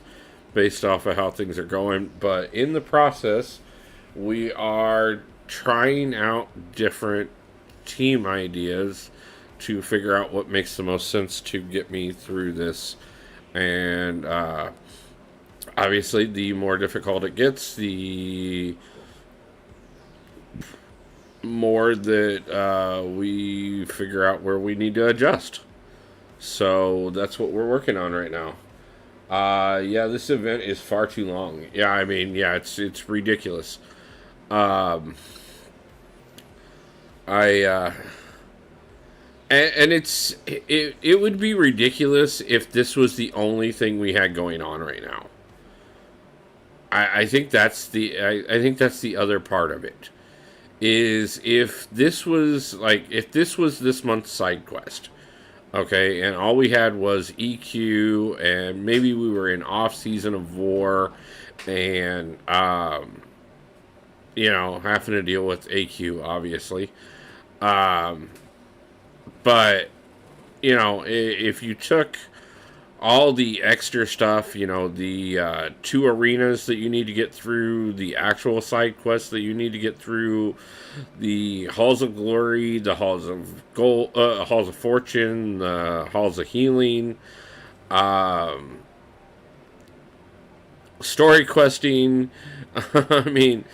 based off of how things are going. But in the process, we are trying out different team ideas to figure out what makes the most sense to get me through this. And obviously, the more difficult it gets, the more that we figure out where we need to adjust. So that's what we're working on right now. Yeah, this event is far too long. Yeah, I mean, yeah, it's ridiculous. And it would be ridiculous if this was the only thing we had going on right now. I think that's the other part of it. Is if this was this month's side quest, okay, and all we had was EQ, and maybe we were in off season of war, and having to deal with AQ, obviously. But if you took all the extra stuff, the 2 arenas that you need to get through, the actual side quests that you need to get through, the Halls of Glory, the Halls of Gold, Halls of Fortune, the Halls of Healing, story questing. I mean,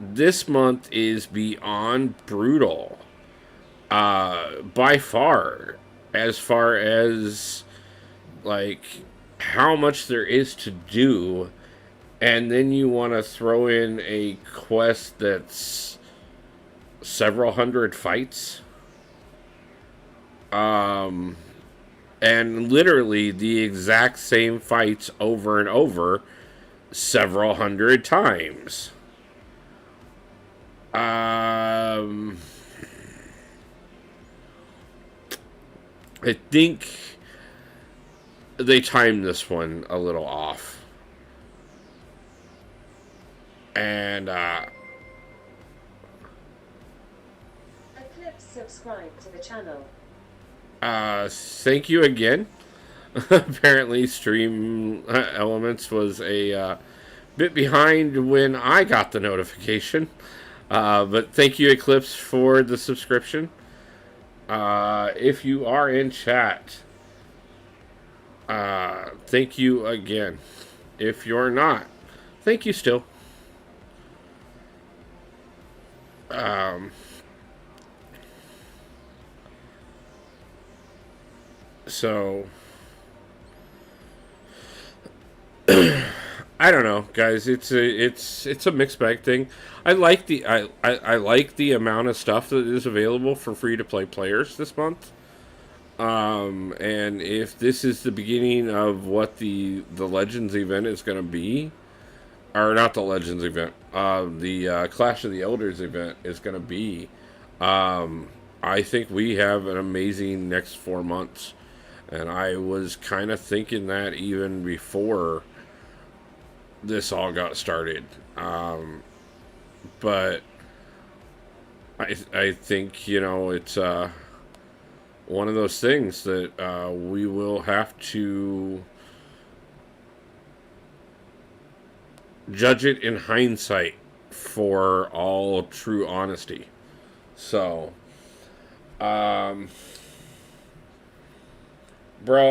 this month is beyond brutal. By far as how much there is to do, and then you want to throw in a quest that's several hundred fights, and literally the exact same fights over and over several hundred times. I think they timed this one a little off. And Eclipse subscribe to the channel. Thank you again. Apparently Stream Elements was a bit behind when I got the notification. But thank you, Eclipse, for the subscription. If you are in chat, thank you again. If you're not, thank you still. So I don't know, guys. It's a mixed bag thing. I like I like the amount of stuff that is available for free to play players this month. And if this is the beginning of what the Legends event is going to be, or not the Legends event, the Clash of the Elders event is going to be, I think we have an amazing next 4 months. And I was kind of thinking that even before this all got started. But I think, it's one of those things that we will have to judge it in hindsight for all true honesty. So, bro,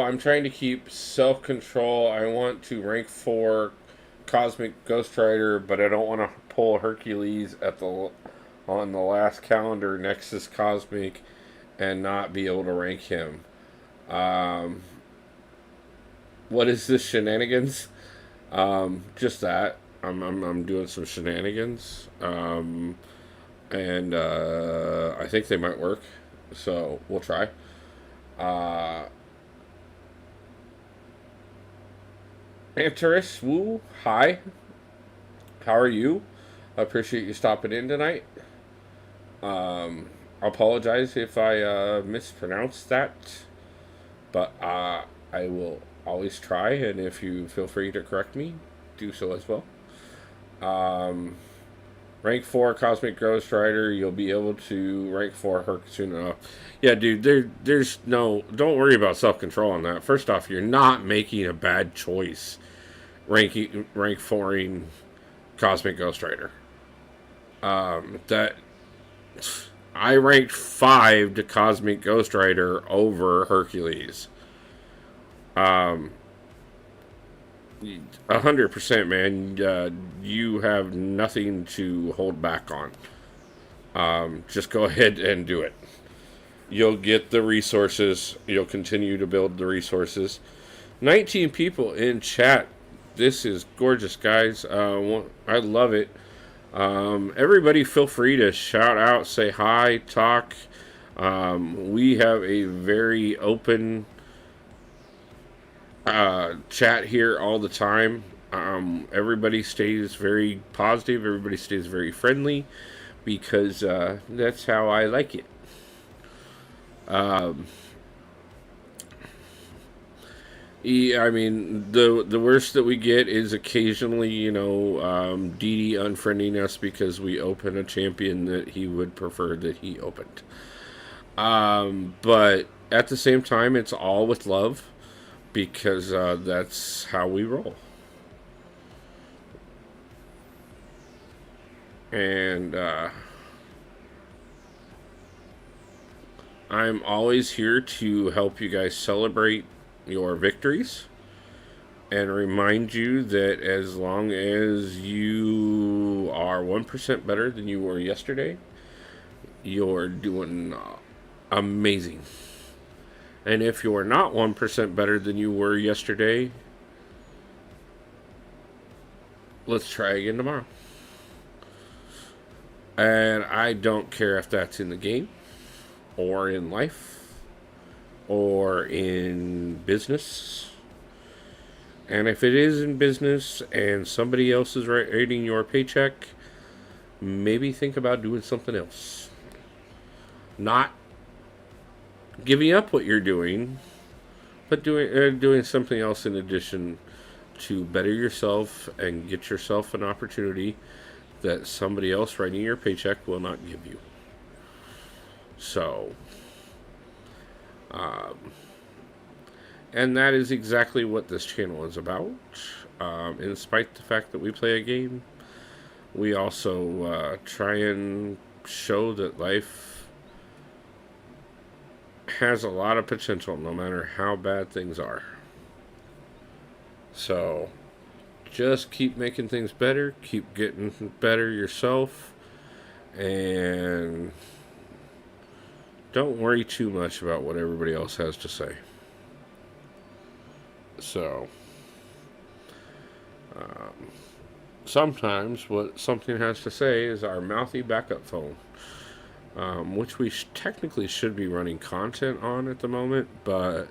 I'm trying to keep self-control. I want to rank 4 Cosmic Ghost Rider, but I don't want to pull Hercules on the last calendar Nexus Cosmic and not be able to rank him. What is this shenanigans? Just that. I'm doing some shenanigans. And I think they might work. So we'll try. Antaris Woo, hi. How are you? I appreciate you stopping in tonight. I apologize if I mispronounced that, but I will always try, and if you feel free to correct me, do so as well. Rank 4 Cosmic Ghost Rider, you'll be able to rank 4 Herc soon enough. Yeah, dude, there's no... Don't worry about self-control on that. First off, you're not making a bad choice rank 4ing Cosmic Ghost Rider. That... I ranked 5 to Cosmic Ghost Rider over Hercules. 100%, man. You have nothing to hold back on. Just go ahead and do it. You'll get the resources. You'll continue to build the resources. 19 people in chat. This is gorgeous, guys. I love it. Everybody feel free to shout out, say hi, talk. We have a very open chat here all the time. Everybody stays very positive. Everybody stays very friendly because that's how I like it. Yeah, I mean, the worst that we get is occasionally, DD unfriending us because we open a champion that he would prefer that he opened. But at the same time, it's all with love because that's how we roll. And I'm always here to help you guys celebrate your victories and remind you that as long as you are 1% better than you were yesterday, you're doing amazing. And if you're not 1% better than you were yesterday, let's try again tomorrow. And I don't care if that's in the game or in life or in business. And if it is in business and somebody else is writing your paycheck, maybe think about doing something else. Not giving up what you're doing, but doing something else in addition to better yourself and get yourself an opportunity that somebody else writing your paycheck will not give you. So, and that is exactly what this channel is about. In spite the fact that we play a game, we also try and show that life has a lot of potential no matter how bad things are. So just keep making things better, keep getting better yourself, and don't worry too much about what everybody else has to say. So, sometimes what something has to say is our mouthy backup phone, which we technically should be running content on at the moment, but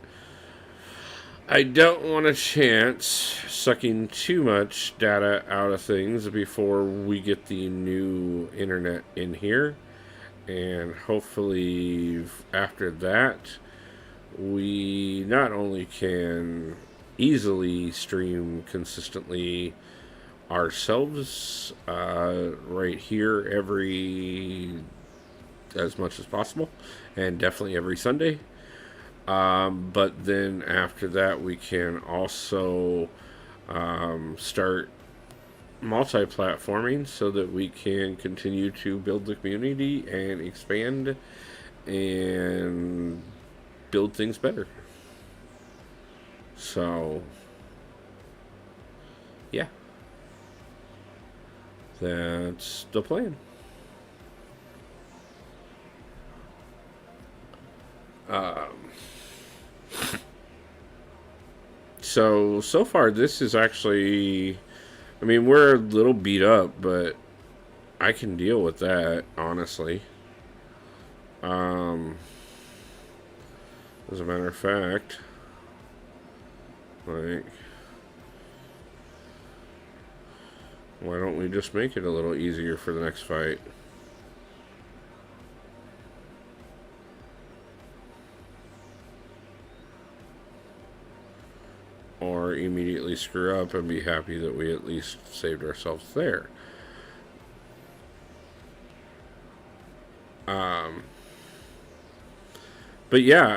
I don't want a chance sucking too much data out of things before we get the new internet in here. And hopefully after that, we not only can easily stream consistently ourselves right here as much as possible, and definitely every Sunday. But then after that, we can also start multi-platforming so that we can continue to build the community and expand and build things better. So, yeah, that's the plan. So far, this is actually, I mean, we're a little beat up, but I can deal with that, honestly. As a matter of fact, like, why don't we just make it a little easier for the next fight? Or immediately screw up and be happy that we at least saved ourselves there. But yeah,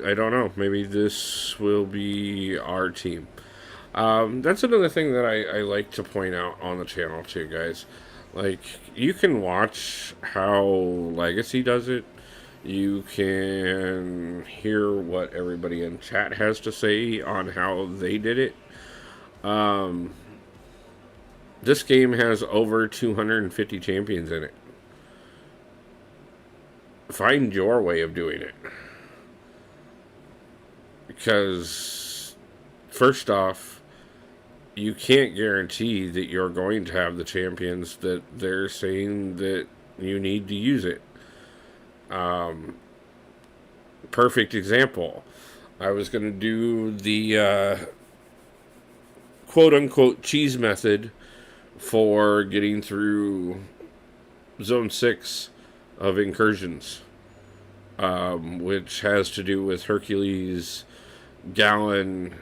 I don't know. Maybe this will be our team. That's another thing that I like to point out on the channel too, guys. Like, you can watch how Legacy does it. You can hear what everybody in chat has to say on how they did it. This game has over 250 champions in it. Find your way of doing it. Because, first off, you can't guarantee that you're going to have the champions that they're saying that you need to use it. Perfect example. I was going to do the quote-unquote cheese method for getting through Zone 6 of Incursions, which has to do with Hercules, Gallon,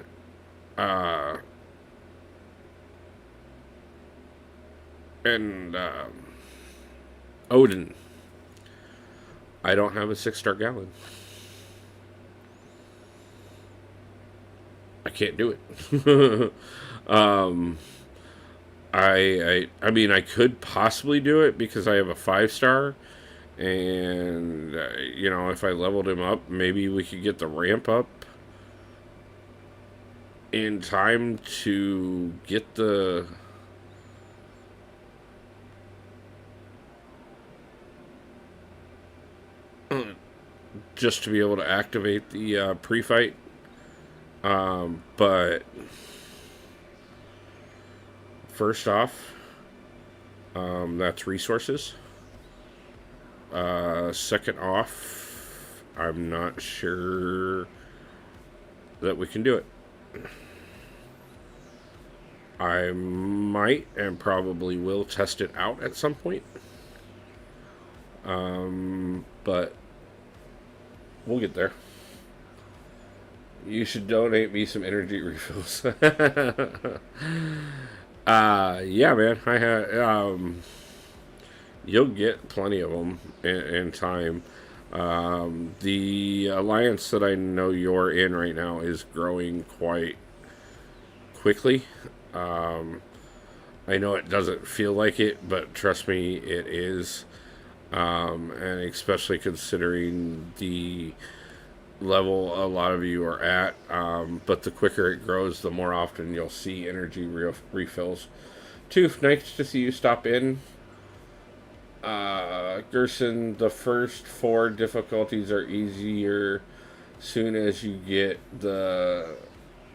and Odin. I don't have a 6-star Gallon. I can't do it. I mean, I could possibly do it because I have a 5-star, and you know, if I leveled him up, maybe we could get the ramp up in time to get the just to be able to activate the pre-fight. But first off, that's resources. Second off, I'm not sure that we can do it. I might and probably will test it out at some point. But we'll get there. You should donate me some energy refills. Yeah, man. I have. You'll get plenty of them in time. The alliance that I know you're in right now is growing quite quickly. I know it doesn't feel like it, but trust me, it is. And especially considering the level a lot of you are at. But the quicker it grows, the more often you'll see energy refills. Tooth, nice to see you stop in. Gerson, the first 4 difficulties are easier. Soon as you get the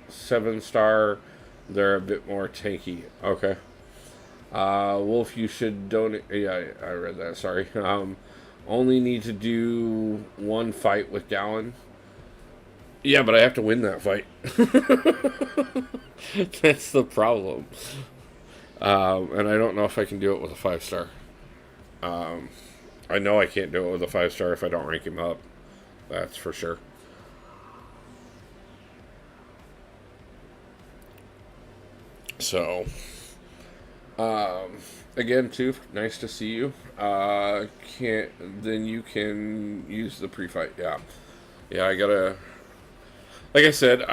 7-star, they're a bit more tanky. Okay. Wolf, you should donate. Yeah, I read that. Sorry. Only need to do 1 fight with Gallon. Yeah, but I have to win that fight. That's the problem. And I don't know if I can do it with a 5-star. I know I can't do it with a 5-star if I don't rank him up. That's for sure. So, again, too, nice to see you. Then you can use the pre-fight. Yeah. I gotta. Like I said,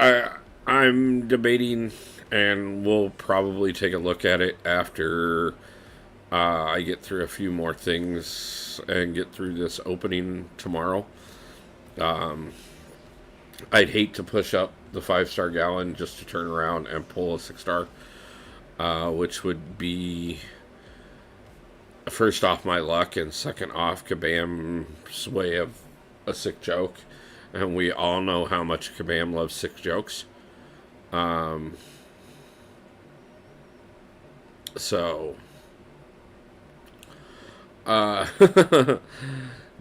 I'm debating, and we'll probably take a look at it after I get through a few more things and get through this opening tomorrow. I'd hate to push up the 5-star Gallon just to turn around and pull a 6-star. Which would be first off my luck and second off Kabam's way of a sick joke. And we all know how much Kabam loves sick jokes. So,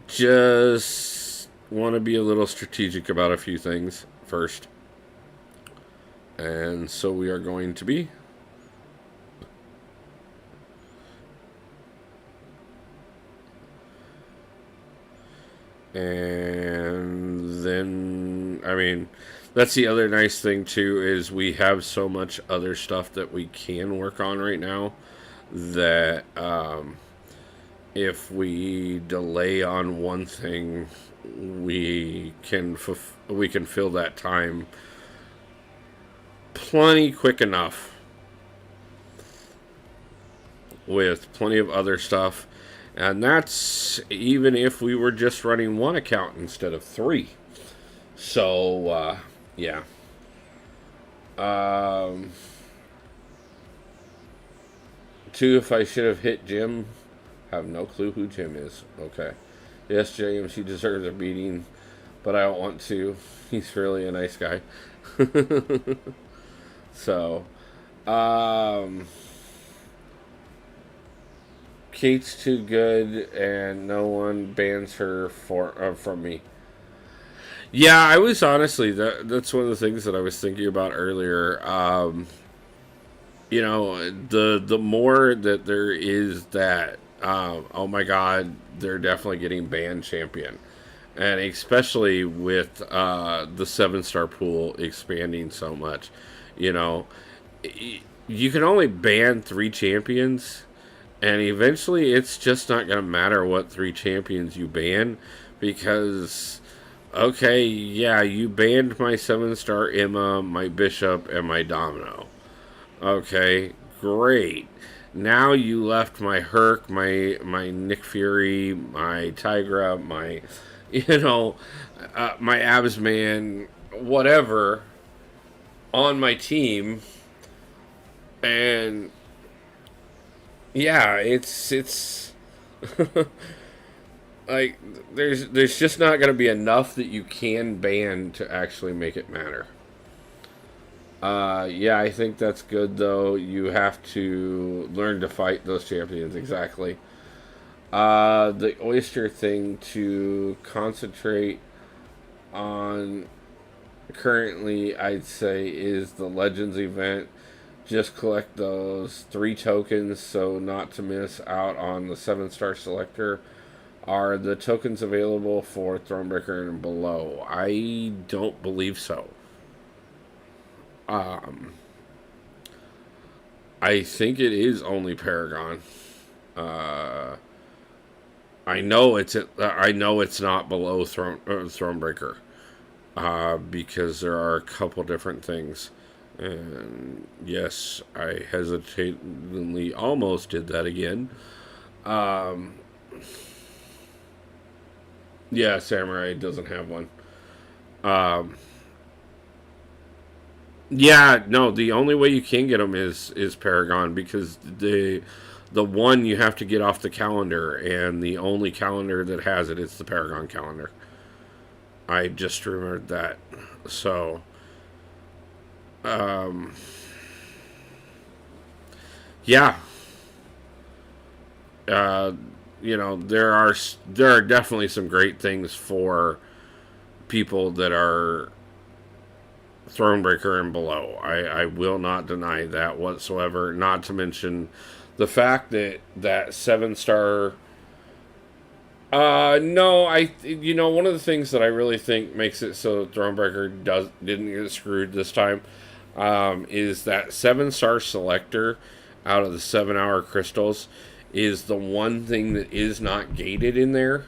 just want to be a little strategic about a few things first. And so we are going to be. And then, I mean, that's the other nice thing too, is we have so much other stuff that we can work on right now that if we delay on one thing, we can fill that time plenty quick enough with plenty of other stuff. And that's even if we were just running 1 account instead of 3. So, yeah. Two, if I should have hit Jim, have no clue who Jim is. Okay. Yes, James, he deserves a beating, but I don't want to. He's really a nice guy. So, Kate's too good, and no one bans her from me. Yeah, I was honestly that's one of the things that I was thinking about earlier. The more that there is that, oh my God, they're definitely getting banned champion, and especially with the 7-star pool expanding so much, you can only ban 3 champions. And eventually, it's just not going to matter what 3 champions you ban, because, okay, yeah, you banned my 7-star Emma, my Bishop, and my Domino. Okay, great. Now you left my Herc, my Nick Fury, my Tigra, my, my Absman, whatever, on my team, and yeah, it's like there's just not going to be enough that you can ban to actually make it matter. Yeah, I think that's good though. You have to learn to fight those champions exactly. The oyster thing to concentrate on currently, I'd say, is the Legends event. Just collect those 3 tokens so not to miss out on the 7-star selector. Are the tokens available for Thronebreaker and below? I don't believe so. I think it is only Paragon. I know it's not below Thronebreaker, because there are a couple different things. And yes, I hesitatingly almost did that again. Um, yeah, Samurai doesn't have one. Um, yeah, no, the only way you can get them is Paragon, because the one you have to get off the calendar, and the only calendar that has it is the Paragon calendar. I just remembered that. So, um, yeah, uh, there are definitely some great things for people that are Thronebreaker and below. I will not deny that whatsoever. Not to mention the fact that 7 star. No, one of the things that I really think makes it so Thronebreaker didn't get screwed this time, is that 7 star selector out of the 7 hour crystals is the one thing that is not gated in there.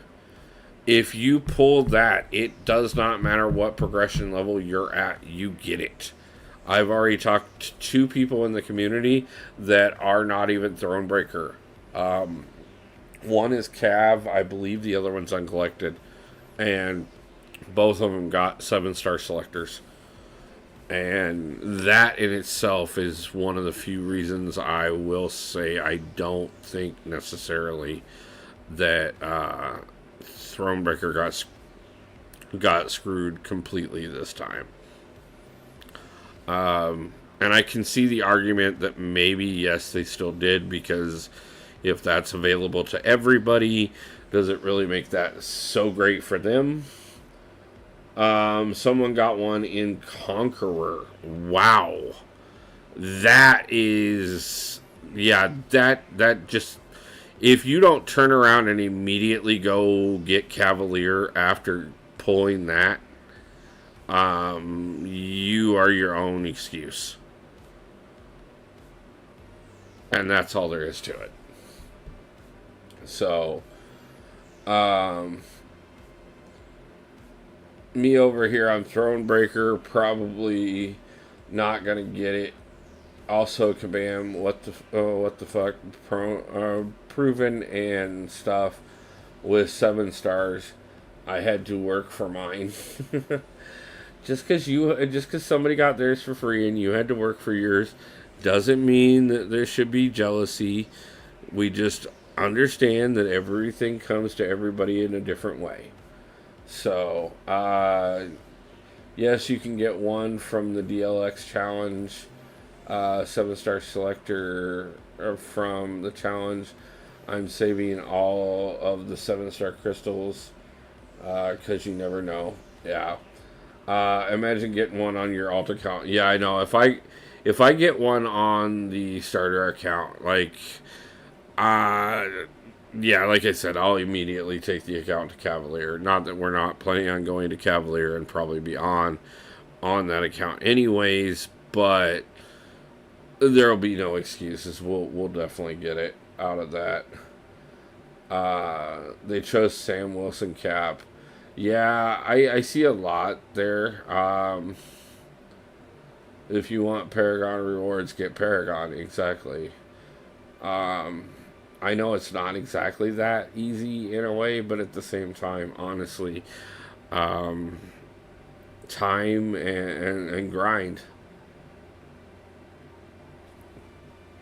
If you pull that, it does not matter what progression level you're at, you get it. I've already talked to 2 people in the community that are not even Thronebreaker. One is Cav, I believe the other one's Uncollected, and both of them got 7 star selectors. And that in itself is one of the few reasons I will say I don't think necessarily that Thronebreaker got screwed completely this time. And I can see the argument that maybe yes they still did, because if that's available to everybody, does it really make that so great for them? Someone got one in Conqueror. Wow, that is, yeah, that just, if you don't turn around and immediately go get Cavalier after pulling that, you are your own excuse. And that's all there is to it. So, me over here on Thronebreaker, probably not gonna get it. Also, Kabam, what the fuck, proven and stuff with 7 stars. I had to work for mine. just because somebody got theirs for free and you had to work for yours, doesn't mean that there should be jealousy. We just understand that everything comes to everybody in a different way. So, yes, you can get one from the DLX challenge, 7 star selector from the challenge. I'm saving all of the 7 star crystals, because you never know. Yeah. Imagine getting one on your alt account. Yeah, I know. If I get one on the starter account, like, yeah, like I said, I'll immediately take the account to Cavalier. Not that we're not planning on going to Cavalier and probably be on that account anyways, but there'll be no excuses. We'll definitely get it out of that. They chose Sam Wilson Cap. Yeah, I see a lot there. If you want Paragon rewards, get Paragon. Exactly. I know it's not exactly that easy in a way, but at the same time, honestly, time and grind.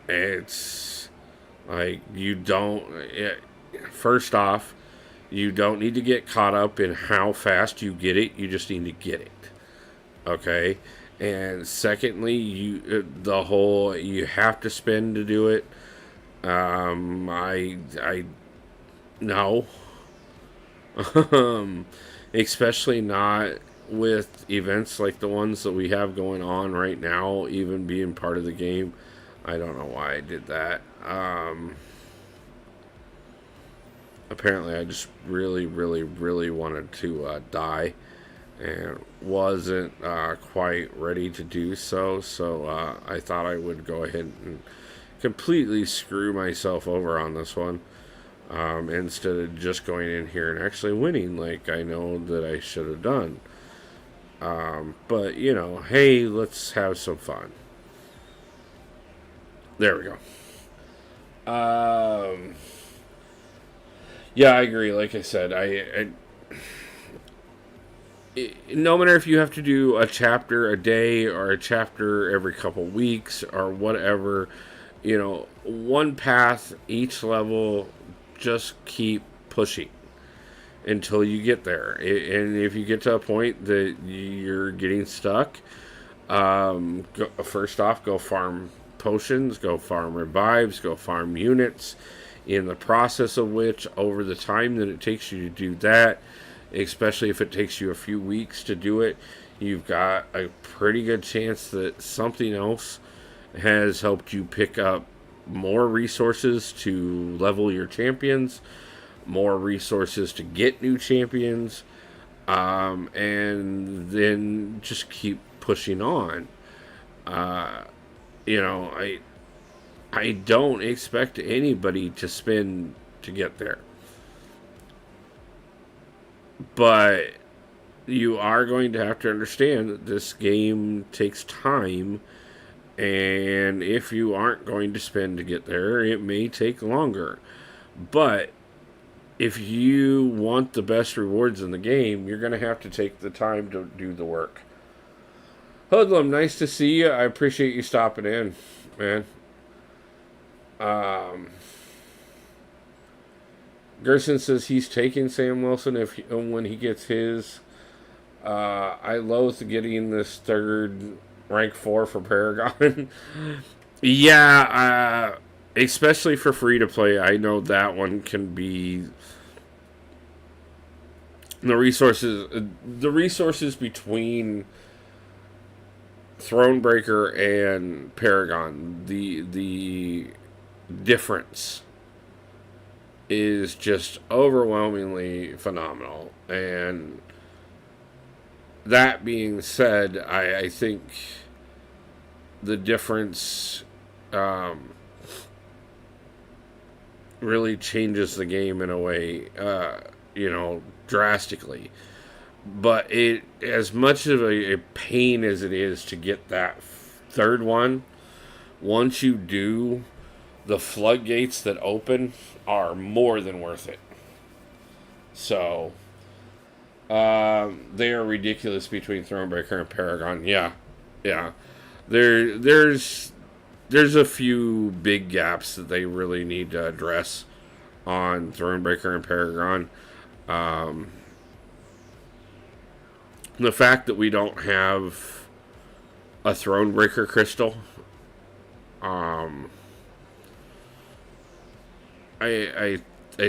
It's like first off, you don't need to get caught up in how fast you get it. You just need to get it. Okay? And secondly, you have to spend to do it. I no. Especially not with events like the ones that we have going on right now, even being part of the game. I don't know why I did that. Apparently I just really, really, really wanted to die and wasn't quite ready to do so. So I thought I would go ahead and completely screw myself over on this one, instead of just going in here and actually winning like I know that I should have done. But, hey, let's have some fun. There we go. Yeah, I agree. Like I said, no matter if you have to do a chapter a day or a chapter every couple weeks or whatever, one path each level, just keep pushing until you get there. And if you get to a point that you're getting stuck, first off, go farm potions, go farm revives, go farm units. In the process of which, over the time that it takes you to do that, especially if it takes you a few weeks to do it, you've got a pretty good chance that something else has helped you pick up more resources to level your champions, more resources to get new champions, and then just keep pushing on. Uh, I don't expect anybody to spend to get there. But you are going to have to understand that this game takes time, and if you aren't going to spend to get there, it may take longer. But if you want the best rewards in the game, you're going to have to take the time to do the work. Hoodlum, nice to see you. I appreciate you stopping in, man. Gerson says he's taking Sam Wilson when he gets his. I loathe getting this third rank 4 for Paragon. Yeah, especially for free to play. I know that one can be the resources between Thronebreaker and Paragon. The difference is just overwhelmingly phenomenal. And that being said, I think the difference really changes the game in a way, drastically. But it, as much of a pain as it is to get that third one, once you do, the floodgates that open are more than worth it. So, they are ridiculous between Thronebreaker and Paragon. Yeah. There's a few big gaps that they really need to address on Thronebreaker and Paragon. The fact that we don't have a Thronebreaker crystal, I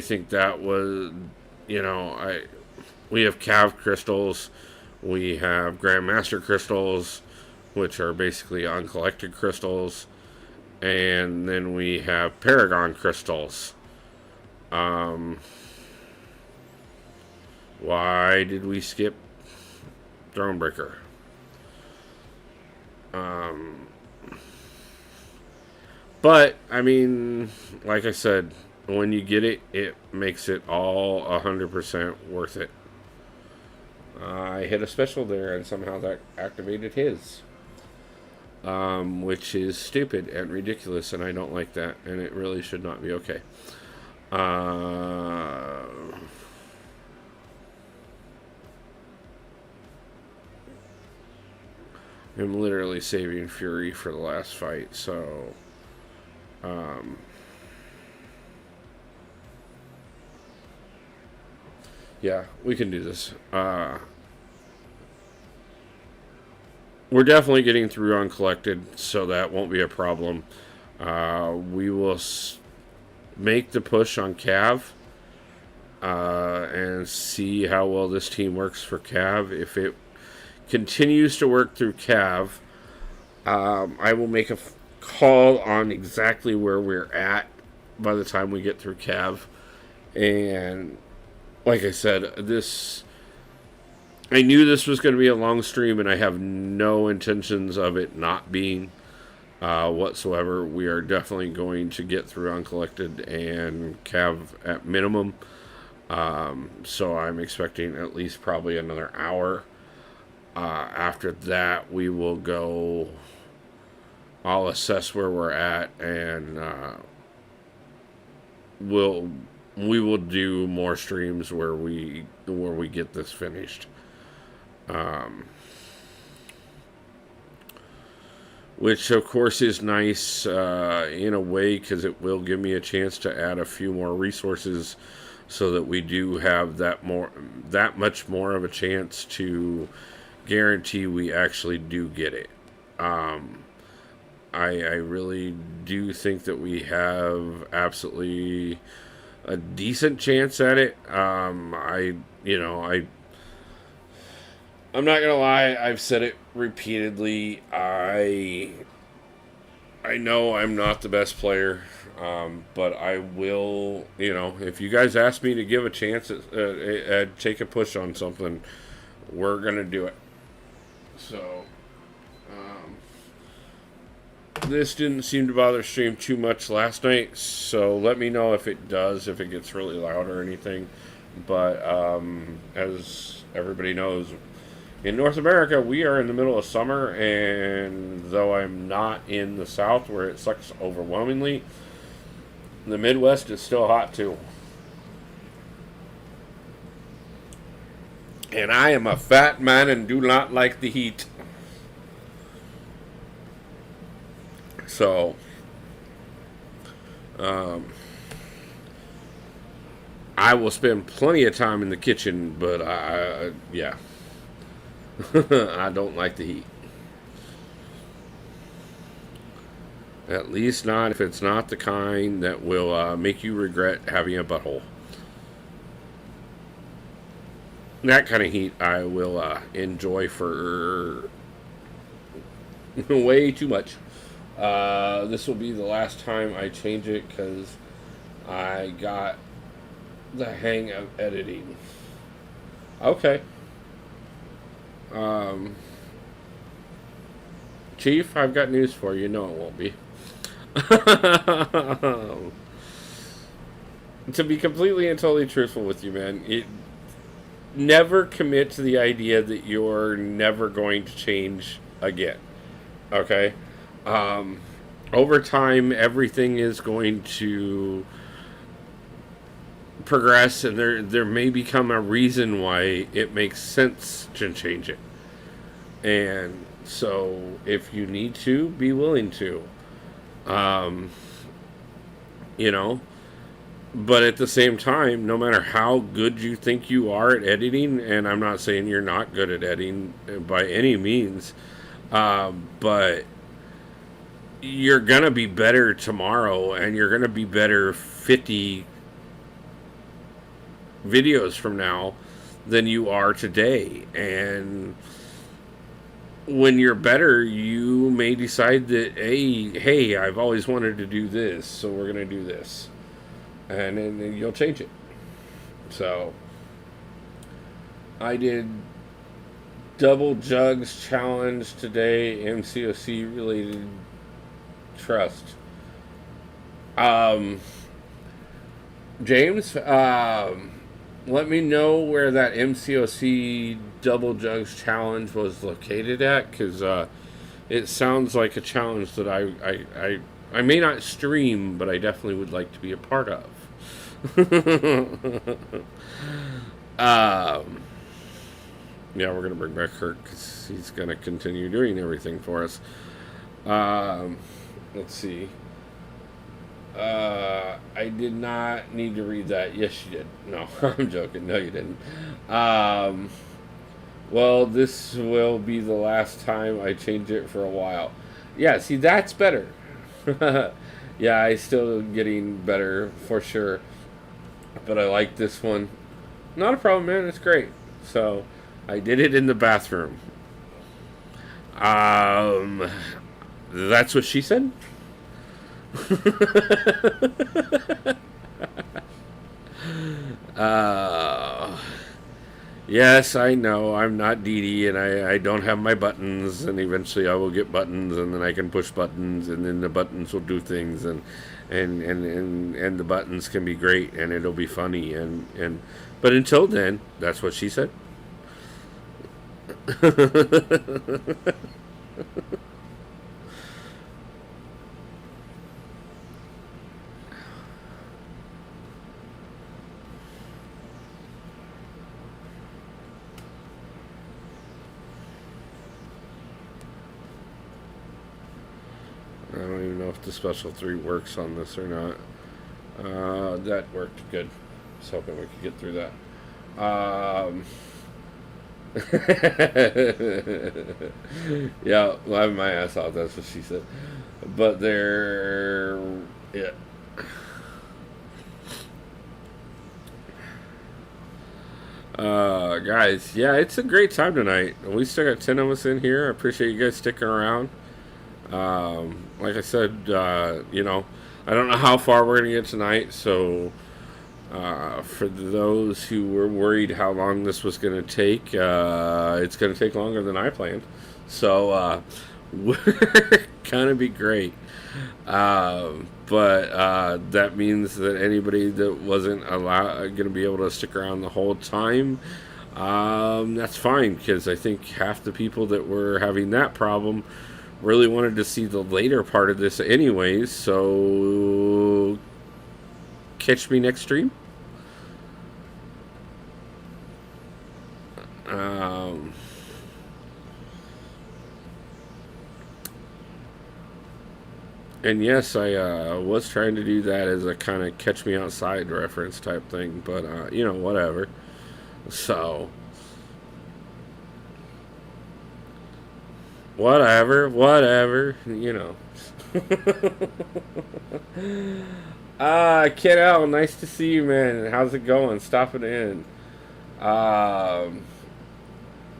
think that was, we have Cav crystals, we have Grandmaster crystals, which are basically uncollected crystals, and then we have Paragon crystals. Why did we skip Thronebreaker? But, I mean, like I said, when you get it, it makes it all 100% worth it. I hit a special there, and somehow that activated his. Which is stupid and ridiculous, and I don't like that, and it really should not be okay. I'm literally saving Fury for the last fight, so yeah, we can do this. We're definitely getting through uncollected, so that won't be a problem. We will make the push on Cav and see how well this team works for Cav. If it continues to work through Cav, I will make a call on exactly where we're at by the time we get through Cav. And like I said, I knew this was going to be a long stream, and I have no intentions of it not being whatsoever. We are definitely going to get through uncollected and Cav at minimum. So I'm expecting at least probably another hour After that, we will go. I'll assess where we're at, and we'll we will do more streams where we get this finished. Um, which of course is nice in a way because it will give me a chance to add a few more resources so that we do have that much more of a chance to guarantee we actually do get it. Um, I really do think that we have absolutely a decent chance at it. I'm not gonna lie. I've said it repeatedly. I know I'm not the best player, but I will. If you guys ask me to give a chance at take a push on something, we're gonna do it. So, this didn't seem to bother stream too much last night. So let me know if it does, if it gets really loud or anything. But as everybody knows, in North America, we are in the middle of summer, and though I'm not in the South where it sucks overwhelmingly, the Midwest is still hot too. And I am a fat man and do not like the heat. So, I will spend plenty of time in the kitchen, but yeah. I don't like the heat. At least not if it's not the kind that will make you regret having a butthole. That kind of heat I will enjoy for way too much. This will be the last time I change it because I got the hang of editing. Okay. Chief, I've got news for you. No, it won't be. To be completely and totally truthful with you, man, never commit to the idea that you're never going to change again. Okay? Over time, everything is going to progress, and there may become a reason why it makes sense to change it. And so, if you need to, be willing to. But at the same time, no matter how good you think you are at editing, and I'm not saying you're not good at editing by any means, but you're gonna be better tomorrow, and you're gonna be better 50 videos from now than you are today. And when you're better, you may decide that, hey, I've always wanted to do this, so we're gonna do this, and then you'll change it. So I did double jugs challenge today, MCOC related trust. James, let me know where that MCOC double jugs challenge was located at, because it sounds like a challenge that I may not stream, but I definitely would like to be a part of. Yeah, we're gonna bring back Kirk because he's gonna continue doing everything for us. Let's see. I did not need to read that. Yes, you did. No, I'm joking. No, you didn't. Well, this will be the last time I change it for a while. Yeah, see, that's better. Yeah, I still getting better for sure. But I like this one. Not a problem, man. It's great. So, I did it in the bathroom. That's what she said? Yes, I know. I'm not Dee Dee, and I don't have my buttons, and eventually I will get buttons, and then I can push buttons, and then the buttons will do things, and the buttons can be great, and it'll be funny, but until then, that's what she said. I don't even know if the special 3 works on this or not. That worked good. I was hoping we could get through that. Yeah, laughing my ass off, that's what she said. But they're... Yeah. Guys, yeah, it's a great time tonight. We still got 10 of us in here. I appreciate you guys sticking around. Like I said, I don't know how far we're going to get tonight, so for those who were worried how long this was going to take, it's going to take longer than I planned. So we're going to be great. But that means that anybody that wasn't going to be able to stick around the whole time, that's fine, because I think half the people that were having that problem really wanted to see the later part of this anyways, so catch me next stream. And yes, I was trying to do that as a kind of catch me outside reference type thing, but whatever. So whatever. Kid L, nice to see you, man. How's it going? Stopping in.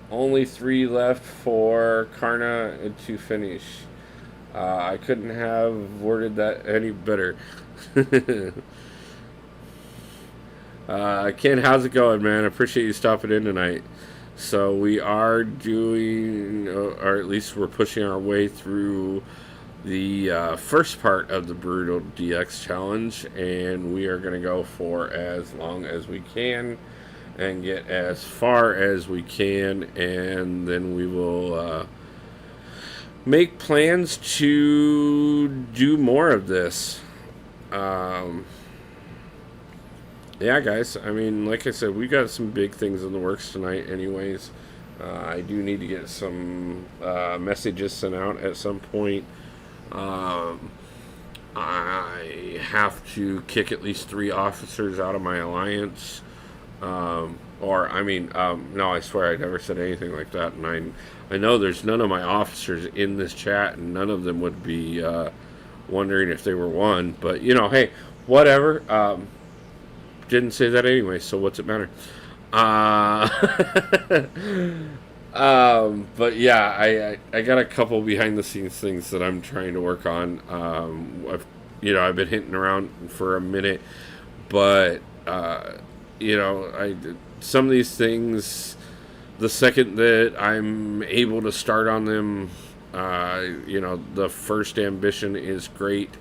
Only 3 left for Karna to finish. I couldn't have worded that any better. Ken, how's it going, man? I appreciate you stopping in tonight. So we are doing, or at least we're pushing our way through the first part of the Brutal DX Challenge, and we are going to go for as long as we can and get as far as we can, and then we will make plans to do more of this. Yeah, guys, I mean, like I said, we got some big things in the works tonight anyways. I do need to get some messages sent out at some point. I have to kick at least 3 officers out of my alliance. No, I swear I never said anything like that, and I know there's none of my officers in this chat, and none of them would be wondering if they were one, but, hey, whatever. Didn't say that anyway, so what's it matter? But yeah, I got a couple behind the scenes things that I'm trying to work on. I've been hinting around for a minute, but some of these things, the second that I'm able to start on them, the first ambition is great.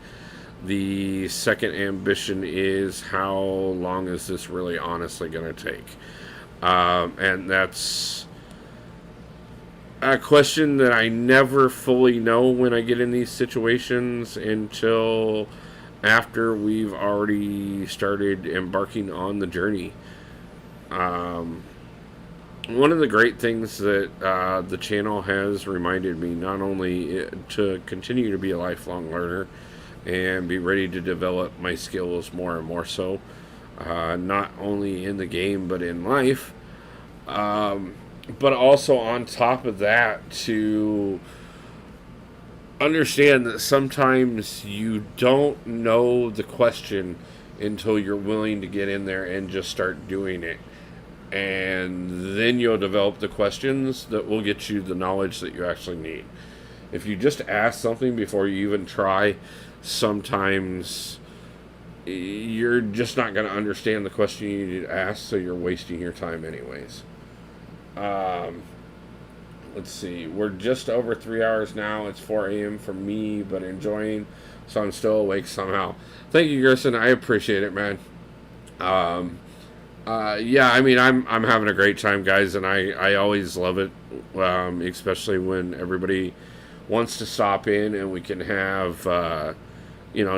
The second ambition is how long is this really honestly going to take? And that's a question that I never fully know when I get in these situations until after we've already started embarking on the journey. One of the great things that the channel has reminded me, not only to continue to be a lifelong learner and be ready to develop my skills more and more so, not only in the game but in life, but also on top of that to understand that sometimes you don't know the question until you're willing to get in there and just start doing it. And then you'll develop the questions that will get you the knowledge that you actually need. If you just ask something before you even try, sometimes you're just not going to understand the question you need to ask, so you're wasting your time anyways. Let's see. We're just over 3 hours now. It's 4 a.m. for me, but enjoying, so I'm still awake somehow. Thank you, Gerson. I appreciate it, man. Yeah, I mean, I'm having a great time, guys, and I always love it, especially when everybody wants to stop in and we can have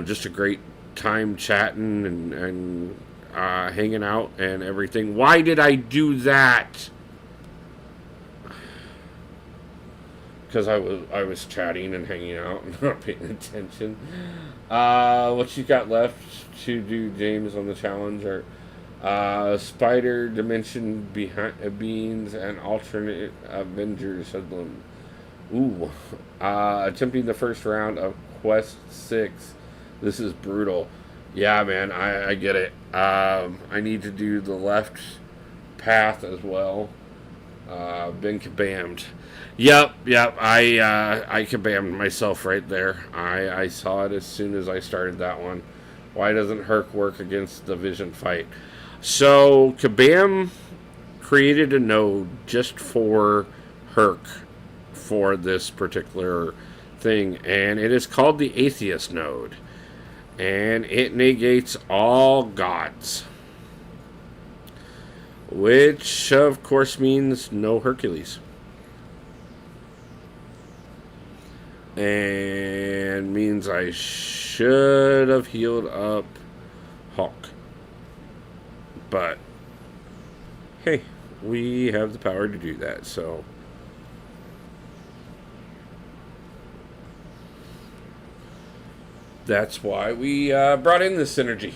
just a great time chatting and hanging out and everything. Why did I do that? Because I was chatting and hanging out and not paying attention. What you got left to do, James, on the challenge? Or Spider Dimension behind Beans and alternate Avengers Hoodlum. Ooh, attempting the first round of Quest 6. This is brutal. Yeah, man, I get it. I need to do the left path as well. Been kabammed. Yep. I kabammed myself right there. I saw it as soon as I started that one. Why doesn't Herc work against the Vision fight? So Kabam created a node just for Herc for this particular thing, and it is called the Atheist node, and it negates all gods, which of course means no Hercules, and means I should have healed up Hawk, but hey, we have the power to do that, so that's why we brought in this synergy.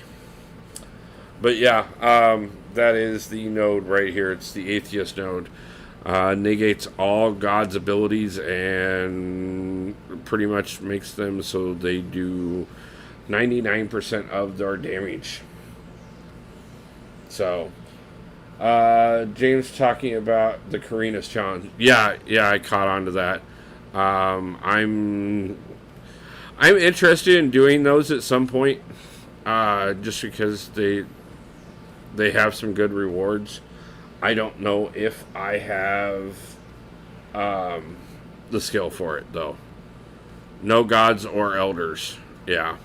But yeah, that is the node right here. It's the Atheist node. Negates all God's abilities and pretty much makes them so they do 99% of their damage. So, James talking about the Karina's challenge. Yeah, I caught on to that. I'm interested in doing those at some point, just because they have some good rewards. I don't know if I have the skill for it though. No gods or elders. Yeah.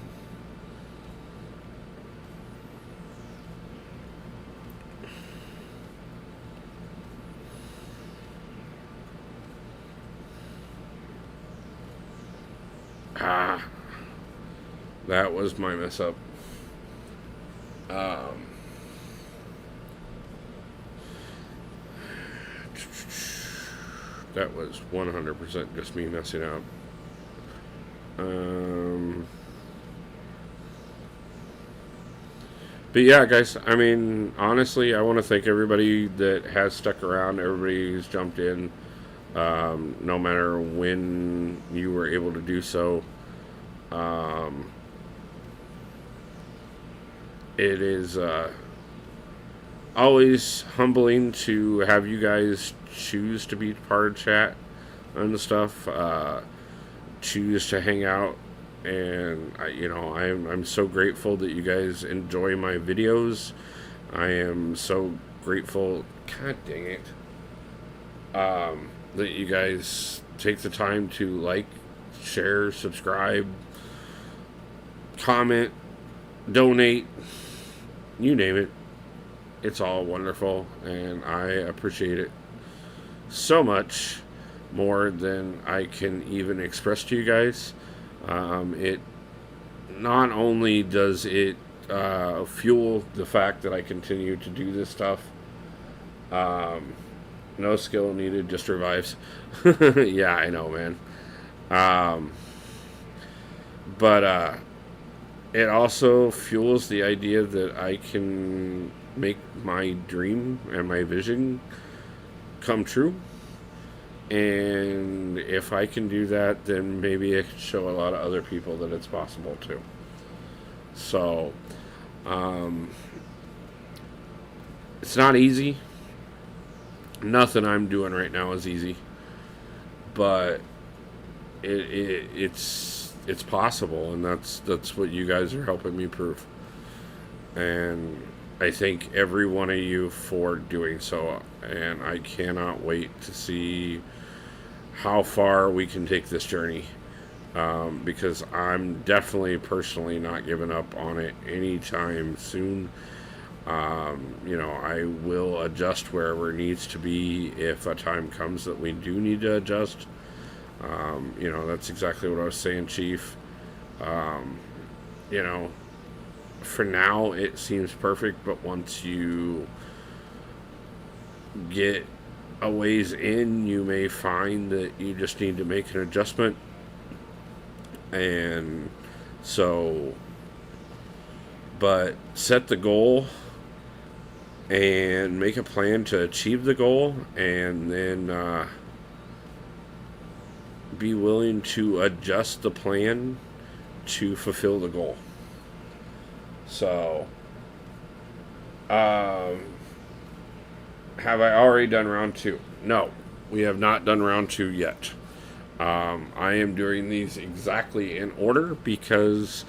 That was my mess up. That was 100% just me messing up. But yeah, guys, I mean, honestly, I want to thank everybody that has stuck around, everybody who's jumped in, no matter when you were able to do so. It is always humbling to have you guys choose to be part of chat and the stuff, choose to hang out, and I'm so grateful that you guys enjoy my videos. I am so grateful, god dang it, that you guys take the time to like, share, subscribe, comment, donate, you name it. It's all wonderful, and I appreciate it so much more than I can even express to you guys. It not only does it fuel the fact that I continue to do this stuff. No skill needed, just revives. Yeah, I know, man. But it also fuels the idea that I can make my dream and my vision come true. And if I can do that, then maybe I can show a lot of other people that it's possible too. So, it's not easy. Nothing I'm doing right now is easy. But it's possible, and that's what you guys are helping me prove. And I thank every one of you for doing so, and I cannot wait to see how far we can take this journey, because I'm definitely personally not giving up on it anytime soon. I will adjust wherever it needs to be if a time comes that we do need to adjust. That's exactly what I was saying, Chief. Um, you know, for now it seems perfect, but once you get a ways in, you may find that you just need to make an adjustment. And so, but set the goal and make a plan to achieve the goal, and then be willing to adjust the plan to fulfill the goal. So, have I already done round 2? No, we have not done round 2 yet. I am doing these exactly in order because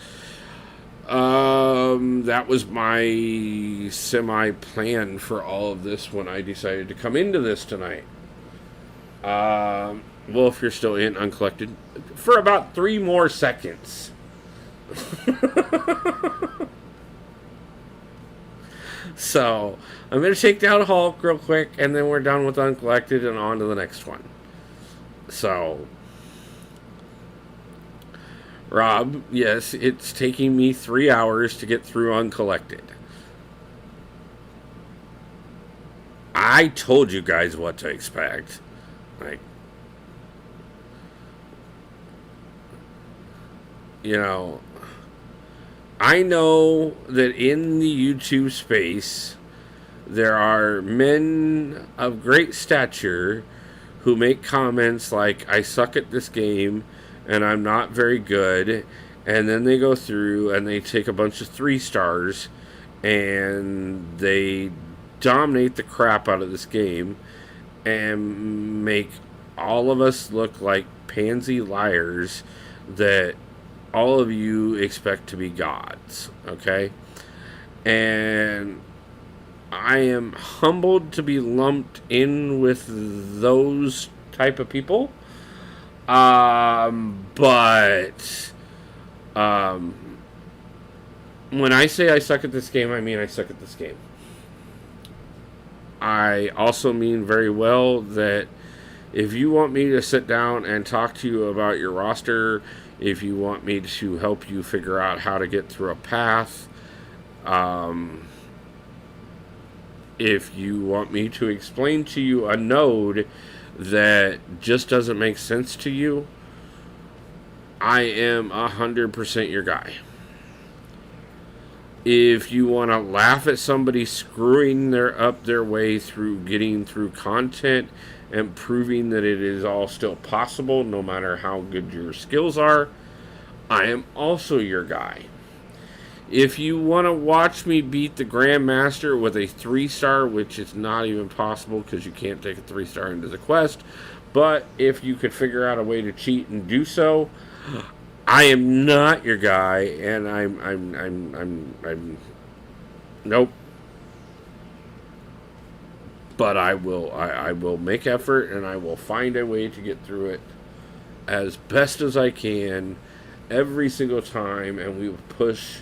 that was my semi-plan for all of this when I decided to come into this tonight. Well, if you're still in Uncollected, for about 3 more seconds. So, I'm going to take down Hulk real quick, and then we're done with Uncollected and on to the next one. So, Rob, yes, it's taking me 3 hours to get through Uncollected. I told you guys what to expect. Like, I know that in the YouTube space, there are men of great stature who make comments like, I suck at this game and I'm not very good. And then they go through and they take a bunch of 3 stars and they dominate the crap out of this game and make all of us look like pansy liars that all of you expect to be gods, okay? And I am humbled to be lumped in with those type of people. But when I say I suck at this game, I mean I suck at this game. I also mean very well that if you want me to sit down and talk to you about your roster, if you want me to help you figure out how to get through a path, if you want me to explain to you a node that just doesn't make sense to you, I am 100% your guy. If you want to laugh at somebody screwing their way through getting through content and proving that it is all still possible no matter how good your skills are, I am also your guy. If you want to watch me beat the Grandmaster with a 3-star, which is not even possible because you can't take a 3-star into the quest, but if you could figure out a way to cheat and do so, I am not your guy, and I'm nope. But I will make effort, and I will find a way to get through it as best as I can every single time, and we will push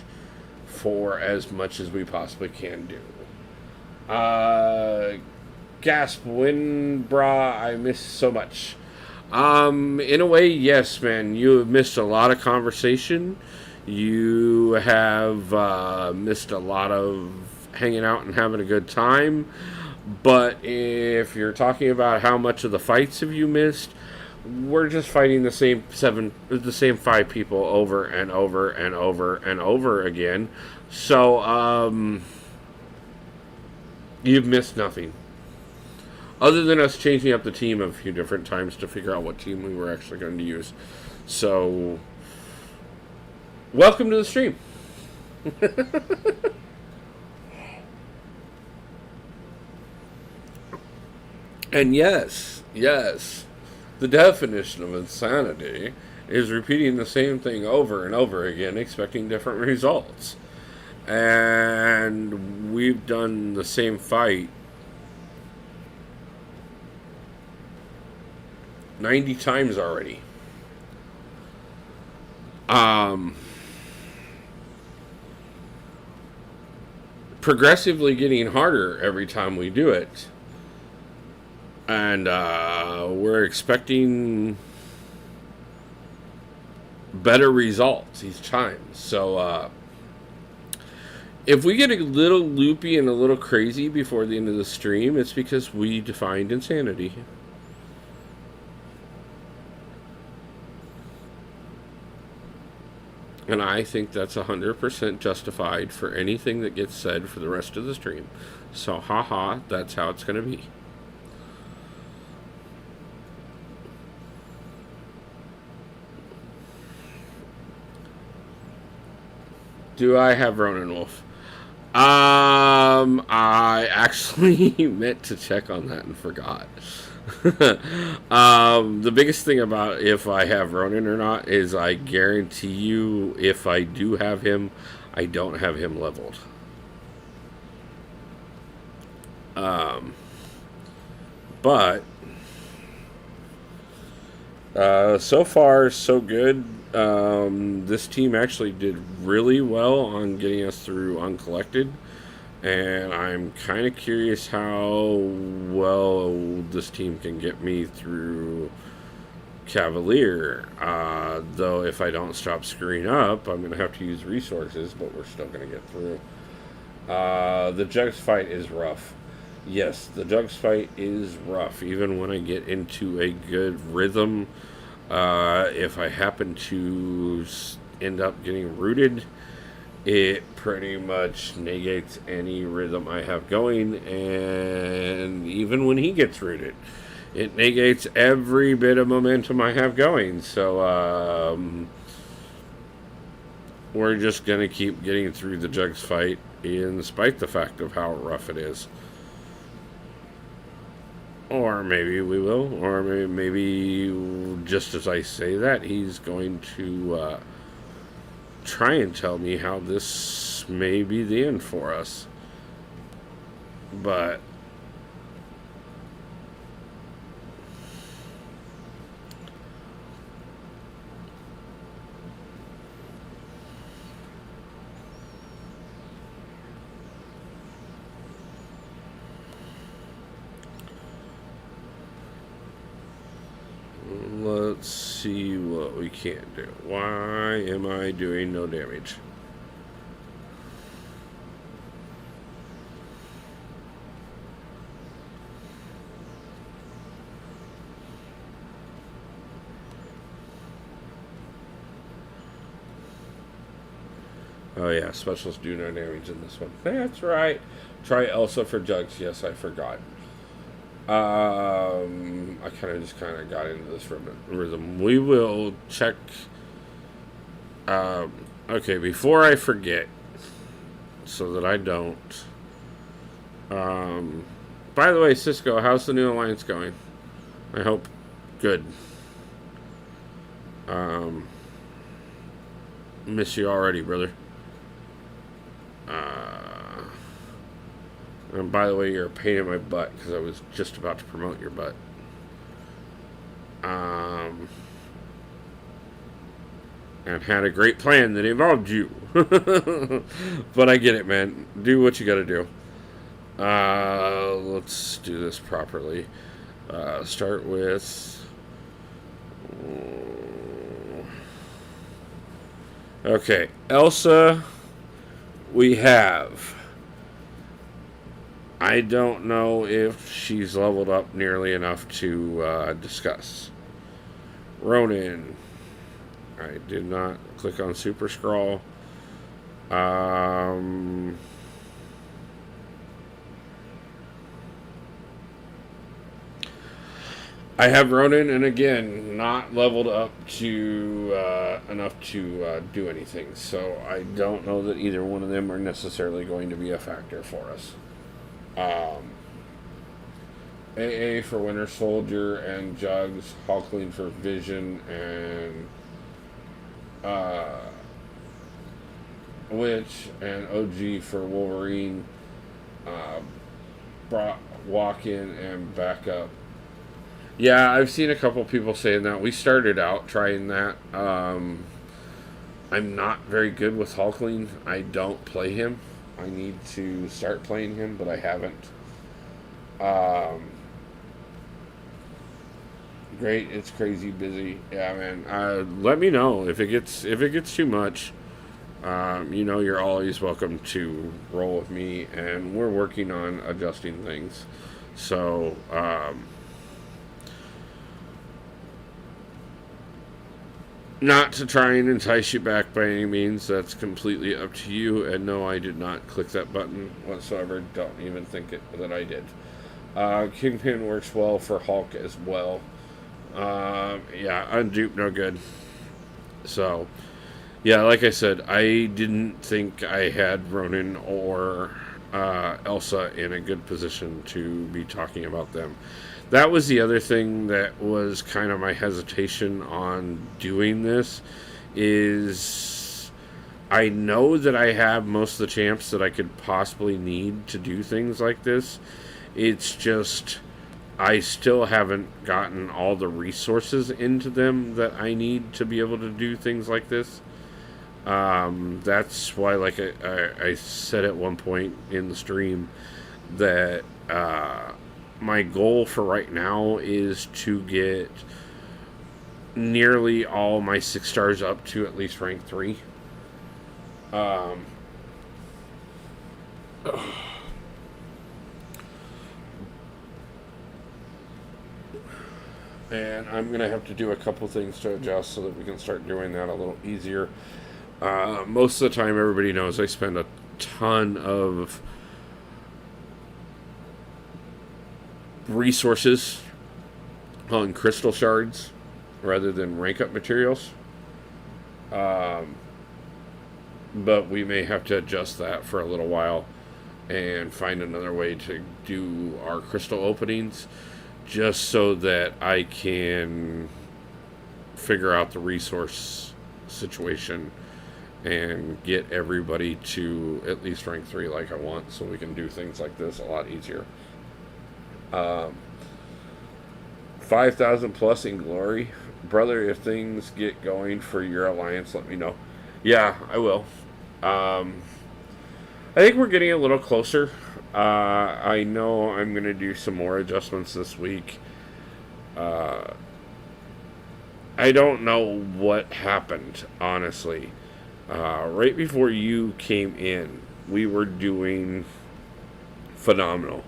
for as much as we possibly can do. Gasp, when, brah, I miss so much. In a way, yes, man. You have missed a lot of conversation. You have missed a lot of hanging out and having a good time. But if you're talking about how much of the fights have you missed, we're just fighting the same 5 people over and over and over and over again. So, you've missed nothing. Other than us changing up the team a few different times to figure out what team we were actually going to use. So, welcome to the stream. And yes, the definition of insanity is repeating the same thing over and over again, expecting different results. And we've done the same fight 90 times already. progressively getting harder every time we do it. And we're expecting better results each time. So if we get a little loopy and a little crazy before the end of the stream, it's because we defined insanity. And I think that's 100% justified for anything that gets said for the rest of the stream. So, haha, that's how it's going to be. Do I have Ronin Wolf? I actually meant to check on that and forgot. The biggest thing about if I have Ronin or not is I guarantee you if I do have him, I don't have him leveled. But so far so good. This team actually did really well on getting us through Uncollected, and I'm kind of curious how well this team can get me through Cavalier. Though if I don't stop screwing up, I'm going to have to use resources, but we're still going to get through. The Jugs fight is rough. Yes, the Jugs fight is rough. Even when I get into a good rhythm, if I happen to end up getting rooted, it pretty much negates any rhythm I have going. And even when he gets rooted, it negates every bit of momentum I have going. So we're just going to keep getting through the Jugs fight in spite the fact of how rough it is. Or maybe we will, or maybe just as I say that, he's going to try and tell me how this may be the end for us. But let's see what we can do. Why am I doing no damage? Oh yeah, specials do no damage in this one. That's right. Try Elsa for Jugs. Yes, I forgot. I kind of got into this rhythm. We will check. Okay, before I forget, so that I don't. By the way, Cisco, how's the new alliance going? I hope good. Miss you already, brother. And by the way, you're a pain in my butt because I was just about to promote your butt. And had a great plan that involved you. But I get it, man. Do what you gotta do. Let's do this properly. Start with... Okay, Elsa, we have... I don't know if she's leveled up nearly enough to discuss. Ronin. I did not click on Super Scroll. I have Ronin, and again, not leveled up to enough to do anything. So I don't know that either one of them are necessarily going to be a factor for us. AA for Winter Soldier and Jugs, Hulkling for Vision, and Witch, and OG for Wolverine. Brought walk-in and backup. Yeah, I've seen a couple people saying that. We started out trying that. I'm not very good with Hulkling. I don't play him. I need to start playing him, but I haven't. Um, Great, it's crazy busy. Yeah, man. Let me know if it gets too much. You're always welcome to roll with me, and we're working on adjusting things. So, not to try and entice you back by any means. That's completely up to you. And no, I did not click that button whatsoever. Don't even think that I did. Kingpin works well for Hulk as well. Yeah, undupe no good. So, yeah, like I said, I didn't think I had Ronan or Elsa in a good position to be talking about them. That was the other thing that was kind of my hesitation on doing this is I know that I have most of the champs that I could possibly need to do things like this. It's just I still haven't gotten all the resources into them that I need to be able to do things like this. That's why, like I said at one point in the stream, that my goal for right now is to get nearly all my 6 stars up to at least rank 3. Um, and I'm going to have to do a couple things to adjust so that we can start doing that a little easier. Most of the time, everybody knows I spend a ton of resources on crystal shards rather than rank up materials. Um, but we may have to adjust that for a little while and find another way to do our crystal openings just so that I can figure out the resource situation and get everybody to at least rank 3 like I want so we can do things like this a lot easier. 5,000 plus in glory. Brother, if things get going for your alliance, let me know. Yeah, I will. I think we're getting a little closer. I know I'm going to do some more adjustments this week. I don't know what happened, honestly. Right before you came in, we were doing phenomenal.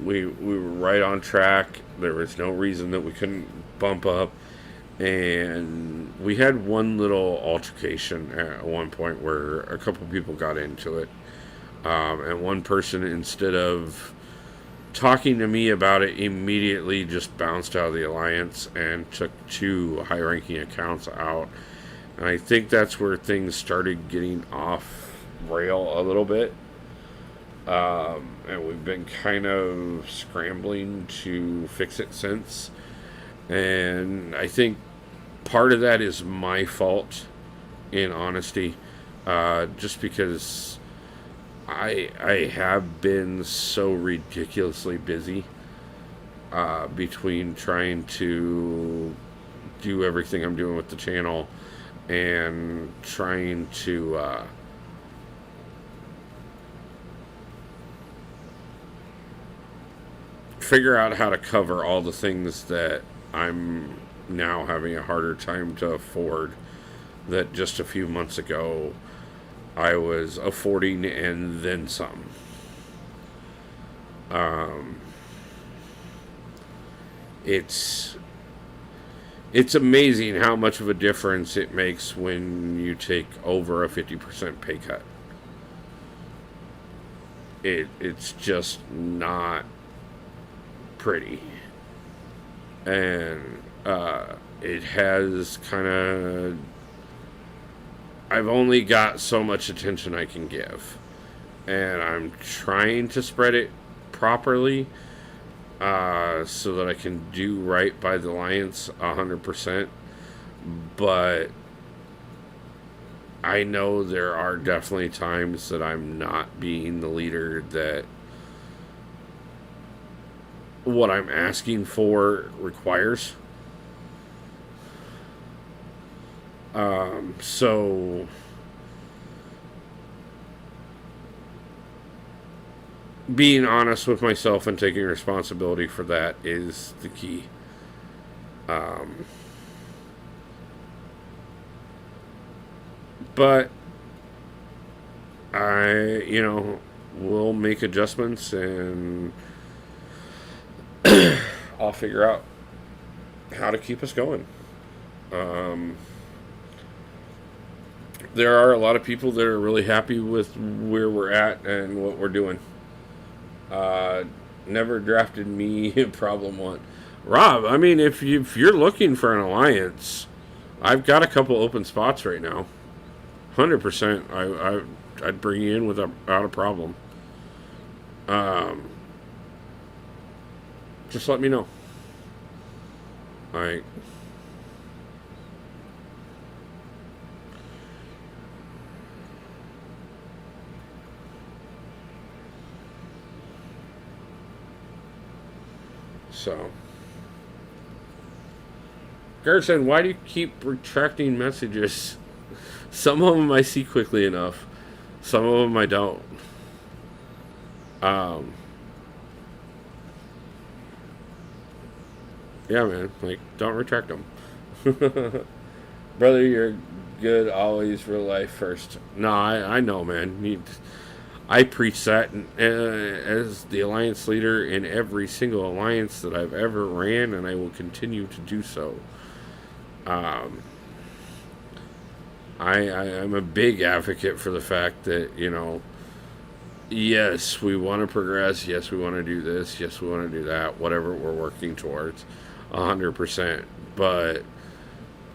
We were right on track. There was no reason that we couldn't bump up. And we had one little altercation at one point where a couple people got into it. And one person, instead of talking to me about it, immediately just bounced out of the alliance and took 2 high-ranking accounts out. And I think that's where things started getting off rail a little bit. And we've been kind of scrambling to fix it since. And I think part of that is my fault, in honesty, just because I have been so ridiculously busy between trying to do everything I'm doing with the channel and trying to figure out how to cover all the things that I'm now having a harder time to afford that just a few months ago I was affording and then some. It's amazing how much of a difference it makes when you take over a 50% pay cut. It's just not pretty. And it has kind of... I've only got so much attention I can give. And I'm trying to spread it properly so that I can do right by the Alliance 100%. But I know there are definitely times that I'm not being the leader that what I'm asking for requires. So being honest with myself and taking responsibility for that is the key. Um, but will make adjustments, and I'll figure out how to keep us going. Um, there are a lot of people that are really happy with where we're at and what we're doing. Uh, Never drafted me problem one. Rob, I mean, if you're looking for an alliance, I've got a couple open spots right now. 100%. I'd bring you in without a problem. Um, just let me know. Like, so. Garrison, why do you keep retracting messages? Some of them I see quickly enough. Some of them I don't. Um, yeah, man. Like, don't retract them. Brother, you're good always, real life first. No, I know, man. I preach that as the alliance leader in every single alliance that I've ever ran, and I will continue to do so. Um, I'm a big advocate for the fact that, yes, we want to progress. Yes, we want to do this. Yes, we want to do that. Whatever we're working towards, 100%. But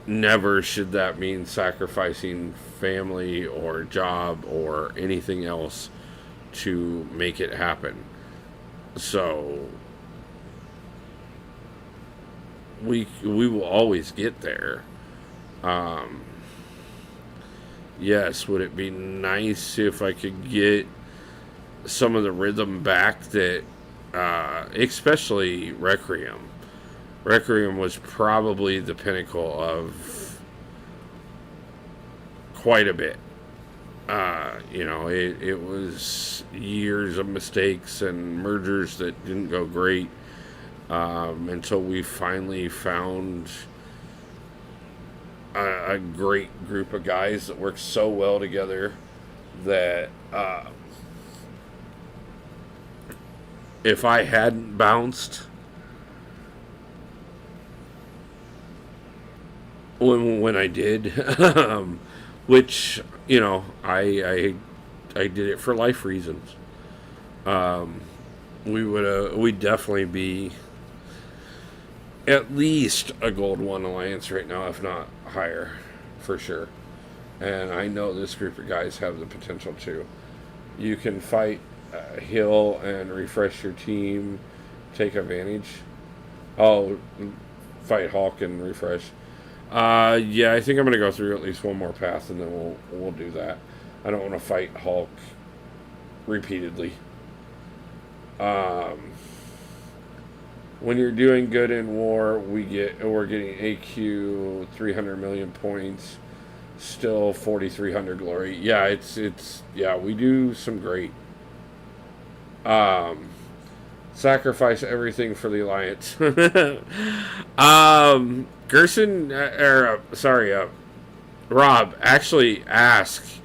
never should that mean sacrificing family or job or anything else to make it happen. So we will always get there. Um, yes, would it be nice if I could get some of the rhythm back that, especially Requiem. Requiem was probably the pinnacle of quite a bit. It was years of mistakes and mergers that didn't go great, until we finally found a great group of guys that work so well together that if I hadn't bounced when I did, which I did it for life reasons. We'd definitely be at least a gold one alliance right now, if not higher, for sure. And I know this group of guys have the potential to. You can fight heal and refresh your team, take advantage. Oh, fight Hulk and refresh. Yeah, I think I'm gonna go through at least one more path, and then we'll do that. I don't want to fight Hulk repeatedly. When you're doing good in war, we're getting AQ 300 million points, still 4,300 glory. Yeah, it's we do some great. Sacrifice everything for the alliance. Gerson, Rob actually asked.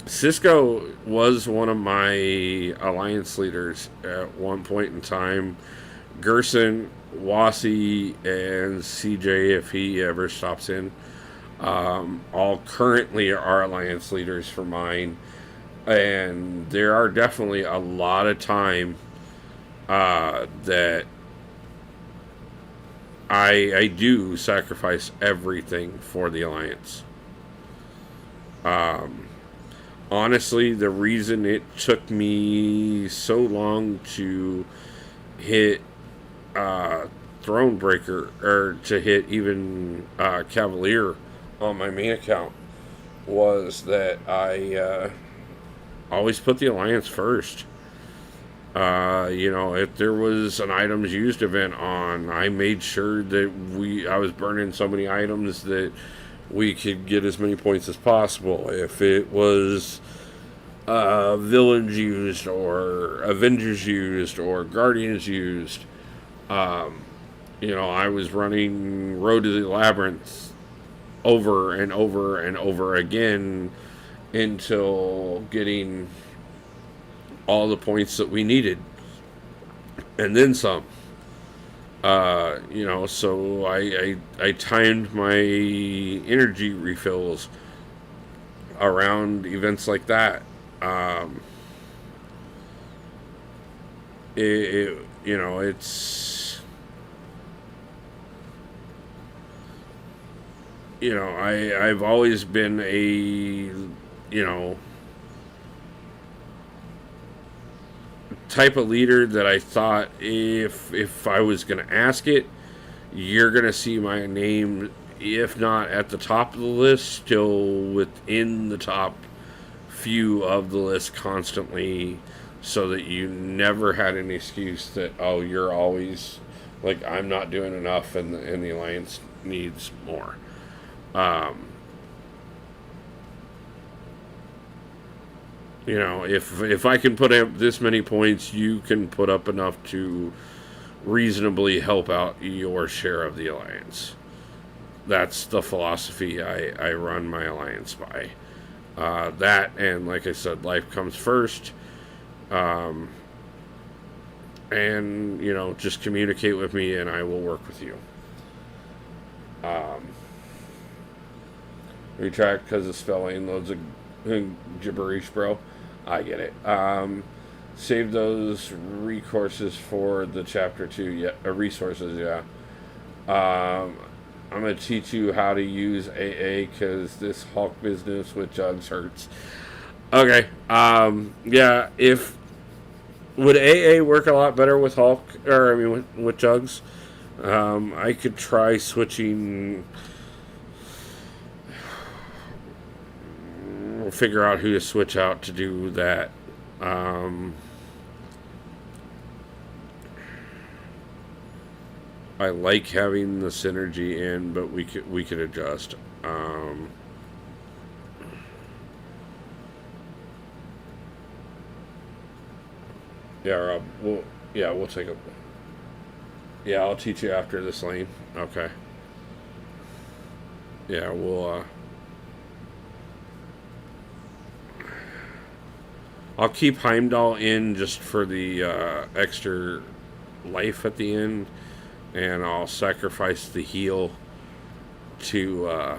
Cisco was one of my alliance leaders at one point in time. Gerson, Wasi, and CJ, if he ever stops in, all currently are alliance leaders for mine. And there are definitely a lot of time that I do sacrifice everything for the alliance. Honestly, the reason it took me so long to hit Thronebreaker, or to hit even Cavalier on my main account, was that I always put the alliance first. If there was an items used event on, I made sure that I was burning so many items that we could get as many points as possible. If it was Villains used, or Avengers used, or Guardians used. I was running Road to the Labyrinth over and over and over again until getting all the points that we needed, and then some. So I timed my energy refills around events like that. Um, it's I've always been a type of leader that I thought if I was going to ask it, you're going to see my name, if not at the top of the list, still within the top few of the list constantly, so that you never had an excuse that, oh, you're always like, I'm not doing enough, and the alliance needs more. Um, if I can put up this many points, you can put up enough to reasonably help out your share of the alliance. That's the philosophy I run my alliance by. That, and like I said, life comes first. And just communicate with me, and I will work with you. Retract because of spelling loads of gibberish, bro. I get it. Save those recourses for the chapter 2. Yeah, resources. Yeah. I'm gonna teach you how to use AA because this Hulk business with jugs hurts. Okay. Yeah. If would AA work a lot better with Hulk, or I mean with jugs? I could try switching. We'll figure out who to switch out to do that. I like having the synergy in, but we could adjust. Yeah, Rob. We'll take a. Yeah, I'll teach you after this lane. Okay. Yeah, we'll. I'll keep Heimdall in just for the extra life at the end, and I'll sacrifice the heal to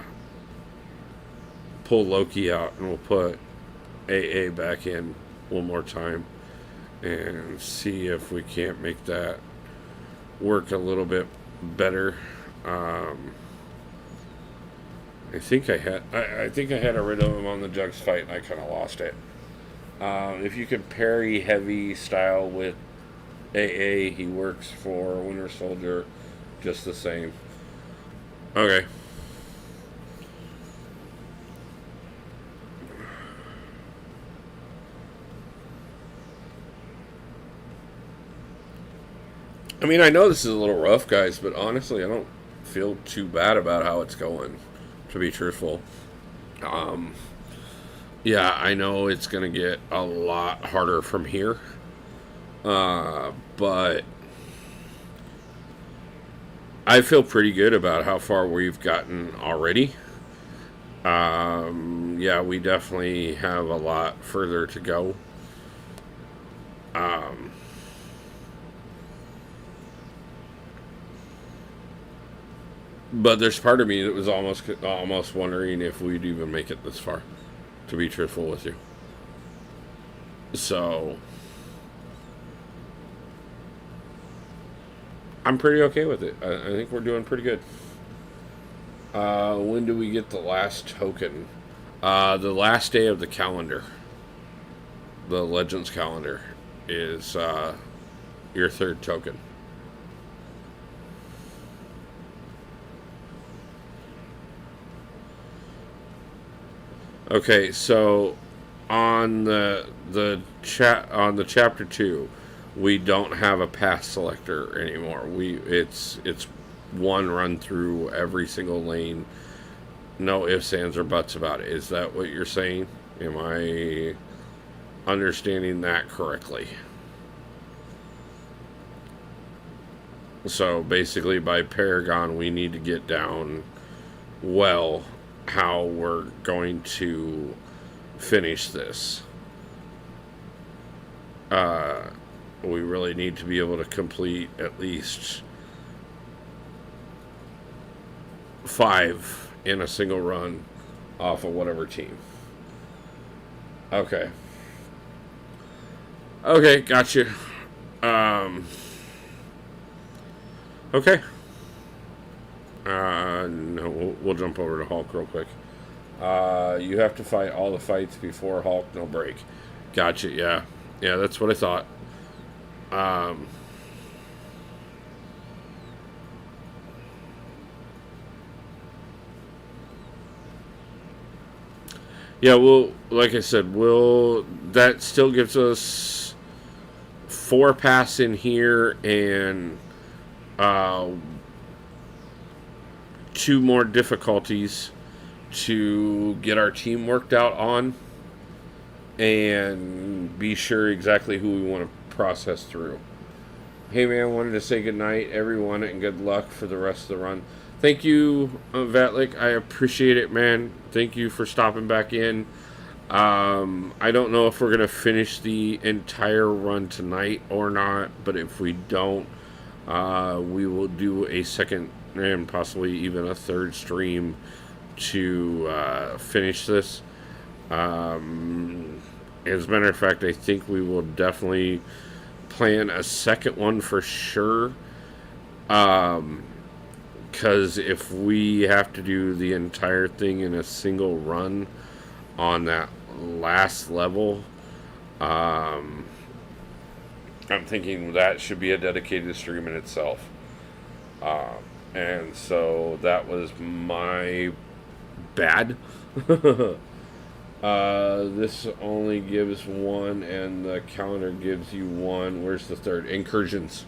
pull Loki out, and we'll put AA back in one more time and see if we can't make that work a little bit better. I think I had a rid of him on the Jugs fight, and I kind of lost it. If you can parry heavy style with AA, he works for Winter Soldier just the same. Okay. I mean, I know this is a little rough, guys, but honestly, I don't feel too bad about how it's going, to be truthful. Yeah, I know it's going to get a lot harder from here. But I feel pretty good about how far we've gotten already. Yeah, we definitely have a lot further to go. But there's part of me that was almost wondering if we'd even make it this far, to be truthful with you. So I'm pretty okay with it. I think we're doing pretty good. When do we get the last token? The last day of the calendar. The Legends calendar is your third token. Okay, so on the chapter 2, we don't have a path selector anymore. It's one run through every single lane. No ifs, ands, or buts about it. Is that what you're saying? Am I understanding that correctly. So basically, by Paragon, we need to get down well how we're going to finish this. We really need to be able to complete at least 5 in a single run off of whatever team. Okay. Okay, gotcha. Okay. No, we'll jump over to Hulk real quick. You have to fight all the fights before Hulk, no break. Gotcha, yeah. Yeah, that's what I thought. Yeah, well, like I said, that still gives us 4 pass in here and 2 more difficulties to get our team worked out on and be sure exactly who we want to process through. Hey man, I wanted to say good night everyone and good luck for the rest of the run. Thank you, Vatlik. I appreciate it, man. Thank you for stopping back in. I don't know if we're going to finish the entire run tonight or not, but if we don't, we will do a second and possibly even a third stream to finish this. As a matter of fact, I think we will definitely plan a second one for sure. Because if we have to do the entire thing in a single run on that last level, I'm thinking that should be a dedicated stream in itself. And so that was my bad. This only gives 1 and the calendar gives you 1. Where's the third? Incursions.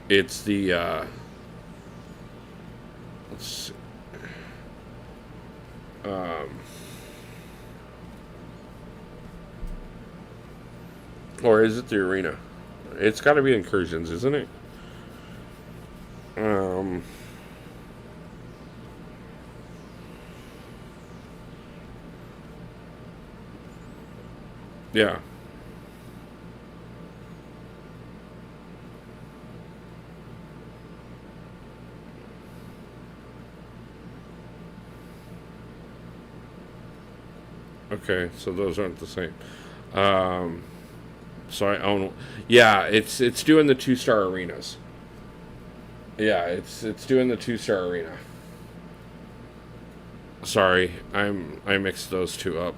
It's the let's see. Or is it the arena? It's got to be Incursions, isn't it? Yeah. Okay, so those aren't the same. So I own. Yeah, it's doing the 2-star arenas. Yeah, it's doing the 2-star arena. Sorry, I mixed those two up.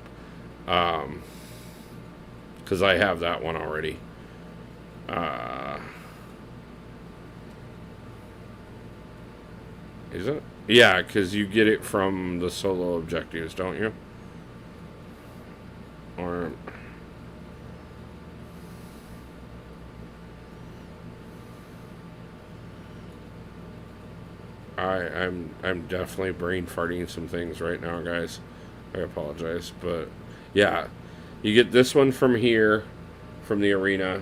Because I have that one already. Is it? Yeah, because you get it from the solo objectives, don't you? Or I'm definitely brain farting some things right now, guys. I apologize, but yeah, you get this one from here, from the arena.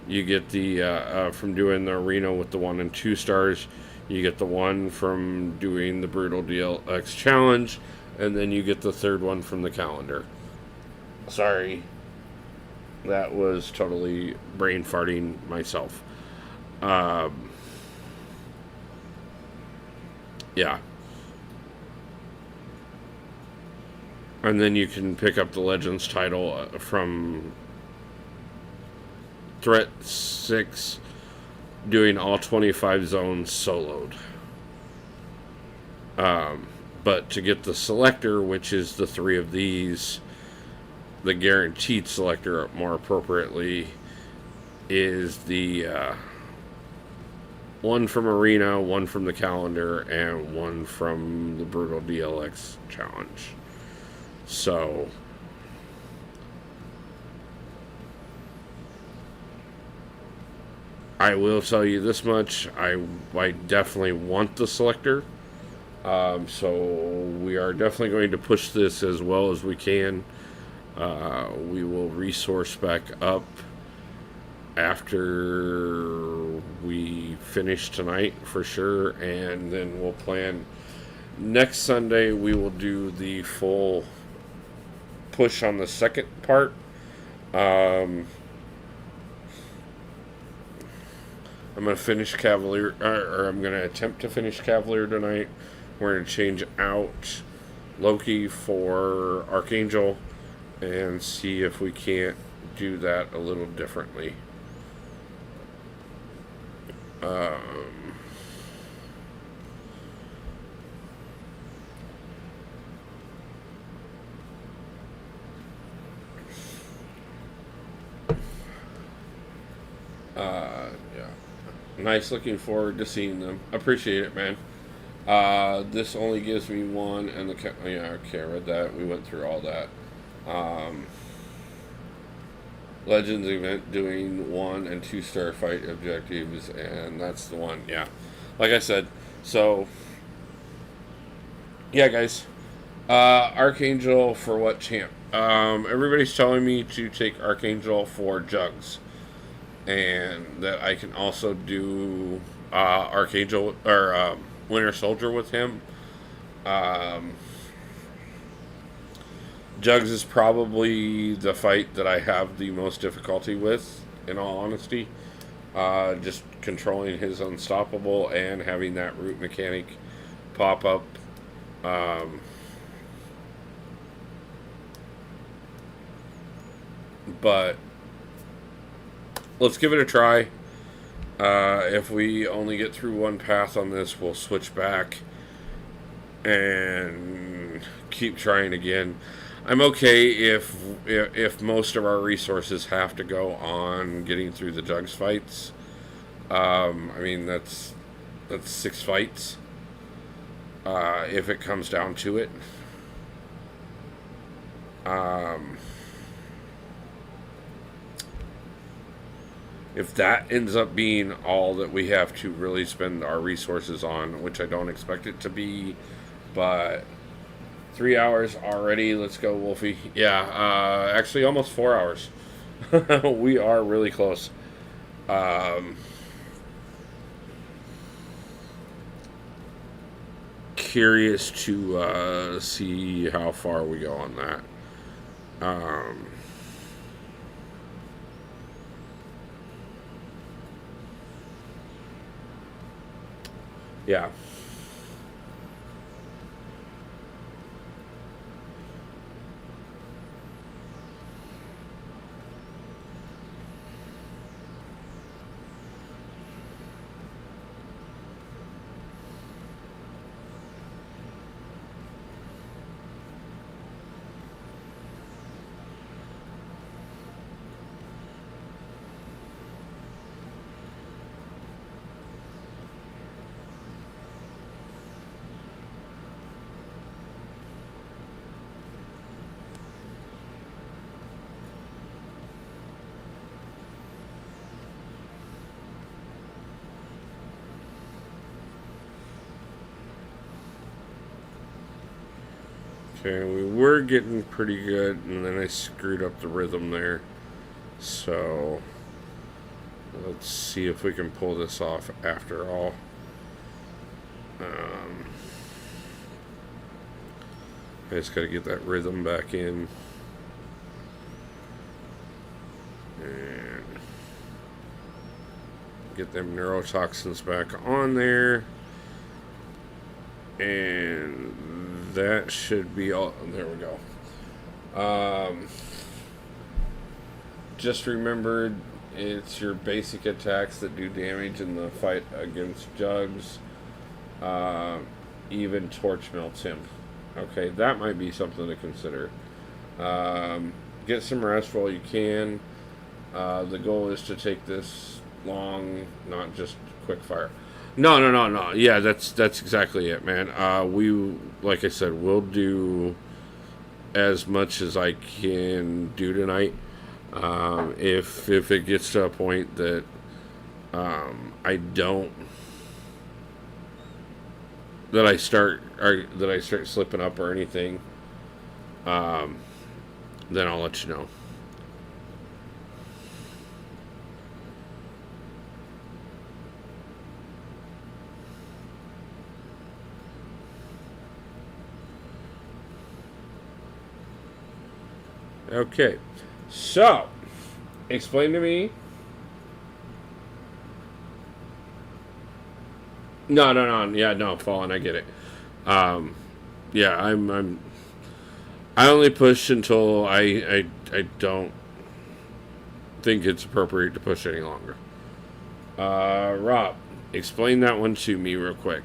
You get the from doing the arena with the 1 and 2 stars. You get the one from doing the brutal DLX challenge, and then you get the third one from the calendar. Sorry, that was totally brain farting myself. Yeah. And then you can pick up the Legends title from Threat 6, doing all 25 zones soloed. But to get the selector, which is the 3 of these, the guaranteed selector more appropriately, is the 1 from Arena, 1 from the calendar, and 1 from the Brutal DLX challenge. So I will tell you this much, I definitely want the selector. So we are definitely going to push this as well as we can. We will resource back up after we finish tonight for sure, and then we'll plan next Sunday. We will do the full push on the second part. I'm going to finish Cavalier, or I'm going to attempt to finish Cavalier tonight. We're going to change out Loki for Archangel and see if we can't do that a little differently. Yeah. Nice, looking forward to seeing them. Appreciate it, man. This only gives me one, and okay, I read that. We went through all that. Legends event doing 1 and 2 star fight objectives, and that's the one. Yeah, like I said. So, yeah, guys. Archangel for what champ? Everybody's telling me to take Archangel for Jugs, and that I can also do Archangel or Winter Soldier with him. Jugs is probably the fight that I have the most difficulty with, in all honesty. Just controlling his unstoppable and having that root mechanic pop up. But let's give it a try. If we only get through one path on this, we'll switch back and keep trying again. I'm okay if most of our resources have to go on getting through the Jugs fights. I mean, that's 6 fights. If it comes down to it. If that ends up being all that we have to really spend our resources on, which I don't expect it to be, but 3 hours already. Let's go, Wolfie. Yeah, actually almost 4 hours. We are really close. Curious to see how far we go on that. Yeah. Okay, we were getting pretty good, and then I screwed up the rhythm there. So, let's see if we can pull this off after all. I just gotta get that rhythm back in. And get them neurotoxins back on there. And that should be all. There we go. Just remembered, it's your basic attacks that do damage in the fight against Jugs. Even Torch melts him. Okay, that might be something to consider. Get some rest while you can. The goal is to take this long, not just quick fire. No. Yeah, that's exactly it, man. We, like I said, we'll do as much as I can do tonight. If it gets to a point that I don't that I start slipping up or anything, then I'll let you know. Okay, so explain to me. No. Yeah, no, Fallen. I get it. Yeah, I only push until I don't think it's appropriate to push any longer. Rob, explain that one to me real quick.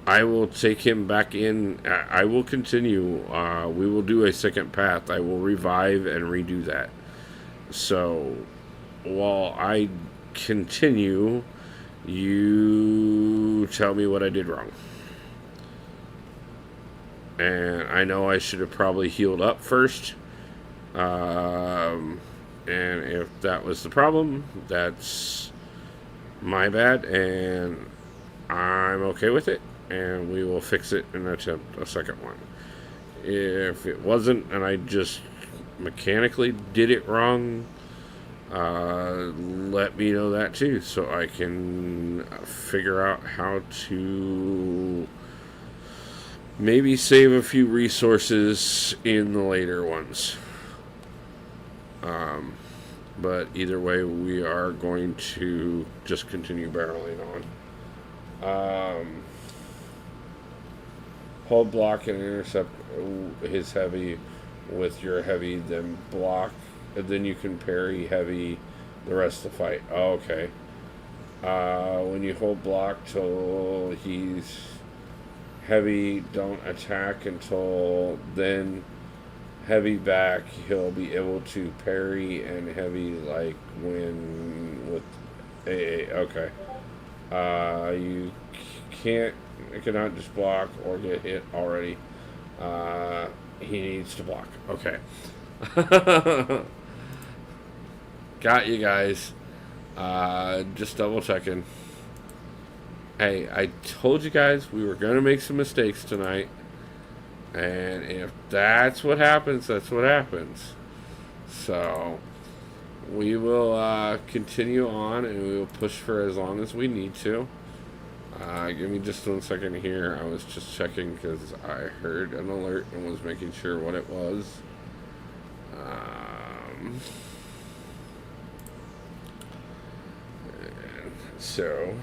I will take him back in. I will continue. We will do a second path. I will revive and redo that. So, while I continue, you tell me what I did wrong. And I know I should have probably healed up first. And if that was the problem, that's my bad. And I'm okay with it. And we will fix it and attempt a second one. If it wasn't, and I just mechanically did it wrong, let me know that too, so I can figure out how to maybe save a few resources in the later ones. But either way, we are going to just continue barreling on. Hold block and intercept his heavy with your heavy, then block, and then you can parry heavy the rest of the fight. Oh, okay. When you hold block till he's heavy, don't attack until then. Heavy back, he'll be able to parry and heavy like when with AA. Okay. You cannot just block or get hit already. He needs to block. Okay. Got you guys. Just double checking. Hey, I told you guys we were going to make some mistakes tonight. And if that's what happens, that's what happens. So, we will continue on and we will push for as long as we need to. Give me just 1 second here. I was just checking because I heard an alert and was making sure what it was. So,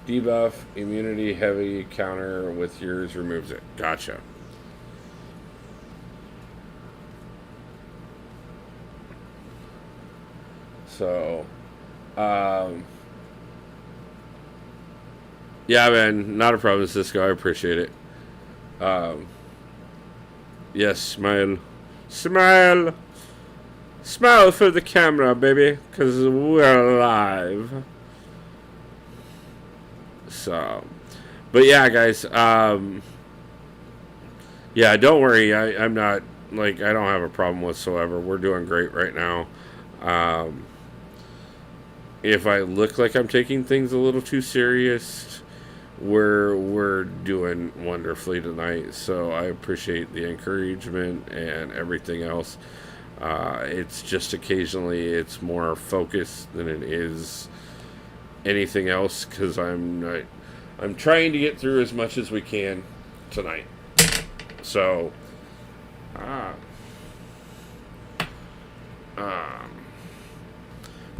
debuff, immunity, heavy, counter with yours removes it. Gotcha. So, yeah, man, not a problem, Cisco. I appreciate it. Yes, smile. Smile! Smile for the camera, baby, because we're live. So, but yeah, guys, yeah, don't worry. I'm not, like, I don't have a problem whatsoever. We're doing great right now. If I look like I'm taking things a little too serious, we're doing wonderfully tonight. So I appreciate the encouragement and everything else. It's just occasionally it's more focused than it is anything else because I'm trying to get through as much as we can tonight. So,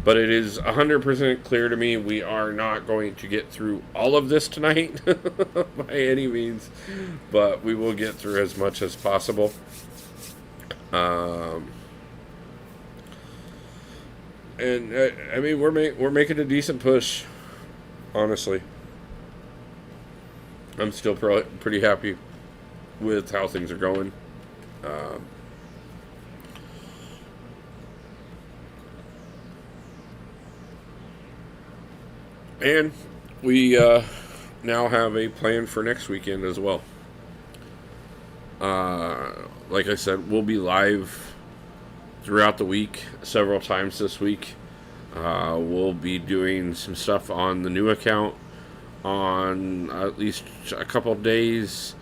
but it is 100% clear to me we are not going to get through all of this tonight by any means, but we will get through as much as possible. And I mean, we're making a decent push, honestly. I'm still pretty happy with how things are going. And we now have a plan for next weekend as well. Like I said, we'll be live throughout the week, several times this week. We'll be doing some stuff on the new account on at least a couple of days,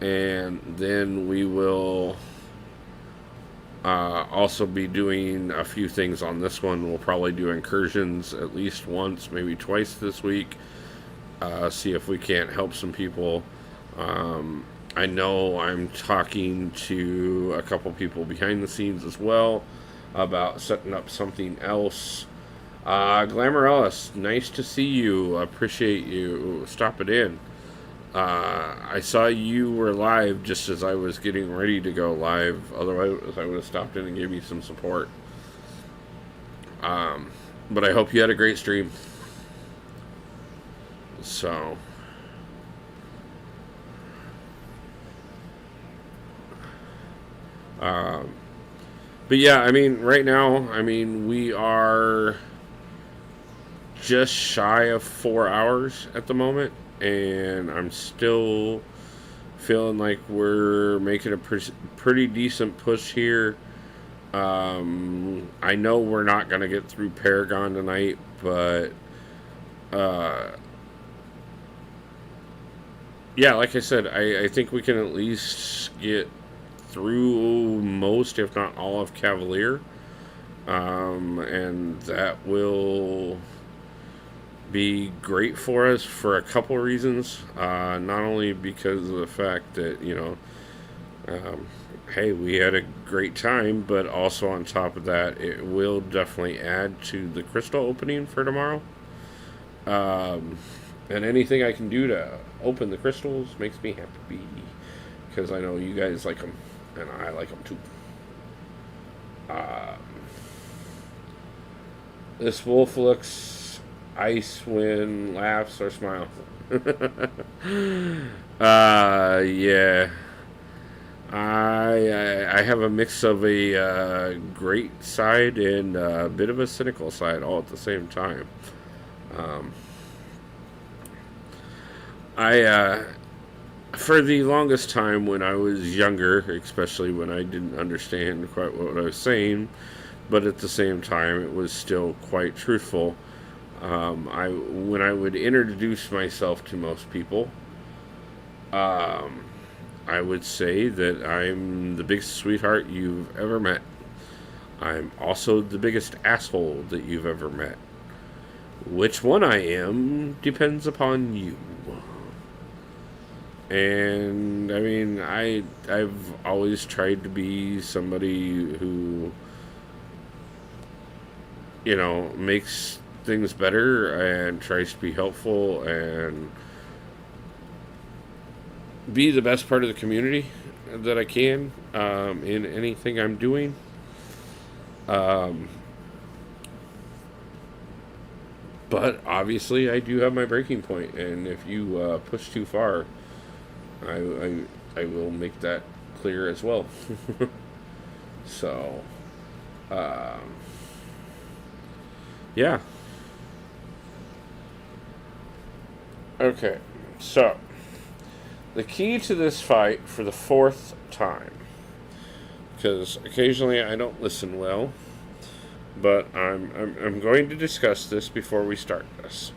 and then we will also be doing a few things on this one. We'll probably do incursions at least once, maybe twice this week. See if we can't help some people. I know I'm talking to a couple people behind the scenes as well about setting up something else. Glamour Ellis, nice to see you. Appreciate you stopping in. I saw you were live just as I was getting ready to go live. Otherwise, I would have stopped in and gave you some support. But I hope you had a great stream. So, but yeah, I mean, right now, I mean, we are just shy of 4 hours at the moment, and I'm still feeling like we're making a pretty decent push here. I know we're not going to get through Paragon tonight, but yeah, like I said, I think we can at least get through most, if not all, of Cavalier. And that will be great for us for a couple reasons. Not only because of the fact that, hey, we had a great time, but also on top of that, it will definitely add to the crystal opening for tomorrow. And anything I can do to open the crystals makes me happy, because I know you guys like them, and I like them too. This wolf looks ice when laughs or smiles. Yeah. I have a mix of a great side and a bit of a cynical side all at the same time. For the longest time when I was younger, especially when I didn't understand quite what I was saying, but at the same time it was still quite truthful. When I would introduce myself to most people, I would say that I'm the biggest sweetheart you've ever met. I'm also the biggest asshole that you've ever met. Which one I am depends upon you. And I mean, I've always tried to be somebody who, makes things better and tries to be helpful and be the best part of the community that I can in anything I'm doing. But obviously, I do have my breaking point, and if you push too far, I will make that clear as well. So, yeah. Okay, so the key to this fight for the fourth time, because occasionally I don't listen well, but I'm going to discuss this before we start this,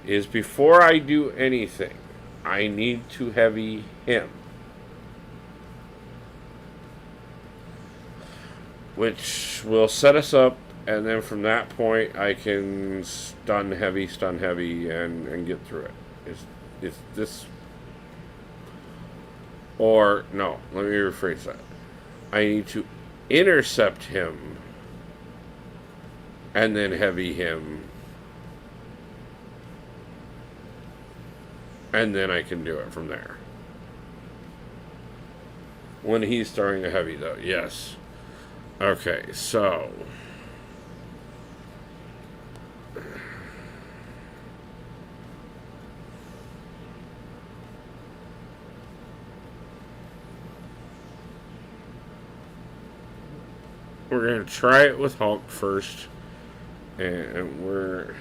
is before I do anything, I need to heavy him. Which will set us up, and then from that point I can stun heavy, and get through it. Is this... Or, no, let me rephrase that. I need to intercept him, and then heavy him, and then I can do it from there. When he's throwing a heavy, though, yes. Okay, so... we're going to try it with Hulk first. And we're...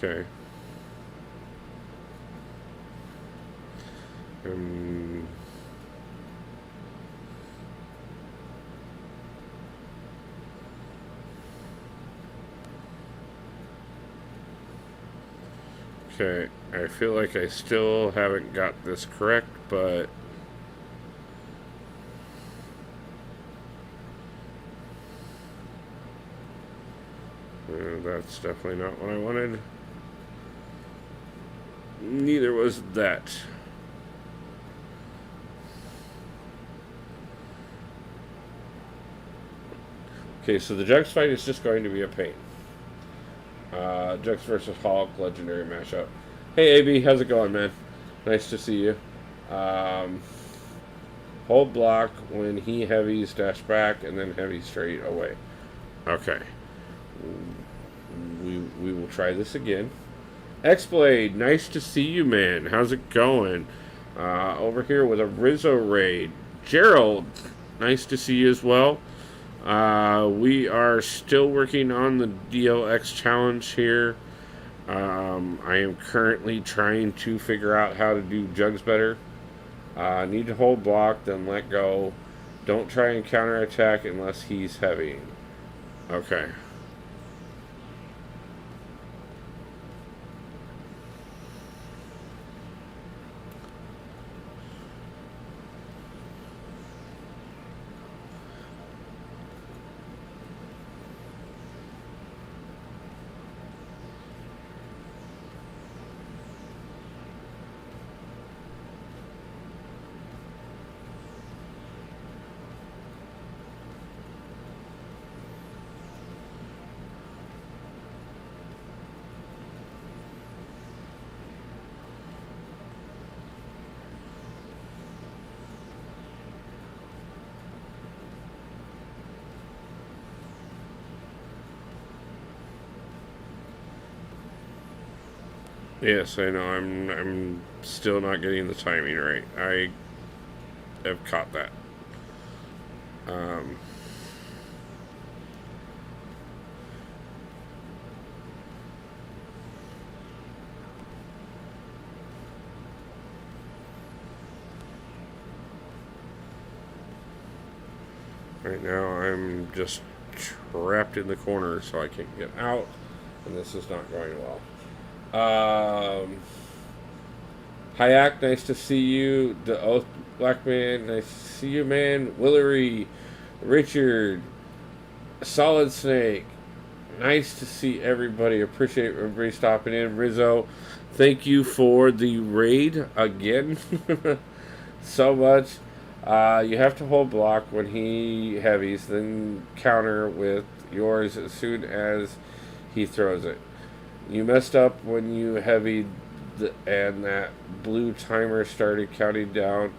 Okay. Um, okay, I feel like I still haven't got this correct, but that's definitely not what I wanted. Neither was that. Okay, so the Jugs fight is just going to be a pain. Jugs versus Hulk, legendary mashup. Hey, AB, how's it going, man? Nice to see you. Hold block when he heavies, dash back, and then heavy straight away. Okay. We will try this again. X-Blade, nice to see you, man. How's it going? Over here with a Rizzo raid. Gerald, nice to see you as well. We are still working on the DLX challenge here. I am currently trying to figure out how to do jugs better. Need to hold block, then let go. Don't try and counterattack unless he's heavy. Okay. Yes, I know. I'm still not getting the timing right. I have caught that. Right now, I'm just trapped in the corner, so I can't get out, and this is not going well. Hayak, nice to see you. The Oath Black Man, nice to see you, man. Willery, Richard, Solid Snake, nice to see everybody. Appreciate everybody stopping in. Rizzo, thank you for the raid again. So much. You have to hold block when he heavies, then counter with yours as soon as he throws it. You messed up when you heavied and that blue timer started counting down.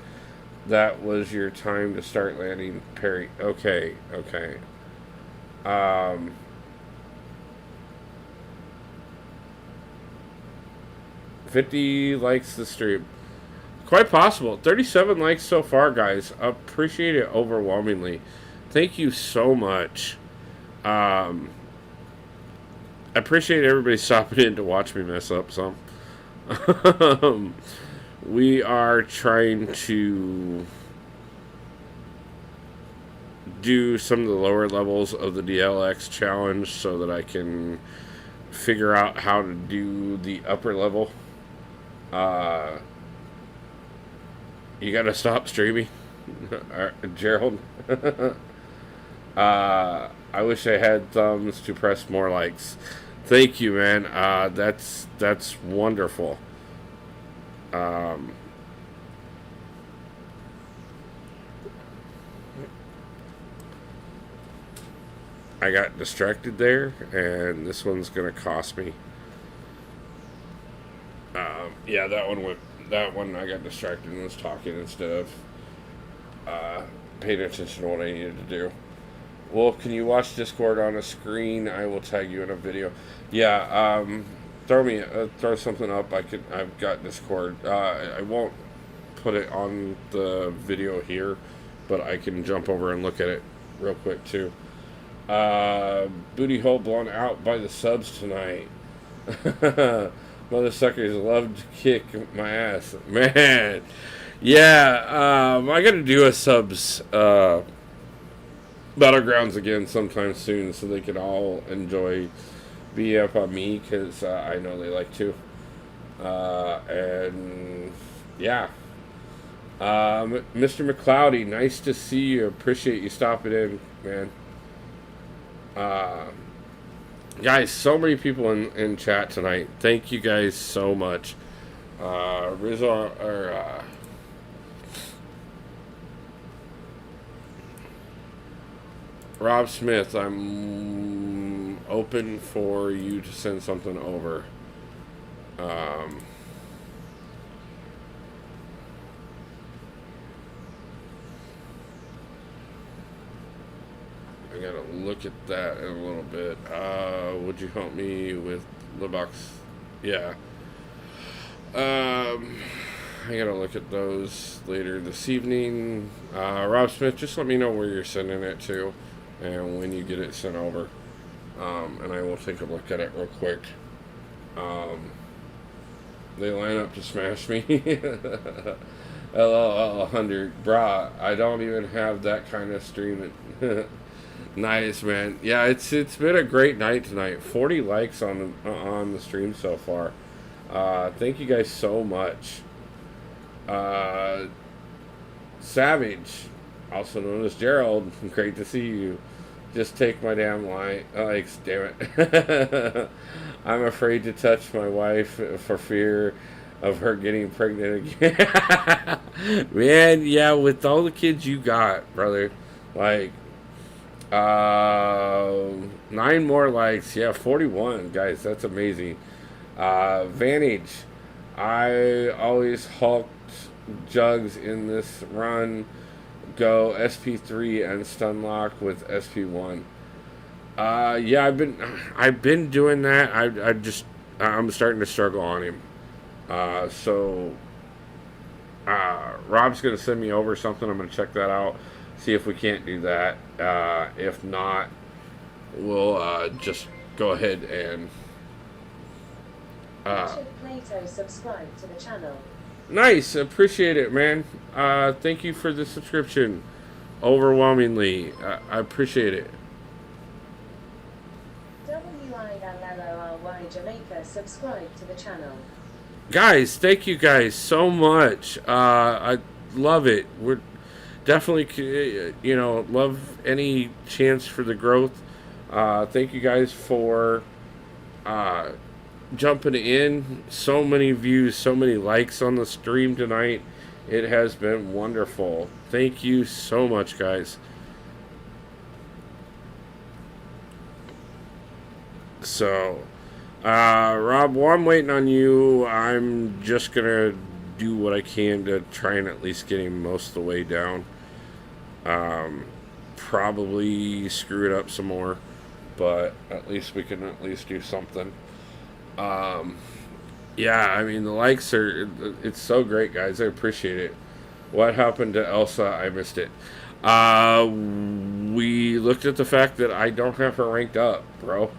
That was your time to start landing parry. Okay. 50 likes the stream. Quite possible. 37 likes so far, guys. Appreciate it overwhelmingly. Thank you so much. I appreciate everybody stopping in to watch me mess up some. We are trying to do some of the lower levels of the DLX challenge so that I can figure out how to do the upper level. You gotta stop streaming, Gerald. I wish I had thumbs to press more likes. Thank you, man. That's wonderful. I got distracted there, and this one's gonna cost me. Yeah, that one I got distracted and was talking instead of paying attention to what I needed to do. Well, can you watch Discord on a screen? I will tag you in a video. Yeah, throw something up. I've got Discord. I won't put it on the video here, but I can jump over and look at it real quick too. Booty hole blown out by the subs tonight. Mother suckers love to kick my ass, man. Yeah, I got to do a subs Battlegrounds again sometime soon, so they can all enjoy be up on me because I know they like to. And yeah, Mr. McCloudy, nice to see you. Appreciate you stopping in, man. Uh, Guys, so many people in chat tonight. Thank you guys so much. Rizzo or Rob Smith, I'm open for you to send something over. I gotta look at that in a little bit. Would you help me with the box? Yeah. I gotta look at those later this evening. Rob Smith, just let me know where you're sending it to and when you get it sent over. And I will take a look at it real quick. They line up to smash me. LOL 100. Brah, I don't even have that kind of streaming. Nice, man. Yeah, it's been a great night tonight. 40 likes on the stream so far. Thank you guys so much. Savage, also known as Gerald, great to see you. Just take my damn likes, damn it. I'm afraid to touch my wife for fear of her getting pregnant again. Man, yeah, with all the kids you got, brother, like, 9 more likes. Yeah, 41, guys. That's amazing. Vantage. I always hulked jugs in this run. Go SP3 and Stunlock with SP1. Yeah, I've been doing that. I'm starting to struggle on him. Rob's gonna send me over something. I'm gonna check that out. See if we can't do that. If not, we'll just go ahead and. Plato subscribe to the channel. Nice, appreciate it, man. Thank you for the subscription. Overwhelmingly, I appreciate it. WILLORY Jamaica subscribe to the channel. Guys, thank you guys so much. I love it. We're definitely, love any chance for the growth. Thank you guys for jumping in. So many views, so many likes on the stream tonight. It has been wonderful. Thank you so much, guys. So, Rob, while I'm waiting on you, I'm just gonna do what I can to try and at least get him most of the way down. Probably screw it up some more, but at least we can at least do something. Yeah, I mean, the likes it's so great, guys. I appreciate it. What happened to Elsa? I missed it. We looked at the fact that I don't have her ranked up, bro.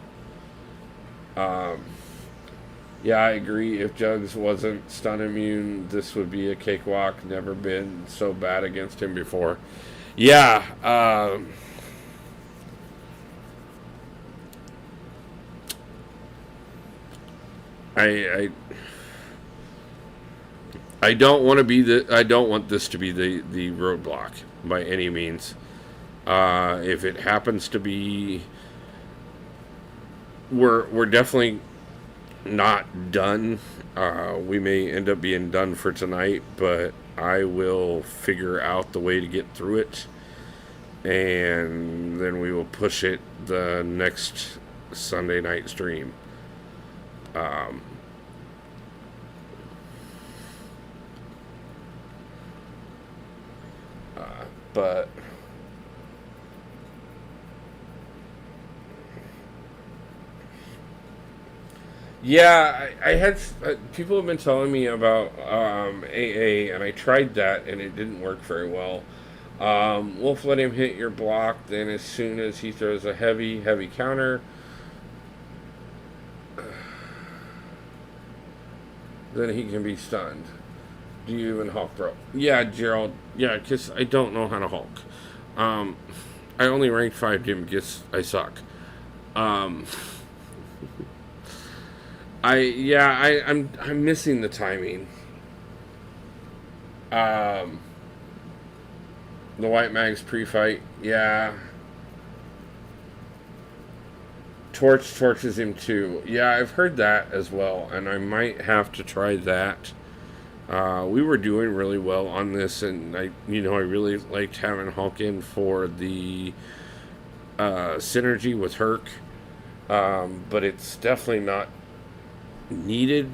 Yeah, I agree. If Jugs wasn't stun immune, this would be a cakewalk. Never been so bad against him before. Yeah, I don't want to be I don't want this to be the roadblock by any means. If it happens to be, we're definitely not done. We may end up being done for tonight, but I will figure out the way to get through it, and then we will push it the next Sunday night stream. But yeah, I had people have been telling me about AA, and I tried that, and it didn't work very well. Wolf, let him hit your block. Then, as soon as he throws a heavy counter, then he can be stunned. Do you even Hulk, bro? Yeah, Gerald. Yeah, because I don't know how to Hulk. I only ranked 5 him because I suck. Um, I'm missing the timing. Um, the White Mags pre-fight, yeah. Torch torches him too. Yeah, I've heard that as well, and I might have to try that. We were doing really well on this, and I really liked having Hulk in for the synergy with Herc, but it's definitely not needed.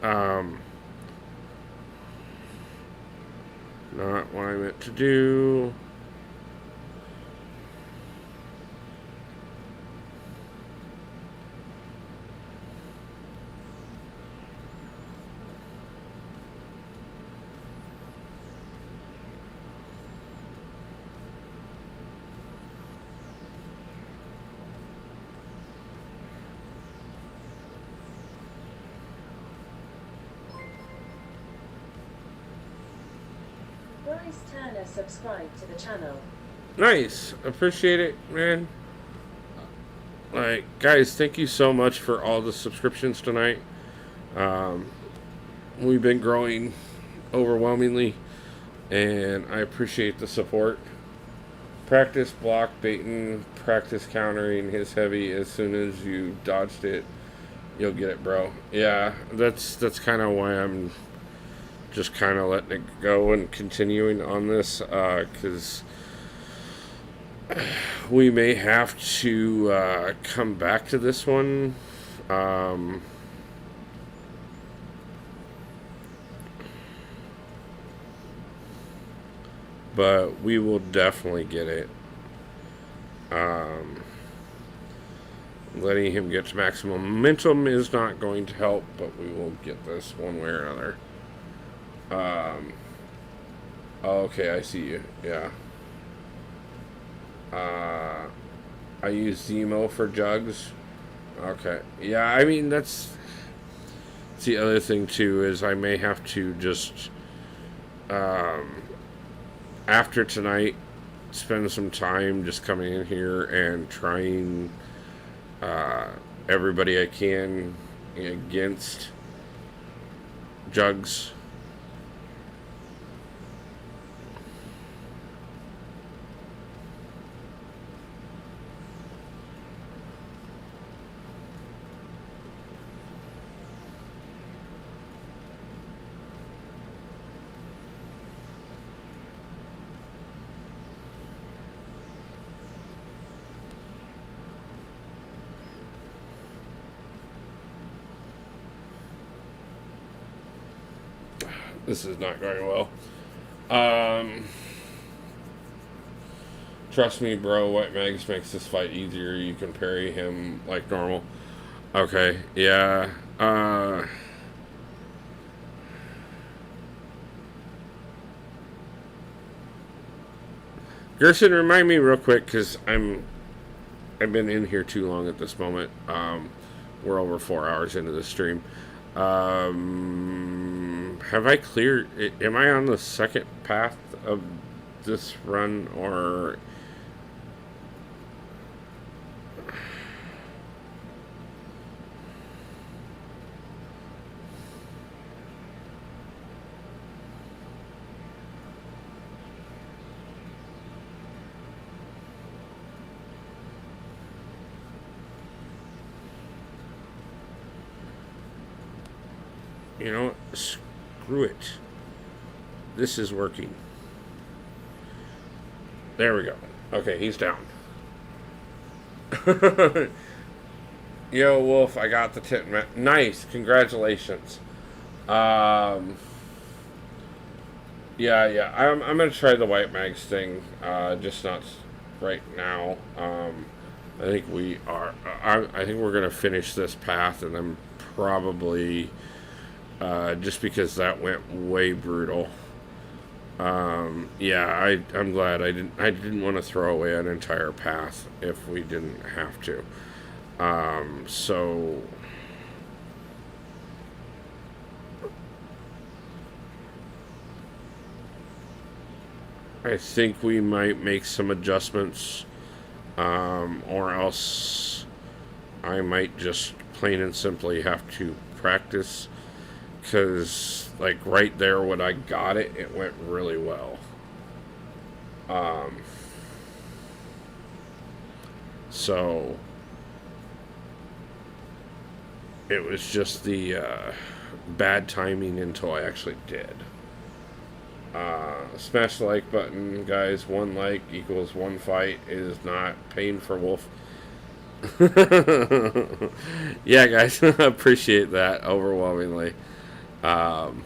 Not what I meant to do. Bryce Turner subscribed to the channel. Nice. Appreciate it, man. Like, guys, thank you so much for all the subscriptions tonight. We've been growing overwhelmingly, and I appreciate the support. Practice block baiting, practice countering his heavy. As soon as you dodged it, you'll get it, bro. Yeah, that's kind of why I'm just kind of letting it go and continuing on this, because we may have to come back to this one. But we will definitely get it. Letting him get to maximum momentum is not going to help, but we will get this one way or another. Okay, I see you. Yeah. I use Zemo for jugs. Okay. Yeah, I mean, that's the other thing, too, is I may have to just, after tonight, spend some time just coming in here and trying everybody I can against jugs. This is not going well. Trust me, bro. White Mags makes this fight easier. You can parry him like normal. Okay, yeah. Gerson, remind me real quick, because I've been in here too long at this moment. We're over 4 hours into the stream. Have I cleared? Am I on the second path of this run, or? You know, screw it. This is working. There we go. Okay, he's down. Yo, Wolf, I got the tit. Nice, congratulations. Yeah. I'm gonna try the White Mags thing. Just not right now. I think we are. I think we're gonna finish this path, and then probably. Just because that went way brutal. Yeah, I'm glad I didn't want to throw away an entire path if we didn't have to. So I think we might make some adjustments, or else I might just plain and simply have to practice, because like right there when I got it, it went really well. So it was just the bad timing until I actually did. Smash the like button, guys. 1 like equals 1 fight is not pain for Wolf. Yeah, guys, appreciate that overwhelmingly. Um,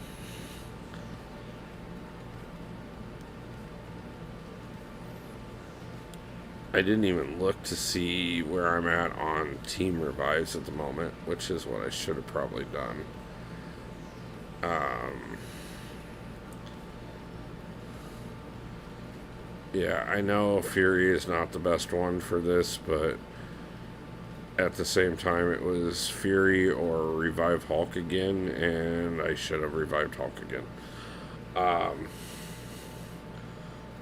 I didn't even look to see where I'm at on team revives at the moment, which is what I should have probably done. Yeah, I know Fury is not the best one for this, but at the same time, it was Fury or Revive Hulk again, and I should have revived Hulk again.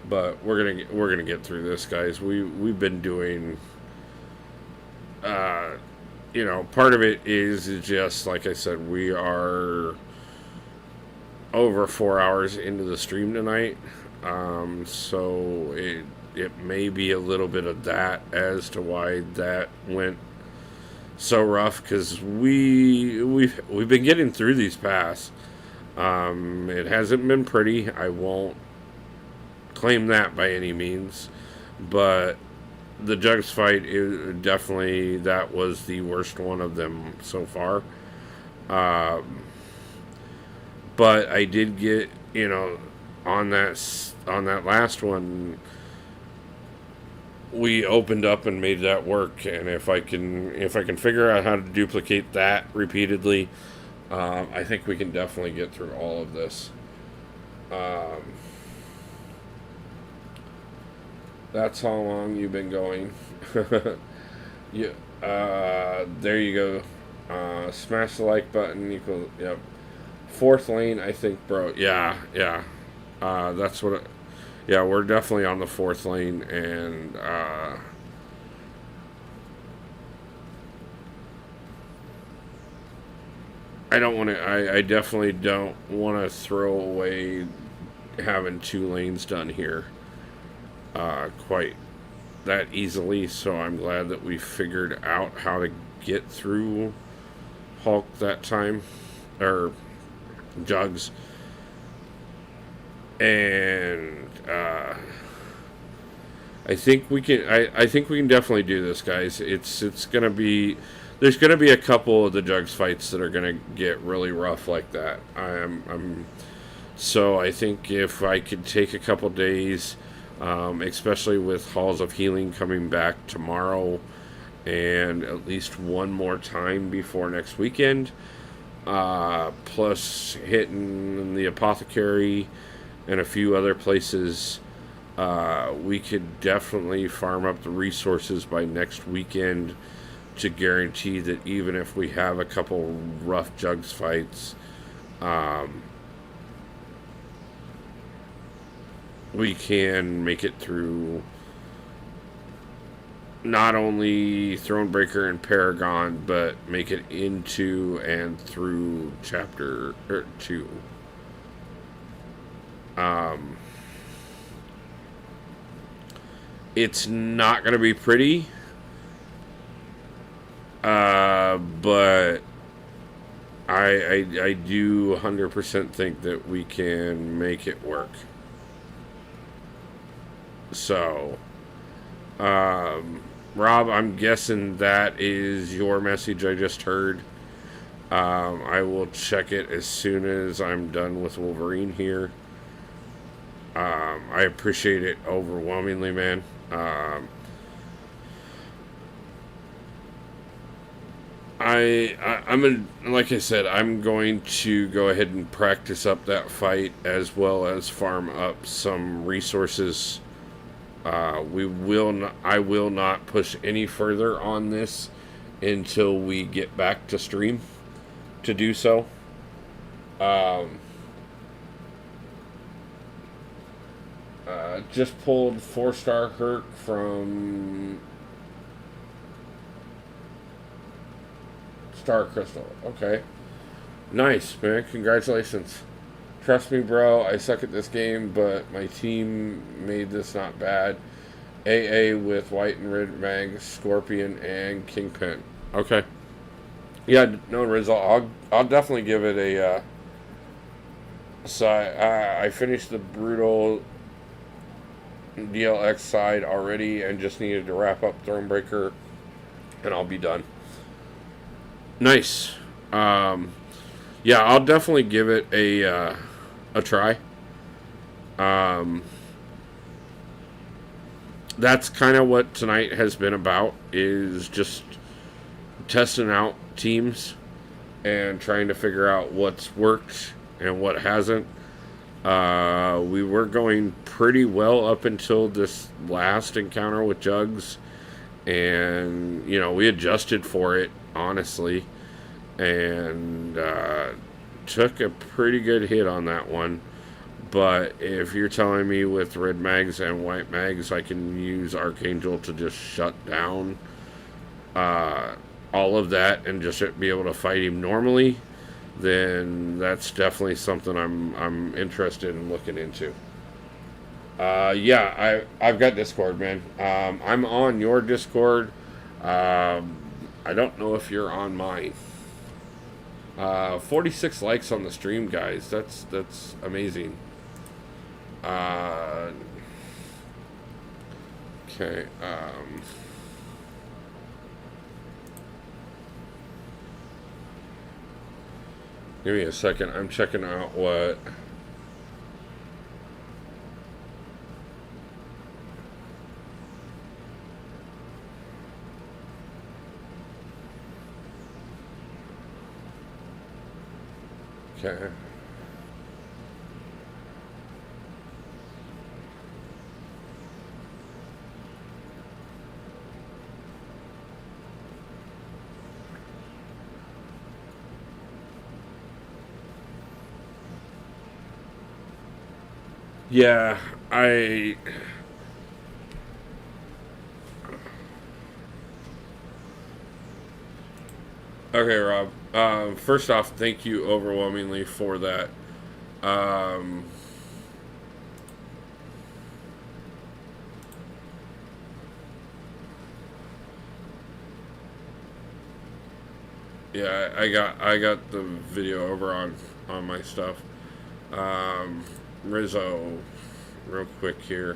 But we're gonna get through this, guys. We've been doing, part of it is just like I said, we are over 4 hours into the stream tonight. So it may be a little bit of that as to why that went so rough, because we've been getting through these paths. It hasn't been pretty. I won't claim that by any means, but the Jugs fight is definitely, that was the worst one of them so far. But I did get, on that last one, we opened up and made that work. And if I can figure out how to duplicate that repeatedly, I think we can definitely get through all of this. That's how long you've been going. Yeah. There you go. Smash the like button equals, yep. 4th lane, I think, bro. Yeah. That's what. Yeah, we're definitely on the 4th lane, and I don't want to. I definitely don't want to throw away having 2 lanes done here quite that easily. So I'm glad that we figured out how to get through Hulk that time, or Jugs. And I think we can. I think we can definitely do this, guys. It's gonna be. There's gonna be a couple of the Jugs fights that are gonna get really rough like that. So I think if I could take a couple days, especially with Halls of Healing coming back tomorrow, and at least one more time before next weekend, plus hitting the Apothecary and a few other places, we could definitely farm up the resources by next weekend to guarantee that even if we have a couple rough Jugs fights, we can make it through not only Thronebreaker and Paragon, but make it into and through Chapter 2. It's not going to be pretty, but I do 100% think that we can make it work. So, Rob, I'm guessing that is your message I just heard. I will check it as soon as I'm done with Wolverine here. I appreciate it overwhelmingly, man. Like I said, I'm going to go ahead and practice up that fight as well as farm up some resources. I will not push any further on this until we get back to stream to do so. Just pulled 4-star Herc from Star Crystal. Okay. Nice, man. Congratulations. Trust me, bro. I suck at this game, but my team made this not bad. AA with White and Red Mag, Scorpion, and Kingpin. Okay. Yeah, no result. I'll definitely give it a. So I finished the brutal DLX side already, and just needed to wrap up Thronebreaker, and I'll be done. Nice. Yeah, I'll definitely give it a try. That's kind of what tonight has been about, is just testing out teams and trying to figure out what's worked and what hasn't. We were going pretty well up until this last encounter with Jugs, and we adjusted for it, honestly, and took a pretty good hit on that one. But if you're telling me with red mags and white mags I can use Archangel to just shut down all of that and just be able to fight him normally, then that's definitely something I'm interested in looking into. Yeah, I've got Discord, man. I'm on your Discord. I don't know if you're on mine. 46 likes on the stream, guys. That's amazing. Okay. Give me a second. I'm checking out what. Okay. Yeah, Okay, Rob. First off, thank you overwhelmingly for that. Um, yeah, I got the video over on my stuff. Rizzo, real quick here.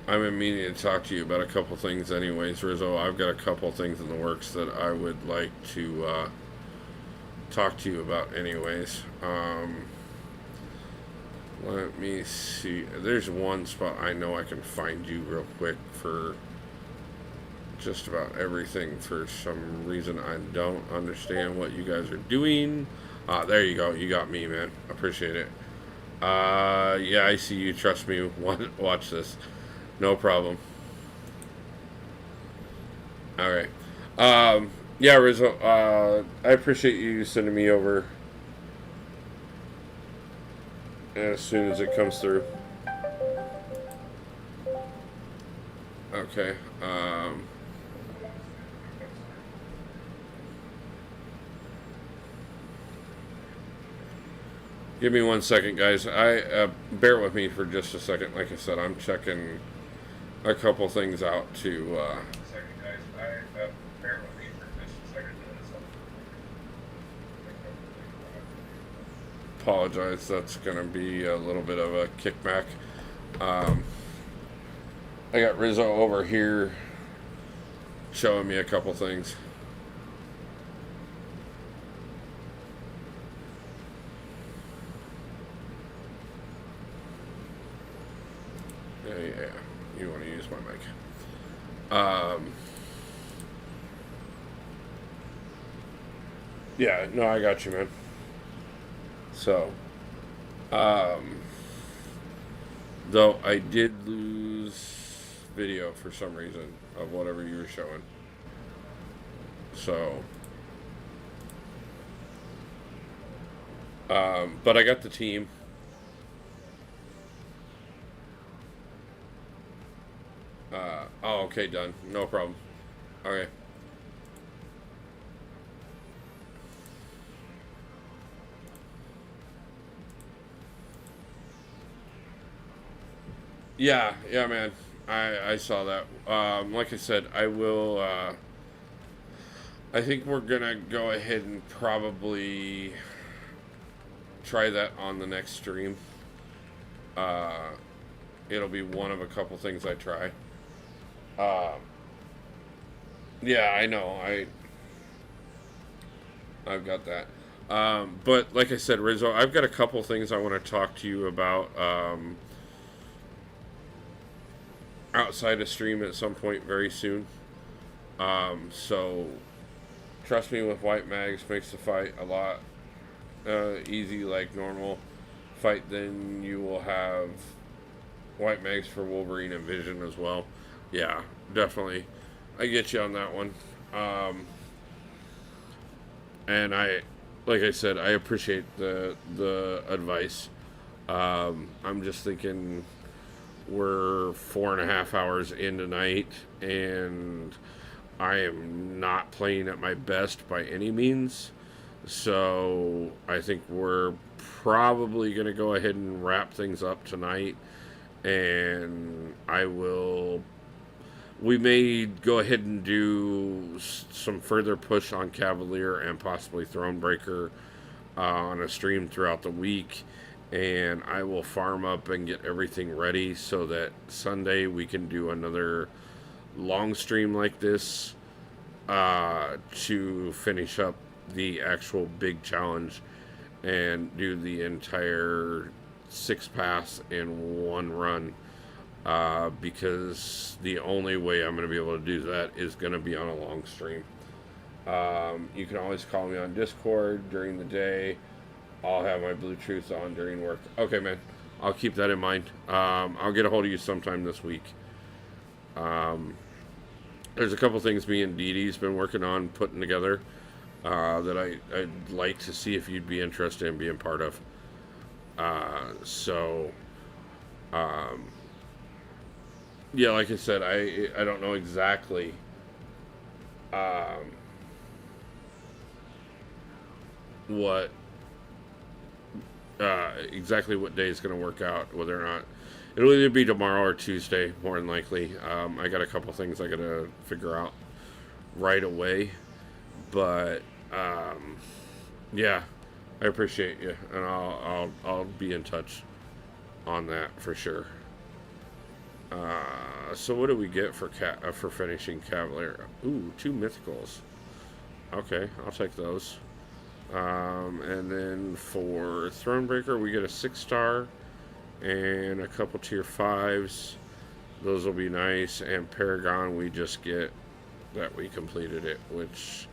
I'm in meaning to talk to you about a couple things anyways, Rizzo. I've got a couple things in the works that I would like to talk to you about anyways. Let me see. There's one spot I know I can find you real quick for just about everything. For some reason I don't understand what you guys are doing. There you go. You got me, man. Appreciate it. Yeah, I see you. Trust me. Watch this. No problem. Alright. Yeah, Rizzo, I appreciate you sending me over as soon as it comes through. Okay. Give me 1 second, guys. Bear with me for just a second. Like I said, I'm checking a couple things out to. Apologize. That's gonna be a little bit of a kickback. I got Rizzo over here showing me a couple things. Yeah, you want to use my mic. Yeah, no, I got you, man. So, though I did lose video for some reason of whatever you were showing. So, But I got the team. Oh, okay, done. No problem. Okay. Yeah, yeah, man. I saw that. Like I said, I will. I think we're gonna go ahead and probably try that on the next stream. Uh, it'll be one of a couple things I try. Um, yeah, I know. I've got that. But like I said, Rizzo, I've got a couple things I want to talk to you about outside of stream at some point very soon. So trust me, with white mags makes the fight a lot easy, like normal fight. Then you will have white mags for Wolverine and Vision as well. Yeah, definitely. I get you on that one. And like I said, I appreciate the advice. I'm just thinking we're 4.5 hours in tonight, and I am not playing at my best by any means. So I think we're probably going to go ahead and wrap things up tonight, and we may go ahead and do some further push on Cavalier and possibly Thronebreaker on a stream throughout the week. And I will farm up and get everything ready so that Sunday we can do another long stream like this to finish up the actual big challenge and do the entire 6 pass in one run. Because the only way I'm going to be able to do that is going to be on a long stream. You can always call me on Discord during the day. I'll have my Bluetooth on during work. Okay, man. I'll keep that in mind. I'll get a hold of you sometime this week. There's a couple things me and Dee Dee's been working on putting together that I'd like to see if you'd be interested in being part of. Yeah, like I said, I don't know exactly what exactly what day is going to work out, whether or not it'll either be tomorrow or Tuesday, more than likely. I got a couple things I got to figure out right away, but yeah, I appreciate you, and I'll be in touch on that for sure. So what do we get for finishing Cavalier? Ooh, 2 mythicals. Okay, I'll take those. And then for Thronebreaker, we get a 6-star and a couple tier 5s. Those will be nice. And Paragon, we just get that we completed it, which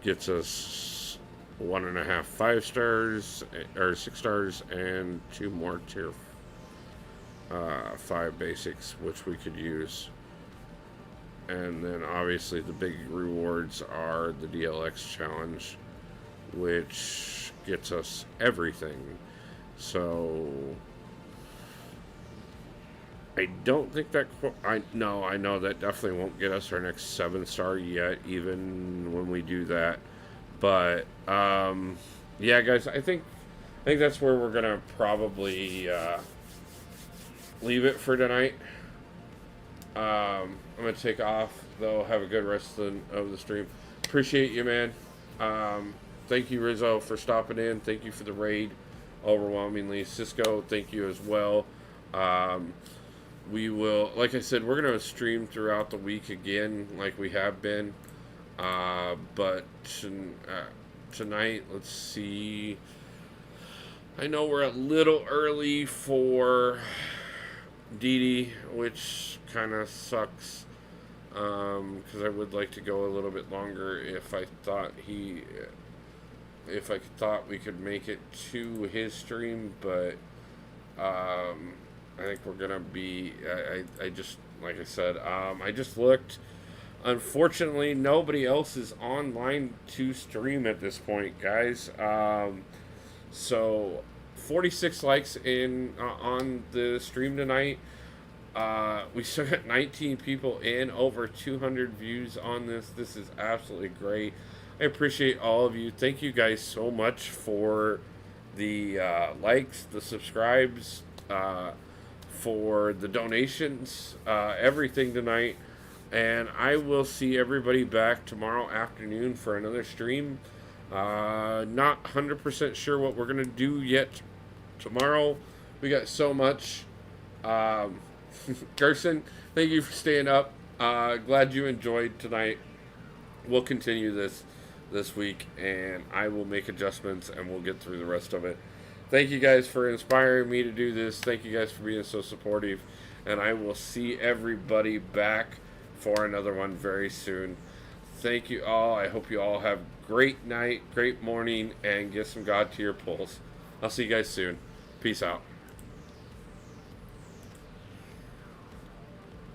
gets us 1.5 5-stars or 6 stars and 2 more tier 5 basics, which we could use. And then obviously the big rewards are the DLX challenge, which gets us everything. So I don't think that I know that definitely won't get us our next 7-star yet, even when we do that. But yeah, guys, I think that's where we're gonna probably leave it for tonight. I'm gonna take off though. Have a good rest of the stream. Appreciate you, man. Thank you, Rizzo, for stopping in. Thank you for the raid, overwhelmingly. Cisco, thank you as well. We will, like I said, we're gonna stream throughout the week again, like we have been. But tonight, let's see. I know we're a little early for Dee Dee, which kind of sucks, because I would like to go a little bit longer if I thought we could make it to his stream, but I think we're gonna be. I just, like I said, I just looked. Unfortunately, nobody else is online to stream at this point, guys. So 46 likes in on the stream tonight. We still got 19 people in, over 200 views on this. This is absolutely great. I appreciate all of you. Thank you guys so much for the likes, the subscribes, for the donations, everything tonight. And I will see everybody back tomorrow afternoon for another stream. Not 100% sure what we're going to do yet tomorrow. We got so much. Gerson, thank you for staying up. Glad you enjoyed tonight. We'll continue this week, and I will make adjustments, and we'll get through the rest of it. Thank you guys for inspiring me to do this. Thank you guys for being so supportive, and I will see everybody back for another one very soon. Thank you all. I hope you all have great night, great morning, and get some God to your pulls. I'll see you guys soon. Peace out.